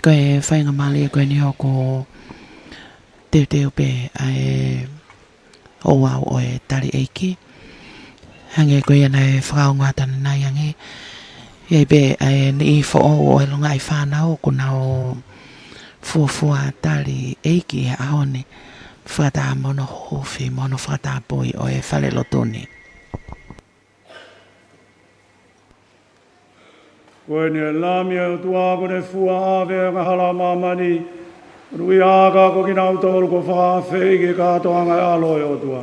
cái phải ngắm mà liền cái này có tiêu về ai ô wow ôi tali eki hàng cái này phao ngoại tận này hàng cái về ai ni phô ôi long ai pha nào cũng nào phua tali eki áo này pha ta mono hofi mono pha ta boi ôi pha le lotoni Koe ne lamia tua ko ne fua ave nga hala mamani. Rui aga ko kina utolu ko wha whige katoa ngai aloi o tua.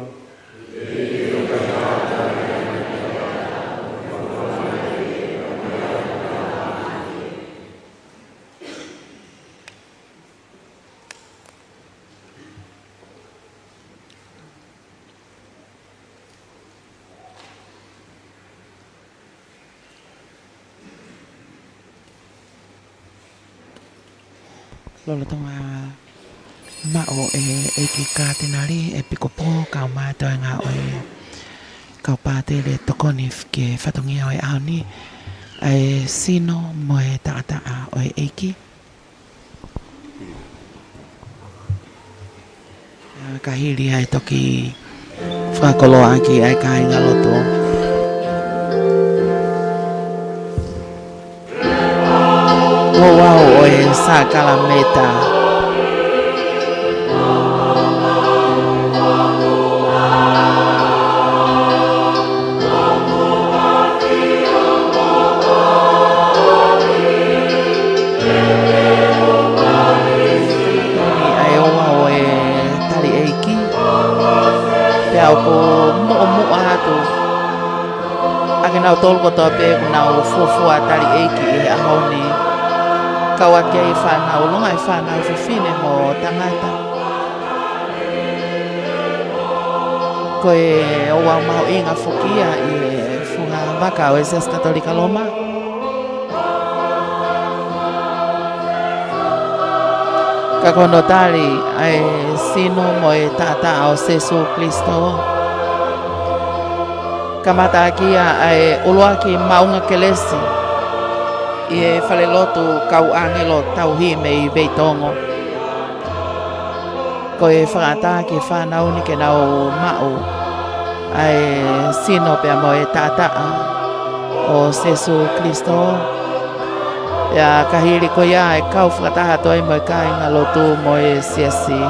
lo lo tonga ma o e ki ka tenari e pikopo ka ma to nga o ka pa te le tokoni ke fatongi o e ani e sino mo e ta o e ki ka hili ai toki fa kolo aki ai ka nga loto wow oi sa calameta ai wow oi tali eiki peo ko mo atu agena tol ko to pe na fu tali eiki a honi kawa ke i whanau, longa i whanau whiwhine mo tangata. Ko e o wau maho inga whukia i whunga waka o Eses Katolika Loma. Ka kono tali ai sino mo e tata o Jesu Kristo. Ka mata kia ai uluaki maunga kelesi. I e whalelotu kau angelo tauhi me i veitongo. Ko e whangata ki whanau ni ke nau mau ai sino pia mo e tataa o Jesu Kristo. Ia kahiri ko ia e kau whakataha toi mo e kai ngalotu mo e siasi.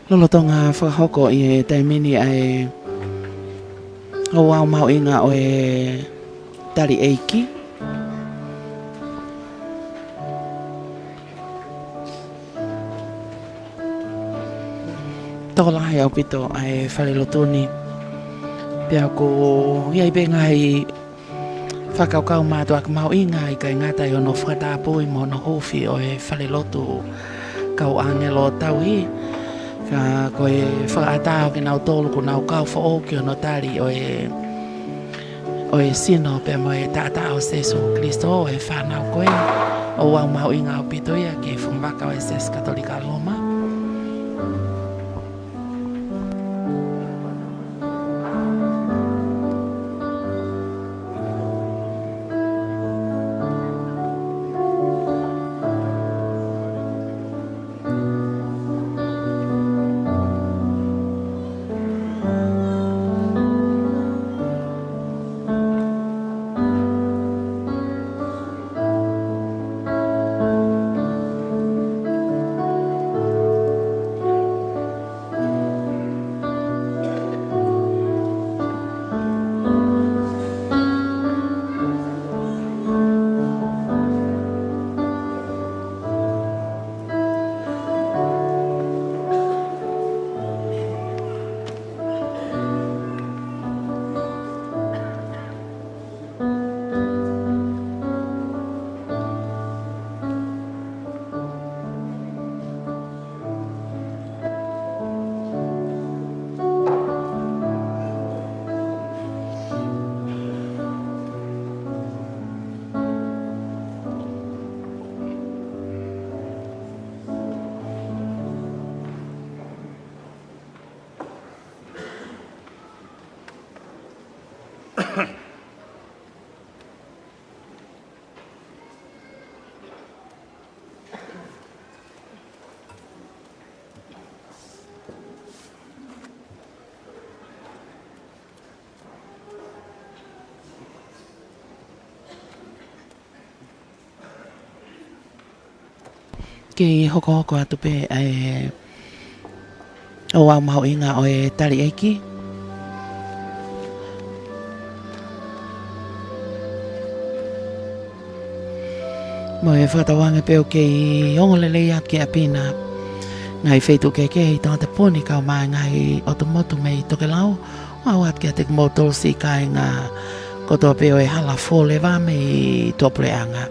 Lolo tonga whakahoko i te mini ai o wau mau inga o e tari eiki. Toko lahi au pito ai whalelotuni. Pea ko iai benga i whakaukau mātua ka mau inga i kai ngata i ono whakatapu i mono hofi o e whalelotu kau angelo tau hi. Ka koe whakaatao ki nau tolu ku nau kau wha ki ono tari o e sino pe mo e tātao Sesu Kristo o e whanau koe o wau mau inga o pito ia ki whumwaka o e Ses Katolika Roma. Ki hoko atu pe o wau mau inga o e tari eiki. Mo e whakatawange peo ke i ongolele at ke apina ngai whaitu ke i tangata poni kau mai ngai otomotu mei toke lau wau at ke atik motol si kai ngā kotoa peo e hala fōle wā mei topule anga.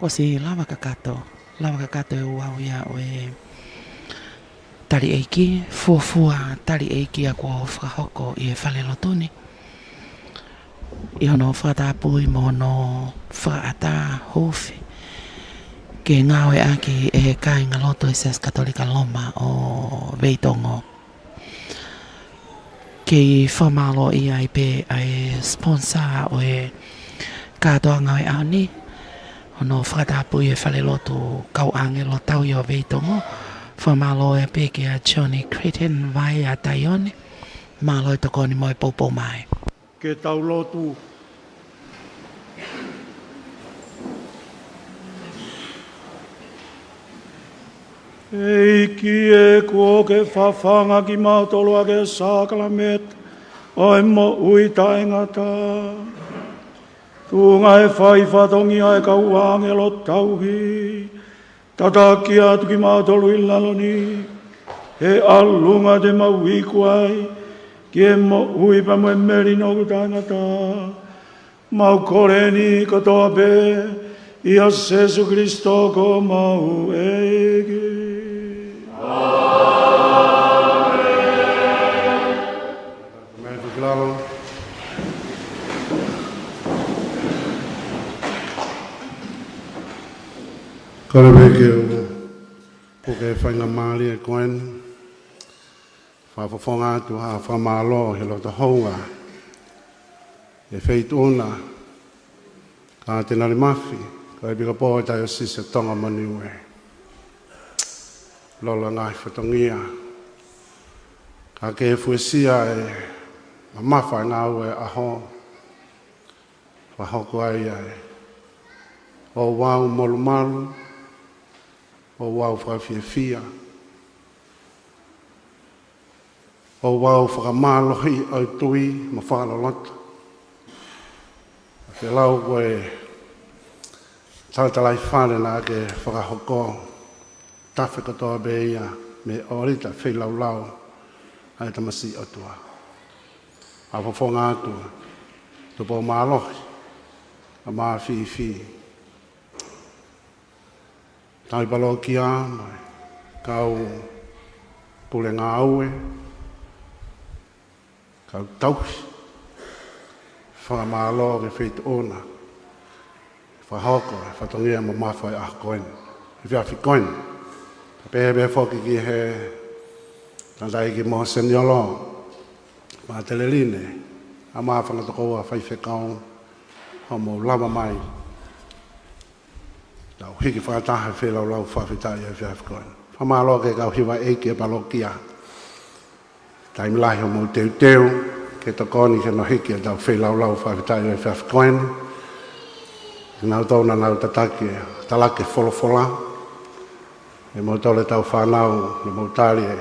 o si lava kakato e wau ia o e tari eiki, fuafua tari eiki a kua whakahoko i e whalelotoni. I hono whakatapui mo no whakata hofi. Ke ngawe aki e kai ngaloto i ses katolika loma o Veitongo. Ke i whamalo i ai pe ai sponsor o e katoa ngawe au ni. Hono whakatapui e whaleloto kau angelo tau i o Veitongo. Whamalo e pe ke a Johnny Creighton vai a Taione. Malo i tokoni mo e popo mai. Ke tau lotu. Eiki e kua ke whawhanga ki mautolua ke sakalamet, o e mo ui taingata. Tunga e whai whatongi ai kau angelo tauhi, tataki atu ki mautolu i laloni, he alunga te maui kuai, ki e mo ui pa mo e meri noku taingata. Mau koreni katoa pe, ia Jesu Kristo ko mau egi. Lalo. Kore meke o puke whainga maali e koen. Whawhawhonga atu haa whamalo he lo ta hounga. E wheituna. Ka te nari mawhi. Ka e bika pōi tai o sise tonga mani ue. Lola ngai whatongia. Ka ke fuesia e mawhai ngā ue aho. Wahoko ai ai. O wau molu malu. O wau whawhiawhia. O wau whakamalohi au tui ma whakalolata. Ke lau koe tautalai whare nā ke whakahoko. Tawhi katoa beia me orita whelaulau. Ai tamasi atua. A whawhonga atua. Tupo mālohi. A mā whiwhi. Tai palo kia mai. Kau pule ngā aue. Kau tauhi. Whakamālo ke whetu ona. Whahoko e whatongia mo mawhai ah koen. E whiawhi koen. Pehe whoki ki he tantai ki mo seniolo. Ma teleline. A maa whangatoko a whaiwhekau. Homo lama mai. Tau hiki whakataha whelau lau whawhitai e whiawhi koen. Whamalo ke kau hiwa eiki e palokia. Taim lahi homo teu teu. Ke tokoni ke no hiki e tau whelau lau whawhitai e whiawhi koen. Nau tōna nau tataki e talake wholofola. E mo tole tau whanau, e mo tari e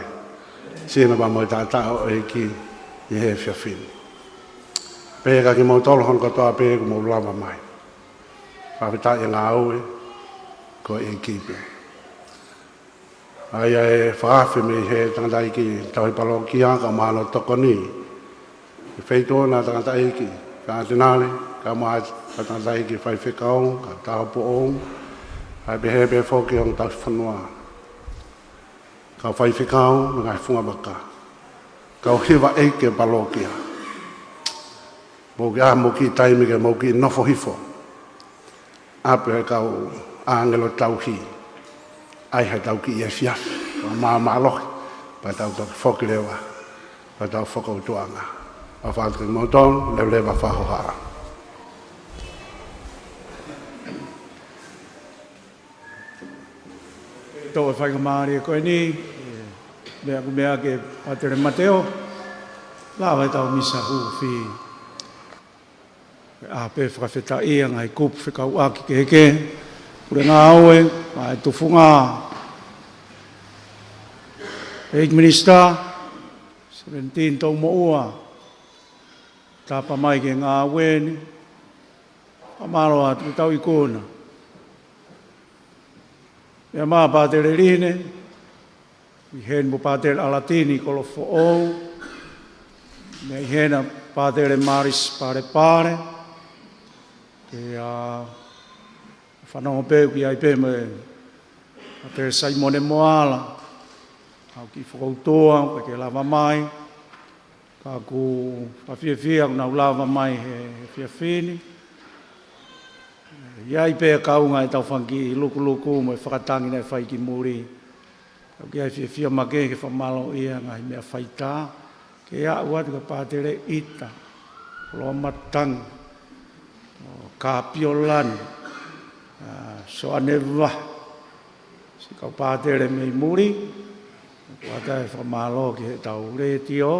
sina pa mo tātao e ki i he whiawhini. Pēka ki mo tolo hon katoa pēku mo lama mai. Whawhitai e ngā aue, ko e ki pē. Ai e whaafi me he tangatai ki tau i palo ki anga mano tokoni. E wheitona tangatai ki, ka atinale, ka maa tangatai ki whaiwhekau, ka tāpo ong. Ai behe be whoki hong tau whanua. Ka whaiwhekau, me ngai whunga maka. Kau hiwa eike palokia. Mōki moki taimike, mōki nofo hifo. Ape kau angelo tauhi. Ai hai tau ki e fiafi. Mā mālohi. Pa tau tau whoki lewa. Pa tau whokau tuanga. A whātaki mōtong, leo lewa whahohaa. Tō e whainga maari e koe ni, mea ku mea ke patere Mateo, lawa e tau misa huwhi. A pe whakawheta ia ngai kupu whikau aki ke heke, pure ngā aue, mai tufunga. Eik Minister, 17 tau mo ua, tapa mai ke ngā aue ni, amaro atu tau i kona. Mea maa pātere rine, i hen mo pātere alatini kolofo ou, mea i hena pātere maris pare pare, ke whanau pēu ki ai pē me te sai mone moala au ki whakautoa pe ke lava mai ka ku whawhiawhia na lava mai he whiawhini iai pē kaunga e tau whanki luku me whakatangi nei whai ki muri au ki ai whiawhia make ke whamalo ia ngai mea whaita ke a uatu ka pātere ita loa matang ka piolan so anewa si kau pātere mei muri wata e whamalo ki he tau retio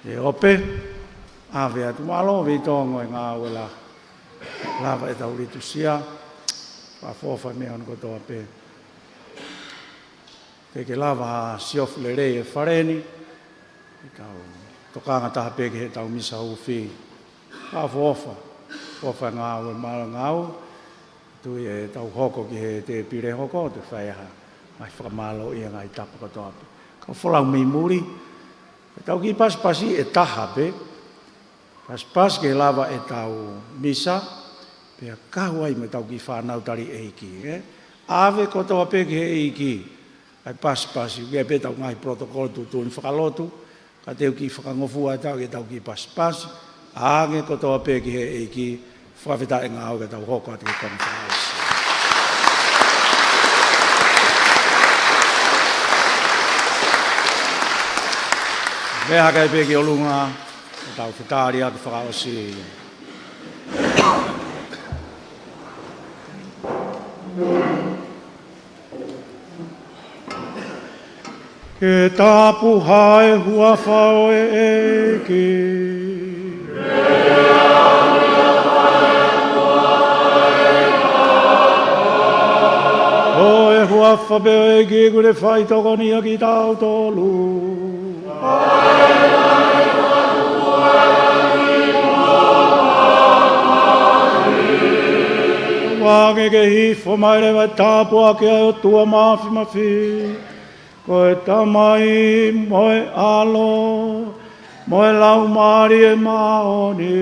e ope awe atu malo vi tongo e ngā wela lava e tau ritu sia pa fofa mea on kotoa pe ke lava siof le rei e whareni e tau tokanga taha pe ke he tau misa uwhi pa fofa ngā we mara ngāu tui e tau hoko ki he te pire hoko te whaiaha mai whakamalo ia ngai tapa katoa pe ka wholau mei muri e tau ki paspasi e taha pe paspas ke lava e tau misa pe kauai me tau ki whanau tari eiki ave kotoa pe ki he eiki ai paspasi ke pe tau ngai protokol tu ni whakalotu ka teu ki whakangofua tau ke tau ki paspasi age kotoa pe ki he eiki whawhita e ngā au ke tau hoko ati ke konferensi. Mea kai peki o lunga, o tau whitāri atu whakaosi. Ke tāpu hae hua whao e eki. O e hua whapeo eki kure whai tokoni a ki tau tolu. Wange ke hifo mai rewa tāpua ke ai o tua mawhi. Ko e tamai moe alo, moe lau maari e maoni.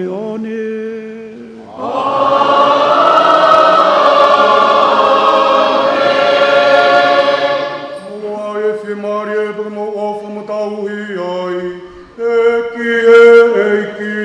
Moa e whi maari e primo ofa mo tauhi ai, eki e eiki.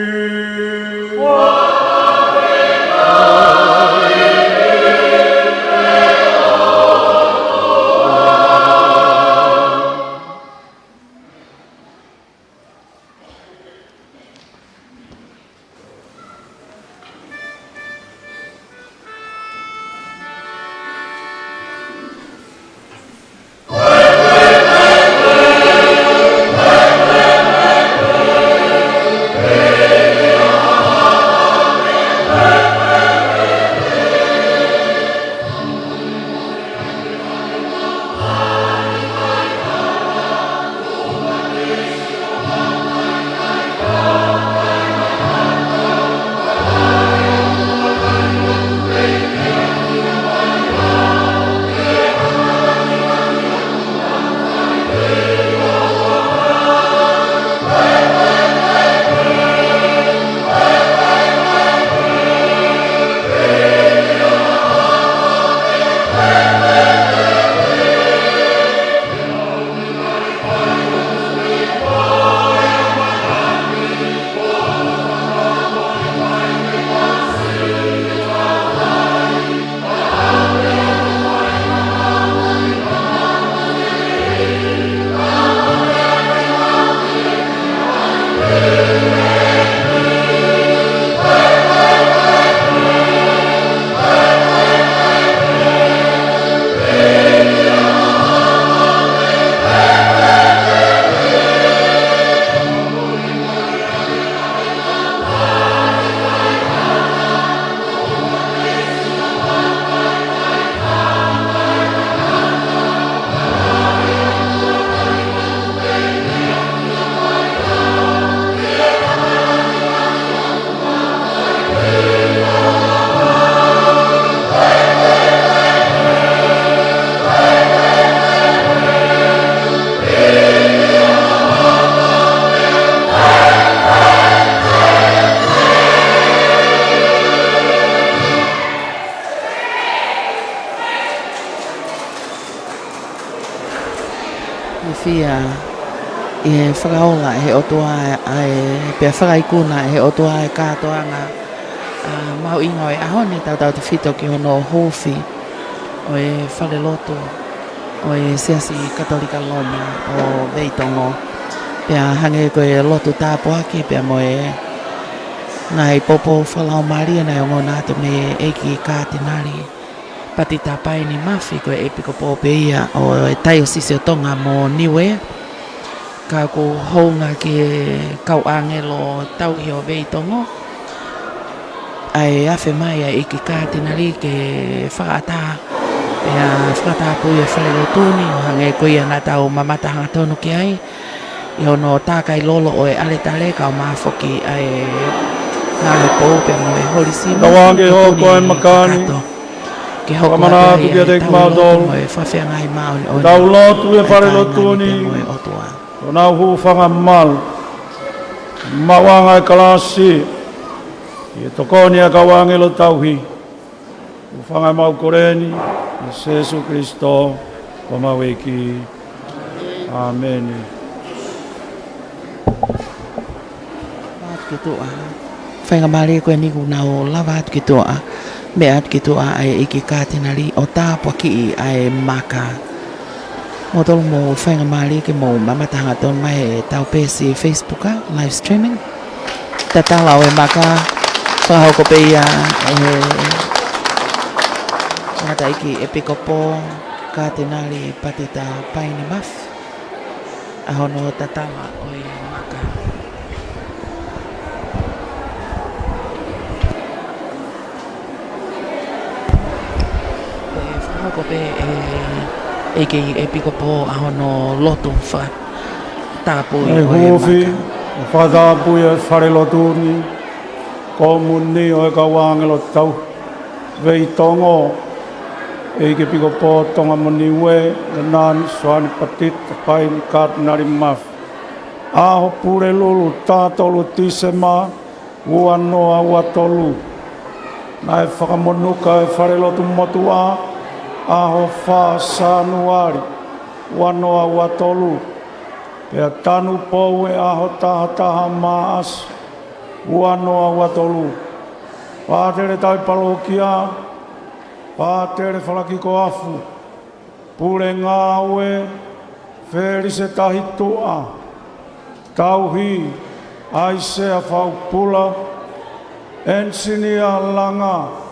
Fia e whakaola he otua e pia whakaikuna he otua e kātoanga mau inga o e ahoni tau te whito ki hono hōwhi o e whare loto o e seasi katolika Loma o Veitongo pia hange ko e loto tāpoaki pia mo e ngai popo whalao maria nei o ngonatu me eiki kātinari pati tāpai ni mawhi ko e epiko pōpe ia o e tai o sisi o tonga mo niwe ka ko hounga ki kau angelo tauhi o Veitongo ai afe mai ai ki kātinari ke whaata pia whaata pui e whare rotuni o hange ko ia nā tau mamata hanga tonu ki ai i hono tākai lolo o e ale tale ka o mafoki ai ngāle pou pia mo e horisima Nawange ho ko e makani ke hoko Kamana atua tu ia kia e te tau mautol. loto mo e whawhianga i maoni o Tau lotu e whare ai lotuni. kāingani pia mo e otua O nā huwhanga mal. Mawanga e kalasi. I e tokoni a kawangelo tauhi. Huwhanga e mau koreni. I Jesu Christo. Ko maweki. Amen. Atu ki toa. Whainga maare koe niku na o lava atu ki toa. Me atu ki toa ai iki kātinari o tāpua ki i ai maka. Mo tolu mo whainga maare ke mo mamatanga ton mai e tau pēsi Facebooka, live streaming. Ta tala o e maka. Whahoko pe ia e ngata iki e pikopo kātinari pati ta paini maf. Ahono ta tala o e maka. Ko pe e ke e piko po a hono loto fa tapu E huwhi. O whatapu e whare lotuni. Ko muni o e kawangelo tau. Veitongo. E ke piko po tonga muni we. Nani swani patit. Paini kātinari maf. Aho pure lulu tātolu tisema. Ua noa ua tolu. Nai whakamonuka e whare lotu motua. Aho wha sanuari. Ua noa ua tolu. Pea tanu pou e aho taha maas. Ua noa ua tolu. Pātere tai palokia. Pātere whalaki ko afu. Pure ngāwe. Wheri se tahi tua. Tauhi. Aisea whaupula. Ensinia Langa.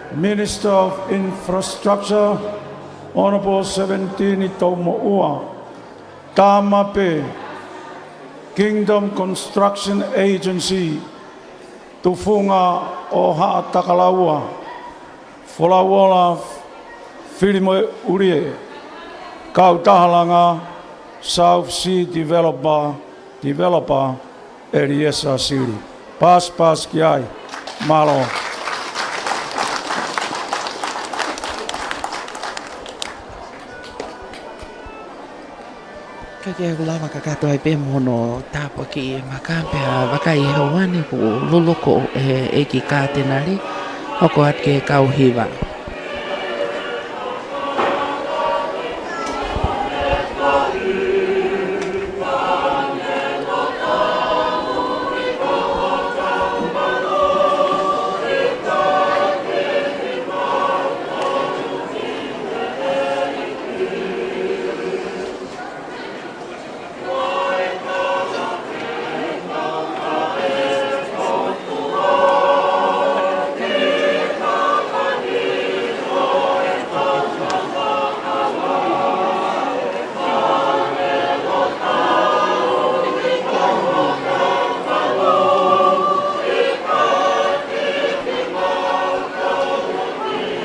Minister of Infrastructure, Honorable 17 Tomo Ua, Tamape, Kingdom Construction Agency, Tufunga o Haatakalaua, Folawala, Filimo Urie, Kautahalanga, South Sea Developer, Eriesa City. Pas kiai, malo. Kake lava kakato ai pe mono tāpua ki e makapea wakai e hauane ku luloko e ki kātenari hoko at ke kauhiwa.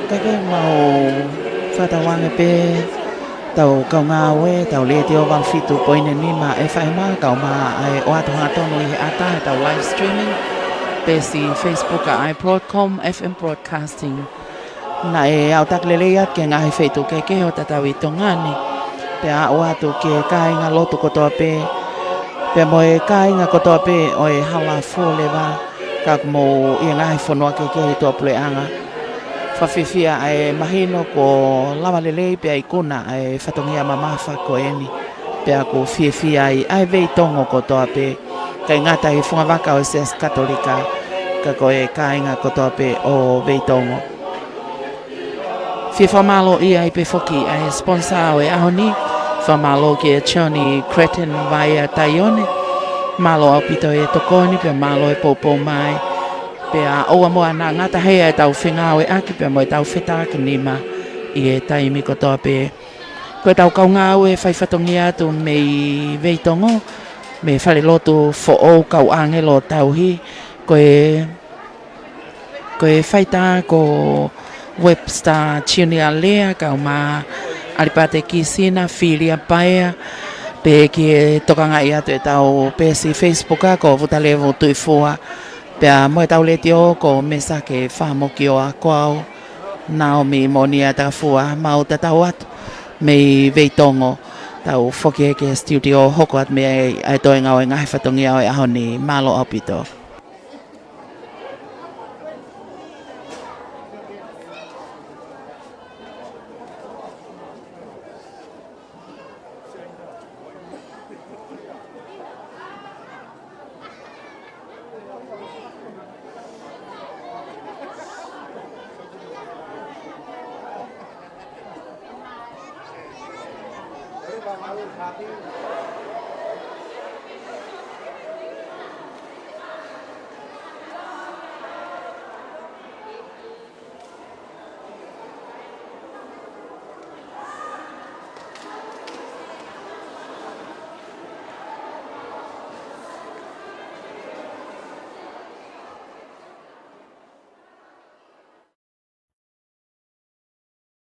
Kake mau whatawange pe tau kau ngā we, tau lea te o walfitu poine ni ma e whaima, kau ma ai o atu hatono i he ata, tau live streaming, pe si Facebook a ai Broadcom, FM Broadcasting. Na e au tak lele at ke ngā he whaitu ke o tatau i tongani, pe a o atu ke kai ngā lotu kotoa pe mo e kai ngā kotoa pe o e hala fōlewa, kak mo i ngā he whanua ke i tō puleanga. Whawhiwhia e mahino ko lawa lelei pe ai kuna e whatongia mamafa ko eni. pe ako fie ai vei tongo kotoa pe kai ngata i funga waka o Ecclesia Katolika ka koe kainga kotoa pe o vei tongo. Fie whamalo i ai pe foki ai sponsor o e ahoni whamalo ki e Choni Cretin Vaia Taione malo au pito e tokoni pe malo e popo mai pe a oa moa na ngata hea e tau whinga o e aki pe mo e tau whetā ki nima i e taimi kotoa pe koe tau kaunga o e whaiwhatongi atu me i veitongo me whare lotu fo o kau angelo tauhi koe whaita ko Webster Chiunia Lea kau ma alipate ki sina filia paea pe ki e tokanga i atu e tau pesi Facebooka ko vutalevo tuifua pe a moe tau leti o ko mesa ke whamoki o a koau Naomi Monia Tafua mau tatau atu me veitongo tau whoki e ke studio hoko at me ai toi ngau e ngahi whatongi au e ahoni malo apito.